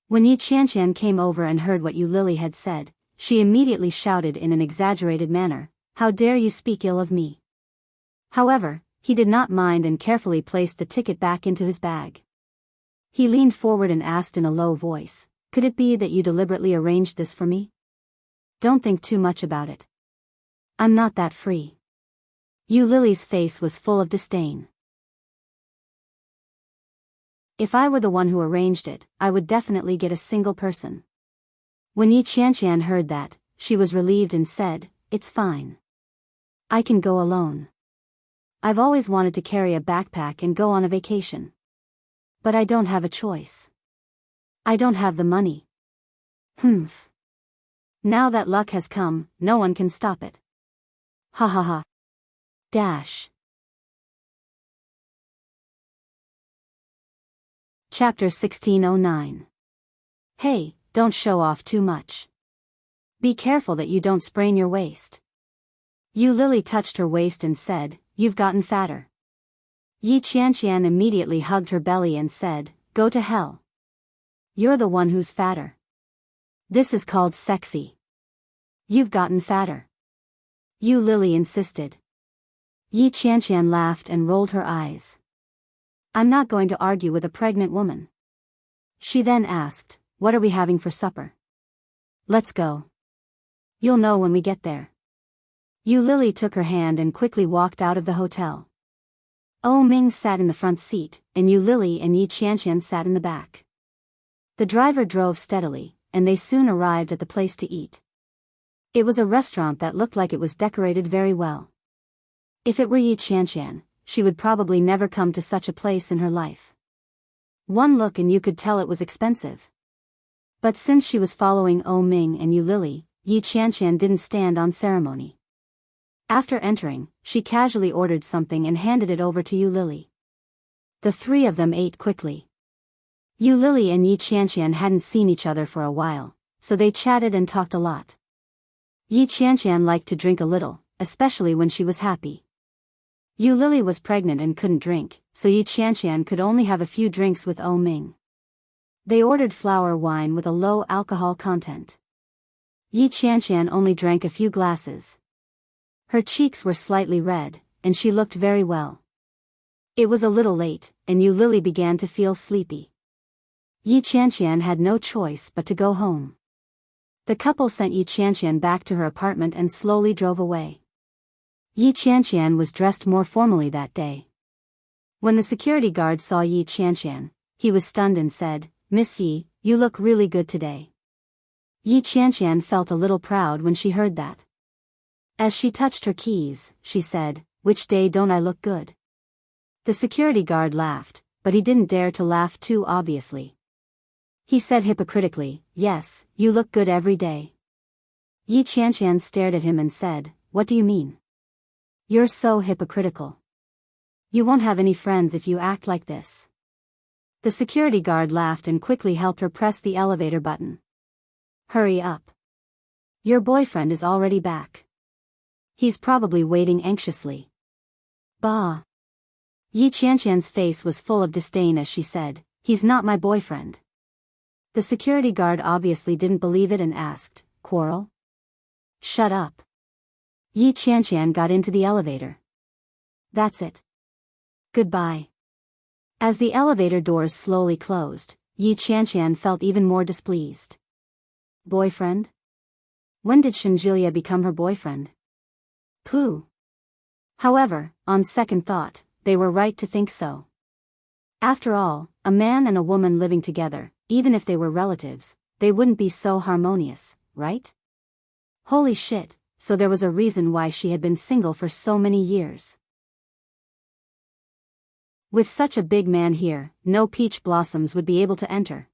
When Yi Qianqian came over and heard what Lily had said, she immediately shouted in an exaggerated manner, "How dare you speak ill of me?" However, he did not mind and carefully placed the ticket back into his bag. He leaned forward and asked in a low voice, "Could it be that you deliberately arranged this for me? Don't think too much about it. I'm not that free." Lily's face was full of disdain. "If I were the one who arranged it, I would definitely get a single person." When Yi Qianqian heard that, she was relieved and said, "It's fine. I can go alone. I've always wanted to carry a backpack and go on a vacation. But I don't have a choice. I don't have the money. Humph. Now that luck has come, no one can stop it. Ha ha ha. Dash." Chapter 1609. Hey, don't show off too much. Be careful that you don't sprain your waist. Lily touched her waist and said, "You've gotten fatter." Yi Qianqian immediately hugged her belly and said, "Go to hell. You're the one who's fatter. This is called sexy. You've gotten fatter." Lily insisted. Yi Qianqian laughed and rolled her eyes. "I'm not going to argue with a pregnant woman." She then asked, "What are we having for supper?" "Let's go. You'll know when we get there." Lily took her hand and quickly walked out of the hotel. Ming sat in the front seat, and Lily and Yi Qianqian sat in the back. The driver drove steadily, and they soon arrived at the place to eat. It was a restaurant that looked like it was decorated very well. If it were Yi Qianqian, she would probably never come to such a place in her life. One look and you could tell it was expensive. But since she was following Ming and Lily, Yi Qianqian didn't stand on ceremony. After entering, she casually ordered something and handed it over to Lily. The 3 of them ate quickly. Lily and Yi Qianqian hadn't seen each other for a while, so they chatted and talked a lot. Yi Qianqian liked to drink a little, especially when she was happy. Lily was pregnant and couldn't drink, so Yi Qianqian could only have a few drinks with Ming. They ordered flower wine with a low alcohol content. Yi Qianqian only drank a few glasses. Her cheeks were slightly red, and she looked very well. It was a little late, and Lily began to feel sleepy. Yi Qianqian had no choice but to go home. The couple sent Yi Qianqian back to her apartment and slowly drove away. Yi Qianqian was dressed more formally that day. When the security guard saw Yi Qianqian, he was stunned and said, "Miss Yi, you look really good today." Yi Qianqian felt a little proud when she heard that. As she touched her keys, she said, "Which day don't I look good?" The security guard laughed, but he didn't dare to laugh too obviously. He said hypocritically, "Yes, you look good every day." Yi Qianqian stared at him and said, "What do you mean? You're so hypocritical. You won't have any friends if you act like this." The security guard laughed and quickly helped her press the elevator button. "Hurry up. Your boyfriend is already back. He's probably waiting anxiously." Bah. Yi Qianqian's face was full of disdain as she said, "He's not my boyfriend." The security guard obviously didn't believe it and asked, "Quarrel?" "Shut up." Yi Qianqian got into the elevator. "That's it. Goodbye." As the elevator doors slowly closed, Yi Qianqian felt even more displeased. Boyfriend? When did Shenjilia become her boyfriend? Pooh. However, on second thought, they were right to think so. After all, a man and a woman living together, even if they were relatives, they wouldn't be so harmonious, right? Holy shit, so there was a reason why she had been single for so many years. With such a big man here, no peach blossoms would be able to enter.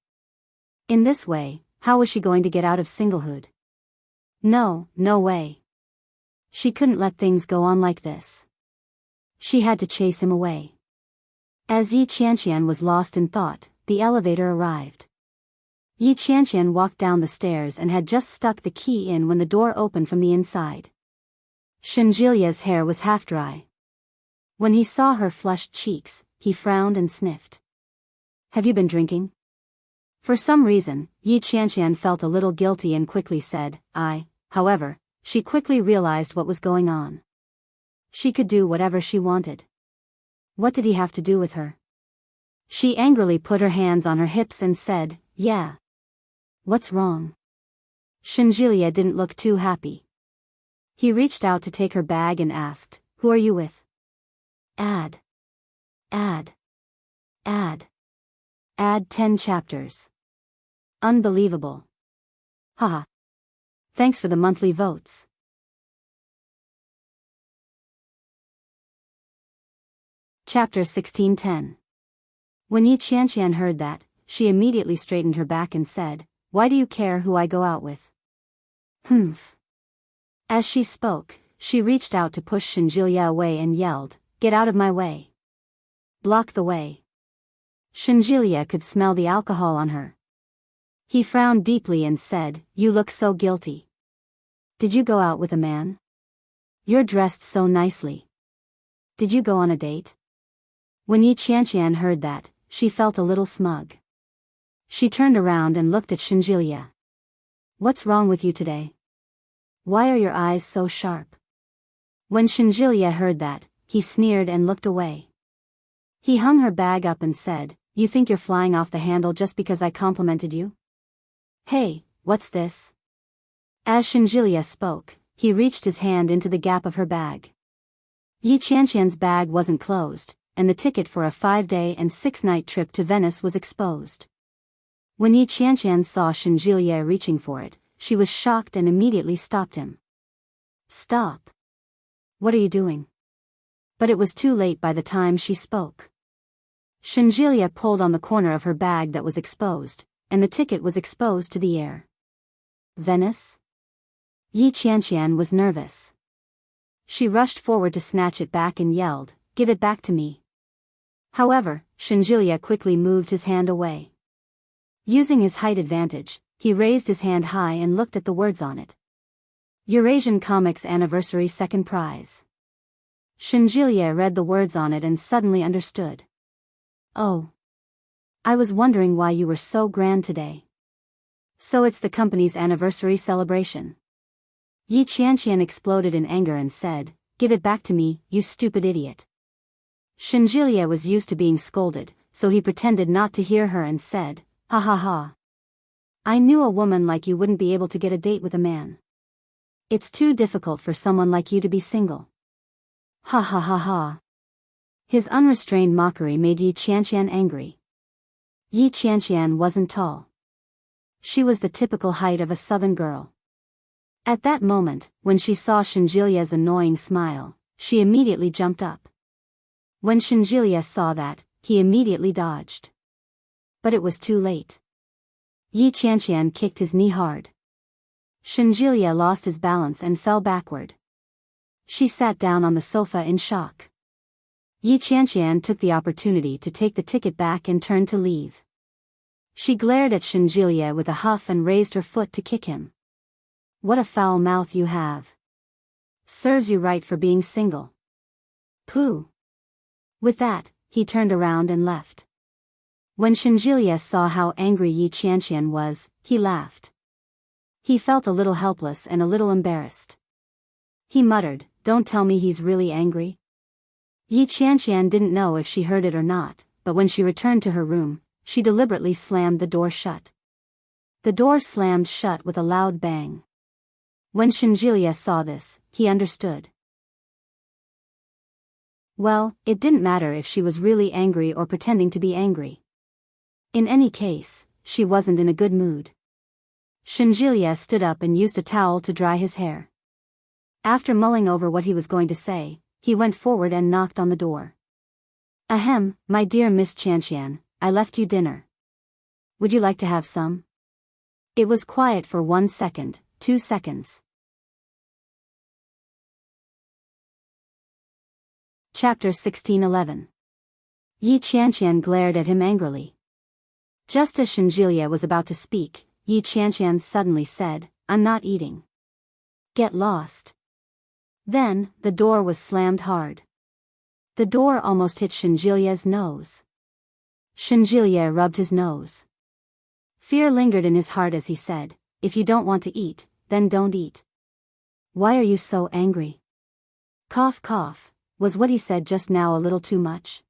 In this way, how was she going to get out of singlehood? No way. She couldn't let things go on like this. She had to chase him away. As Yi Qianqian was lost in thought, the elevator arrived. Yi Qianqian walked down the stairs and had just stuck the key in when the door opened from the inside. Shenjilia's hair was half dry. When he saw her flushed cheeks, he frowned and sniffed. "Have you been drinking?" For some reason, Yi Qianqian felt a little guilty and quickly said, However, she quickly realized what was going on. She could do whatever she wanted. What did he have to do with her? She angrily put her hands on her hips and said, "Yeah. What's wrong?" Shenjilia didn't look too happy. He reached out to take her bag and asked, "Who are you with?" Add 10 chapters. Unbelievable. Haha. Thanks for the monthly votes. Chapter 16:10. When Yi Qianqian heard that, she immediately straightened her back and said, "Why do you care who I go out with?" Humph. As she spoke, she reached out to push Shenjilia away and yelled, "Get out of my way. Block the way." Shenjilia could smell the alcohol on her. He frowned deeply and said, "You look so guilty. Did you go out with a man? You're dressed so nicely. Did you go on a date?" When Yi Qianqian heard that, she felt a little smug. She turned around and looked at Shenjilia. "What's wrong with you today? Why are your eyes so sharp?" When Shenjilia heard that, he sneered and looked away. He hung her bag up and said, "You think you're flying off the handle just because I complimented you? Hey, what's this?" As Shenjilia spoke, he reached his hand into the gap of her bag. Yi Qianqian's bag wasn't closed, and the ticket for a 5-day and 6-night trip to Venice was exposed. When Yi Qianqian saw Shenjilia reaching for it, she was shocked and immediately stopped him. "Stop. What are you doing?" But it was too late by the time she spoke. Shenjilia pulled on the corner of her bag that was exposed, and the ticket was exposed to the air. Venice? Yi Qianqian was nervous. She rushed forward to snatch it back and yelled, "Give it back to me." However, Shenjilia quickly moved his hand away. Using his height advantage, he raised his hand high and looked at the words on it. Eurasian Comics Anniversary Second Prize. Shenjilia read the words on it and suddenly understood. "Oh. I was wondering why you were so grand today. So it's the company's anniversary celebration." Yi Qianqian exploded in anger and said, "Give it back to me, you stupid idiot." Shenjilia was used to being scolded, so he pretended not to hear her and said, "Ha ha ha. I knew a woman like you wouldn't be able to get a date with a man. It's too difficult for someone like you to be single. Ha ha ha ha." His unrestrained mockery made Yi Qianqian angry. Yi Qianqian wasn't tall. She was the typical height of a southern girl. At that moment, when she saw Shenjilia's annoying smile, she immediately jumped up. When Shinjilia saw that, he immediately dodged. But it was too late. Yi Qianqian kicked his knee hard. Shinjilia lost his balance and fell backward. She sat down on the sofa in shock. Yi Qianqian took the opportunity to take the ticket back and turned to leave. She glared at Shinjilia with a huff and raised her foot to kick him. What a foul mouth you have. Serves you right for being single. Pooh. With that, he turned around and left. When Shinjilia saw how angry Yi Qianqian was, he laughed. He felt a little helpless and a little embarrassed. He muttered, "Don't tell me he's really angry." Yi Qianqian didn't know if she heard it or not, but when she returned to her room, she deliberately slammed the door shut. The door slammed shut with a loud bang. When Shinjilia saw this, he understood. Well, it didn't matter if she was really angry or pretending to be angry. In any case, she wasn't in a good mood. Shinjilia stood up and used a towel to dry his hair. After mulling over what he was going to say, he went forward and knocked on the door. Ahem, my dear Miss Qianqian, I left you dinner. Would you like to have some? It was quiet for 1 second, 2 seconds. Chapter 1611. Yi Qianqian glared at him angrily. Just as Shinjilia was about to speak, Yi Qianqian suddenly said, "I'm not eating. Get lost." Then, the door was slammed hard. The door almost hit Shinjilia's nose. Shinjilia rubbed his nose. Fear lingered in his heart as he said, "If you don't want to eat, then don't eat. Why are you so angry?" Cough cough, was what he said just now a little too much?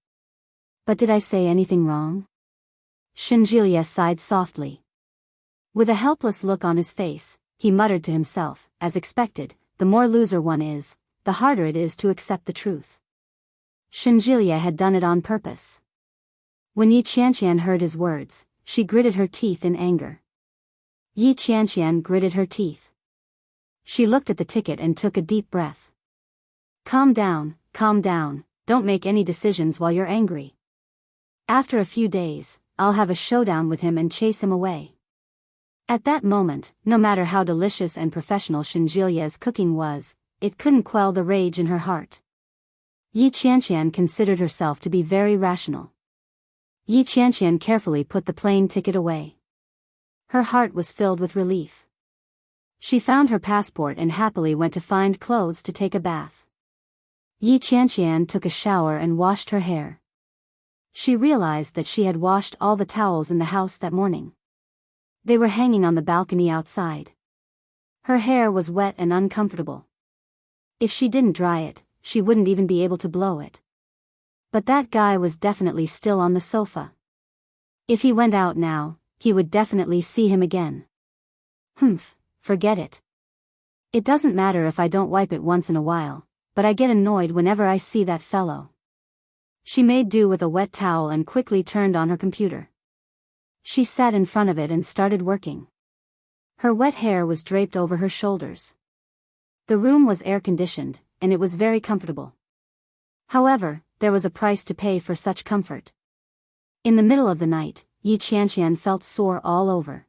But did I say anything wrong? Shinjilia sighed softly. With a helpless look on his face, he muttered to himself, as expected, the more loser one is, the harder it is to accept the truth. Shinjilia had done it on purpose. When Yi Qianqian heard his words, she gritted her teeth in anger. Yi Qianqian gritted her teeth. She looked at the ticket and took a deep breath. Calm down, don't make any decisions while you're angry. After a few days, I'll have a showdown with him and chase him away. At that moment, no matter how delicious and professional Shinjilia's cooking was, it couldn't quell the rage in her heart. Yi Qianqian considered herself to be very rational. Yi Qianqian carefully put the plane ticket away. Her heart was filled with relief. She found her passport and happily went to find clothes to take a bath. Yi Qianqian took a shower and washed her hair. She realized that she had washed all the towels in the house that morning. They were hanging on the balcony outside. Her hair was wet and uncomfortable. If she didn't dry it, she wouldn't even be able to blow it. But that guy was definitely still on the sofa. If he went out now, he would definitely see him again. Forget it. It doesn't matter if I don't wipe it once in a while, but I get annoyed whenever I see that fellow. She made do with a wet towel and quickly turned on her computer. She sat in front of it and started working. Her wet hair was draped over her shoulders. The room was air-conditioned, and it was very comfortable. However, there was a price to pay for such comfort. In the middle of the night, Yi Qianqian felt sore all over.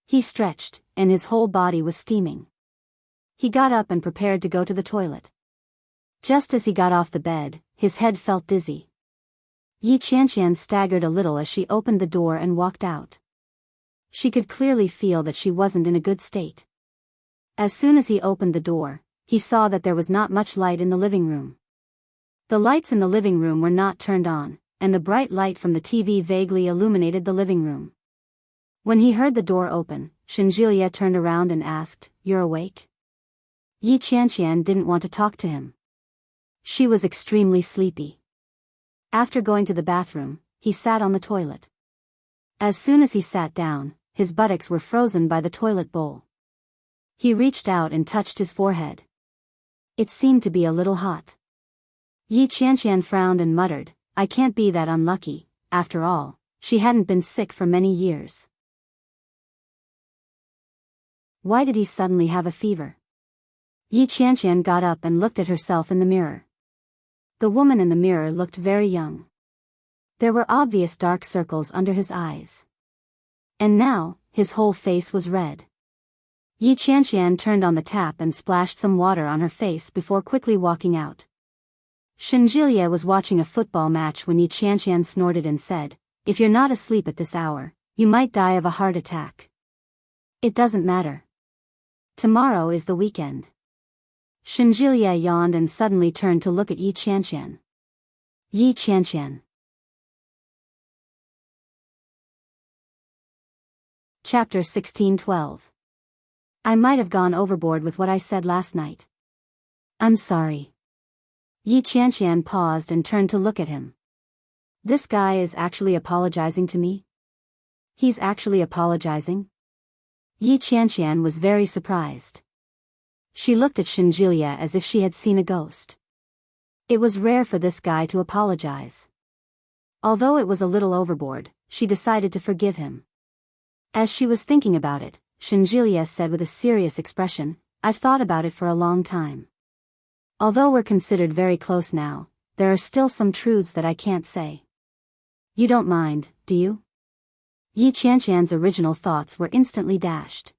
He stretched, and his whole body was steaming. He got up and prepared to go to the toilet. Just as he got off the bed, his head felt dizzy. Yi Qianqian staggered a little as she opened the door and walked out. She could clearly feel that she wasn't in a good state. As soon as he opened the door, he saw that there was not much light in the living room. The lights in the living room were not turned on, and the bright light from the TV vaguely illuminated the living room. When he heard the door open, Shinjilia turned around and asked, "You're awake?" Yi Qianqian didn't want to talk to him. She was extremely sleepy. After going to the bathroom, he sat on the toilet. As soon as he sat down, his buttocks were frozen by the toilet bowl. He reached out and touched his forehead. It seemed to be a little hot. Yi Qianqian frowned and muttered, "I can't be that unlucky." After all, she hadn't been sick for many years. Why did he suddenly have a fever? Yi Qianqian got up and looked at herself in the mirror. The woman in the mirror looked very young. There were obvious dark circles under his eyes. And now, his whole face was red. Yi Qianqian turned on the tap and splashed some water on her face before quickly walking out. Shenjilia was watching a football match when Yi Qianqian snorted and said, "If you're not asleep at this hour, you might die of a heart attack." "It doesn't matter. Tomorrow is the weekend." Shenjilia yawned and suddenly turned to look at Yi Qianqian. Yi Qianqian. Chapter 16:12. I might have gone overboard with what I said last night. I'm sorry. Yi Qianqian paused and turned to look at him. This guy is actually apologizing to me? He's actually apologizing? Yi Qianqian was very surprised. She looked at Shenjilia as if she had seen a ghost. It was rare for this guy to apologize. Although it was a little overboard, she decided to forgive him. As she was thinking about it, Shenjilia said with a serious expression, "I've thought about it for a long time. Although we're considered very close now, there are still some truths that I can't say. You don't mind, do you?" Yi Qianqian's original thoughts were instantly dashed.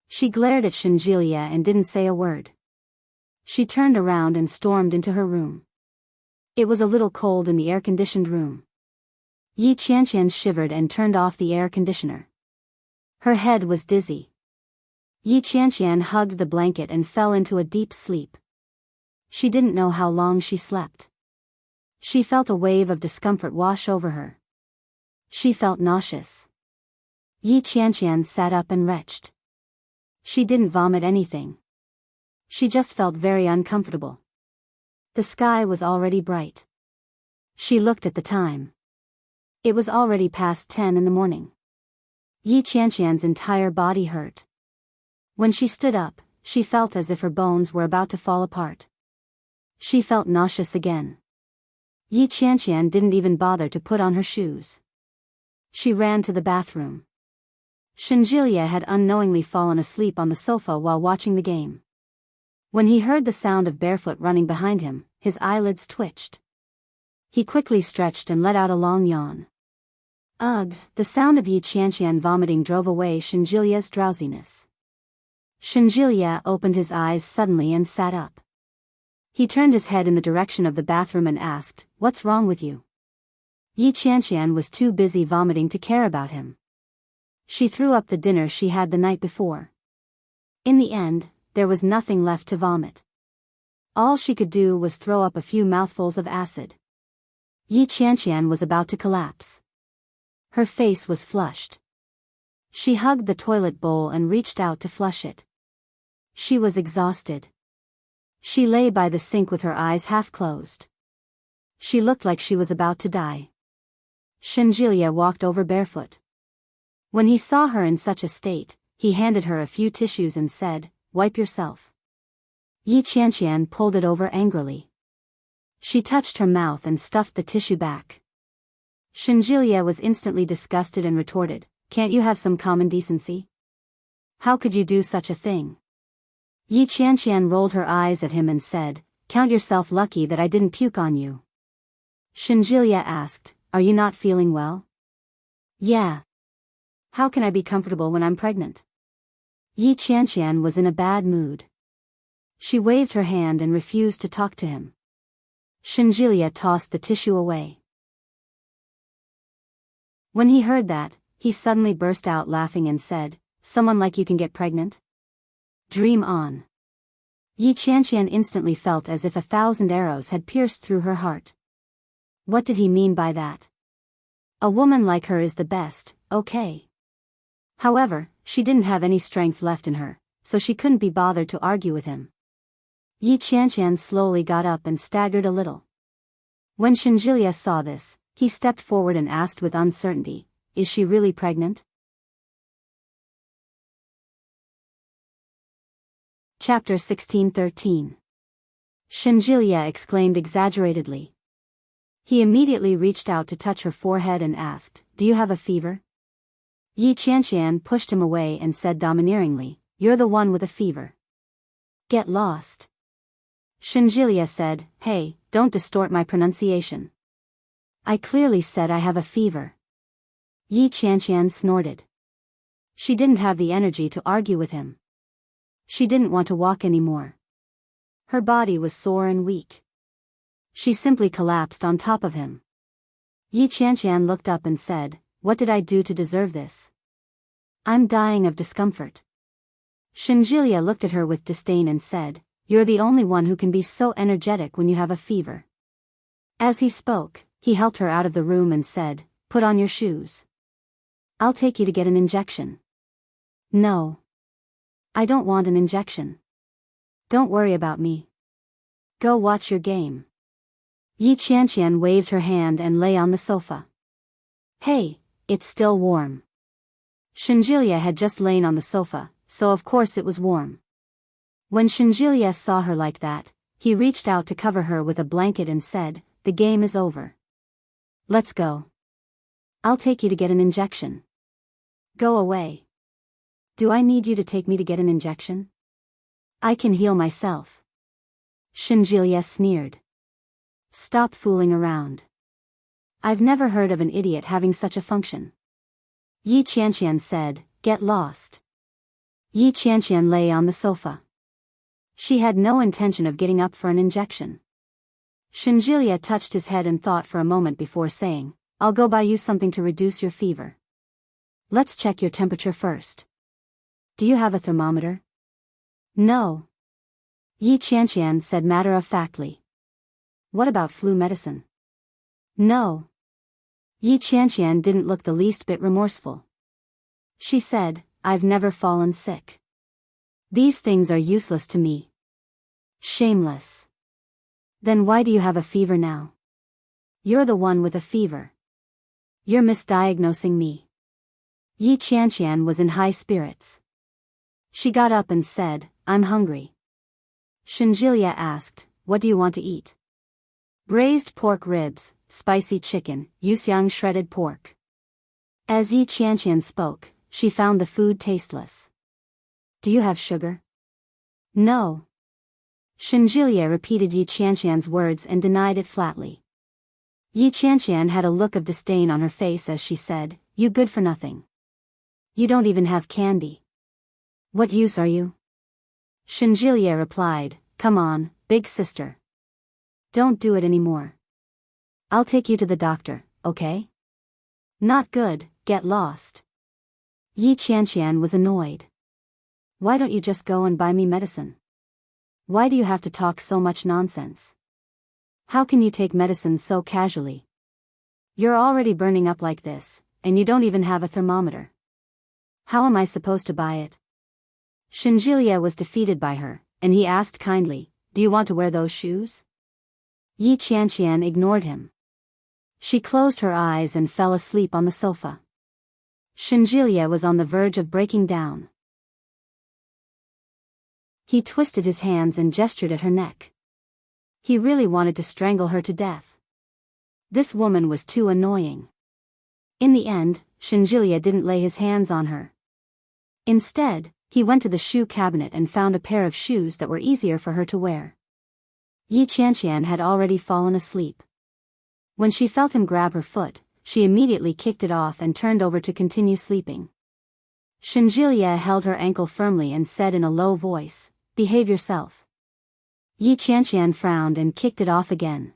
She glared at Shenjilia and didn't say a word. She turned around and stormed into her room. It was a little cold in the air-conditioned room. Yi Qianqian shivered and turned off the air conditioner. Her head was dizzy. Yi Qianqian hugged the blanket and fell into a deep sleep. She didn't know how long she slept. She felt a wave of discomfort wash over her. She felt nauseous. Yi Qianqian sat up and retched. She didn't vomit anything. She just felt very uncomfortable. The sky was already bright. She looked at the time. It was already past 10 in the morning. Yi Qianqian's entire body hurt. When she stood up, she felt as if her bones were about to fall apart. She felt nauseous again. Yi Qianqian didn't even bother to put on her shoes. She ran to the bathroom. Shenjilia had unknowingly fallen asleep on the sofa while watching the game. When he heard the sound of barefoot running behind him, his eyelids twitched. He quickly stretched and let out a long yawn. Ugh, the sound of Yi Qianqian vomiting drove away Shenjilia's drowsiness. Shenjilia opened his eyes suddenly and sat up. He turned his head in the direction of the bathroom and asked, "What's wrong with you?" Yi Qianqian was too busy vomiting to care about him. She threw up the dinner she had the night before. In the end, there was nothing left to vomit. All she could do was throw up a few mouthfuls of acid. Yi Qianqian was about to collapse. Her face was flushed. She hugged the toilet bowl and reached out to flush it. She was exhausted. She lay by the sink with her eyes half closed. She looked like she was about to die. Shenjilia walked over barefoot. When he saw her in such a state, he handed her a few tissues and said, "Wipe yourself." Yi Qianqian pulled it over angrily. She touched her mouth and stuffed the tissue back. Shenjilia was instantly disgusted and retorted, "Can't you have some common decency? How could you do such a thing?" Yi Qianqian rolled her eyes at him and said, "Count yourself lucky that I didn't puke on you." Shenjilia asked, "Are you not feeling well?" "Yeah. How can I be comfortable when I'm pregnant?" Yi Qianqian was in a bad mood. She waved her hand and refused to talk to him. Shenjilia tossed the tissue away. When he heard that, he suddenly burst out laughing and said, "Someone like you can get pregnant? Dream on." Yi Qianqian instantly felt as if 1,000 arrows had pierced through her heart. What did he mean by that? A woman like her is the best, okay. However, she didn't have any strength left in her, so she couldn't be bothered to argue with him. Yi Qianqian slowly got up and staggered a little. When Shenjilia saw this, he stepped forward and asked with uncertainty, "Is she really pregnant?" Chapter 16:13. Shenjilia exclaimed exaggeratedly. He immediately reached out to touch her forehead and asked, "Do you have a fever?" Yi Qianqian pushed him away and said domineeringly, "You're the one with a fever. Get lost." Shinjilia said, "Hey, don't distort my pronunciation. I clearly said I have a fever." Yi Qianqian snorted. She didn't have the energy to argue with him. She didn't want to walk anymore. Her body was sore and weak. She simply collapsed on top of him. Yi Qianqian looked up and said, "What did I do to deserve this? I'm dying of discomfort." Shinjilia looked at her with disdain and said, "You're the only one who can be so energetic when you have a fever." As he spoke, he helped her out of the room and said, "Put on your shoes. I'll take you to get an injection." "No. I don't want an injection. Don't worry about me. Go watch your game." Yi Qianqian waved her hand and lay on the sofa. "Hey, it's still warm." Shinjilia had just lain on the sofa, so of course it was warm. When Shinjilia saw her like that, he reached out to cover her with a blanket and said, "The game is over. Let's go. I'll take you to get an injection." "Go away. Do I need you to take me to get an injection? I can heal myself." Shinjilia sneered. "Stop fooling around. I've never heard of an idiot having such a function." Yi Qianqian said, "Get lost." Yi Qianqian lay on the sofa. She had no intention of getting up for an injection. Shinjilia touched his head and thought for a moment before saying, "I'll go buy you something to reduce your fever. Let's check your temperature first. Do you have a thermometer?" "No." Yi Qianqian said matter-of-factly. "What about flu medicine?" "No." Yi Qianqian didn't look the least bit remorseful. She said, "I've never fallen sick. These things are useless to me." Shameless. "Then why do you have a fever now? You're the one with a fever. You're misdiagnosing me." Yi Qianqian was in high spirits. She got up and said, "I'm hungry." Shinjilia asked, "What do you want to eat?" "Braised pork ribs, spicy chicken, yuxiang shredded pork." As Yi Qianqian spoke, she found the food tasteless. "Do you have sugar?" "No." Shinjilia repeated Yi Qianqian's words and denied it flatly. Yi Qianqian had a look of disdain on her face as she said, "You good for nothing. You don't even have candy. What use are you?" Shinjilia replied, "Come on, big sister. Don't do it anymore. I'll take you to the doctor, okay?" "Not good, get lost." Yi Qianqian was annoyed. "Why don't you just go and buy me medicine? Why do you have to talk so much nonsense? How can you take medicine so casually? You're already burning up like this, and you don't even have a thermometer. How am I supposed to buy it?" Shinjilia was defeated by her, and he asked kindly, "Do you want to wear those shoes?" Yi Qianqian ignored him. She closed her eyes and fell asleep on the sofa. Shinjilia was on the verge of breaking down. He twisted his hands and gestured at her neck. He really wanted to strangle her to death. This woman was too annoying. In the end, Shinjilia didn't lay his hands on her. Instead, he went to the shoe cabinet and found a pair of shoes that were easier for her to wear. Yi Qianqian had already fallen asleep. When she felt him grab her foot, she immediately kicked it off and turned over to continue sleeping. Shinjilia held her ankle firmly and said in a low voice, "Behave yourself." Yi Qianqian frowned and kicked it off again.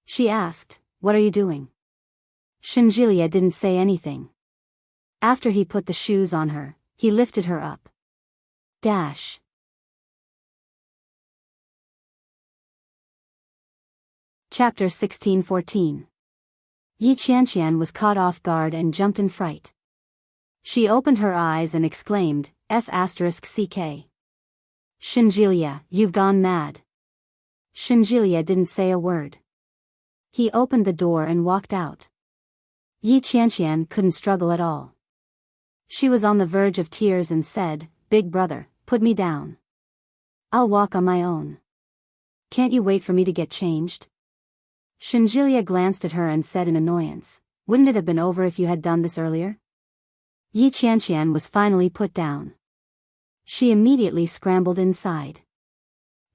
She asked, "What are you doing?" Shinjilia didn't say anything. After he put the shoes on her, he lifted her up. Dash. Chapter 16-14. Yi Qianqian was caught off guard and jumped in fright. She opened her eyes and exclaimed, F***ck. Shinjilia, you've gone mad. Shinjilia didn't say a word. He opened the door and walked out. Yi Qianqian couldn't struggle at all. She was on the verge of tears and said, "Big brother, put me down. I'll walk on my own. Can't you wait for me to get changed?" Shinjilia glanced at her and said in annoyance, "Wouldn't it have been over if you had done this earlier?" Yi Qianqian was finally put down. She immediately scrambled inside.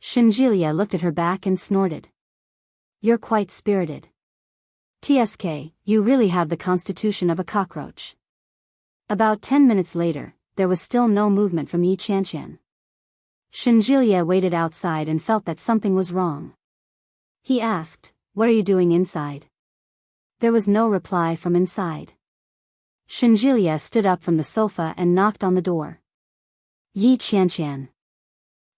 Shinjilia looked at her back and snorted. You're quite spirited. TSK, you really have the constitution of a cockroach. About 10 minutes later, there was still no movement from Yi Qianqian. Shinjilia waited outside and felt that something was wrong. He asked, what are you doing inside? There was no reply from inside. Shinjilia stood up from the sofa and knocked on the door. Yi Qianqian.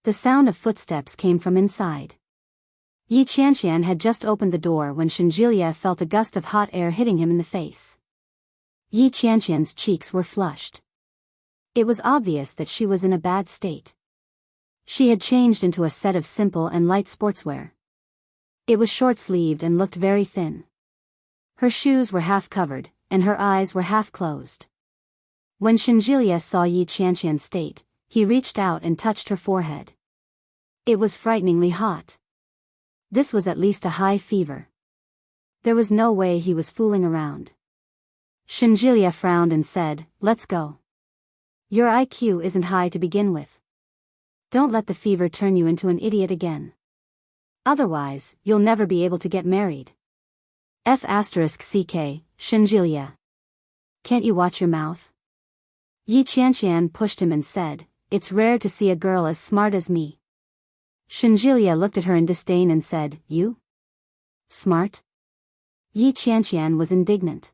The sound of footsteps came from inside. Yi Qianqian had just opened the door when Shinjilia felt a gust of hot air hitting him in the face. Yi Qianqian's cheeks were flushed. It was obvious that she was in a bad state. She had changed into a set of simple and light sportswear. It was short-sleeved and looked very thin. Her shoes were half covered, and her eyes were half closed. When Shinjilia saw Yi Qianqian's state, he reached out and touched her forehead. It was frighteningly hot. This was at least a high fever. There was no way he was fooling around. Shinjilia frowned and said, let's go. Your IQ isn't high to begin with. Don't let the fever turn you into an idiot again. Otherwise, you'll never be able to get married. F***ck, Shinjilia. Can't you watch your mouth? Yi Qianqian pushed him and said, it's rare to see a girl as smart as me. Shinjilia looked at her in disdain and said, you? Smart? Yi Qianqian was indignant.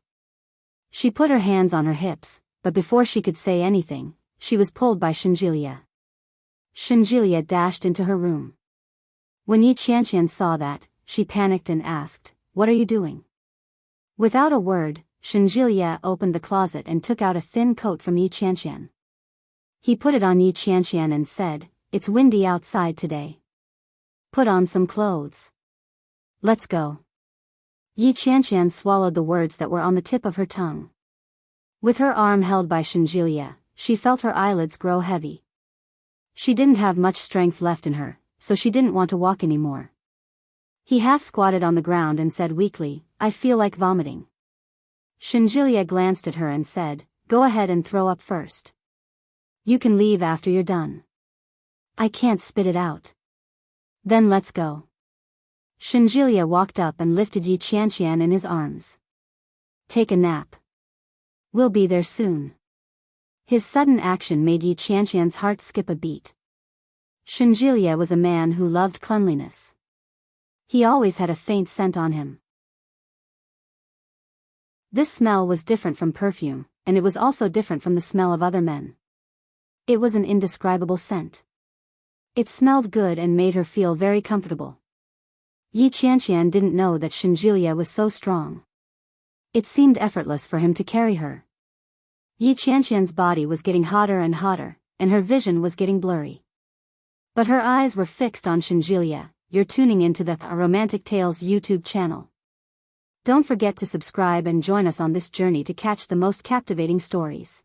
She put her hands on her hips, but before she could say anything, she was pulled by Shinjilia. Shinjilia dashed into her room. When Yi Qianqian saw that, she panicked and asked, what are you doing? Without a word, Shinjilia opened the closet and took out a thin coat from Yi Qianqian. He put it on Yi Qianqian and said, it's windy outside today. Put on some clothes. Let's go. Yi Qianqian swallowed the words that were on the tip of her tongue. With her arm held by Shinjilia, she felt her eyelids grow heavy. She didn't have much strength left in her, so she didn't want to walk anymore. He half squatted on the ground and said weakly, I feel like vomiting. Shinjilia glanced at her and said, go ahead and throw up first. You can leave after you're done. I can't spit it out. Then let's go. Shinjilia walked up and lifted Yi Qianqian in his arms. Take a nap. We'll be there soon. His sudden action made Yi Qianqian's heart skip a beat. Shinjilia was a man who loved cleanliness. He always had a faint scent on him. This smell was different from perfume, and it was also different from the smell of other men. It was an indescribable scent. It smelled good and made her feel very comfortable. Yi Qianqian didn't know that Shinjilia was so strong. It seemed effortless for him to carry her. Yi Qianqian's body was getting hotter and hotter, and her vision was getting blurry. But her eyes were fixed on Shinjilia. You're tuning into the Romantic Tales YouTube channel. Don't forget to subscribe and join us on this journey to catch the most captivating stories.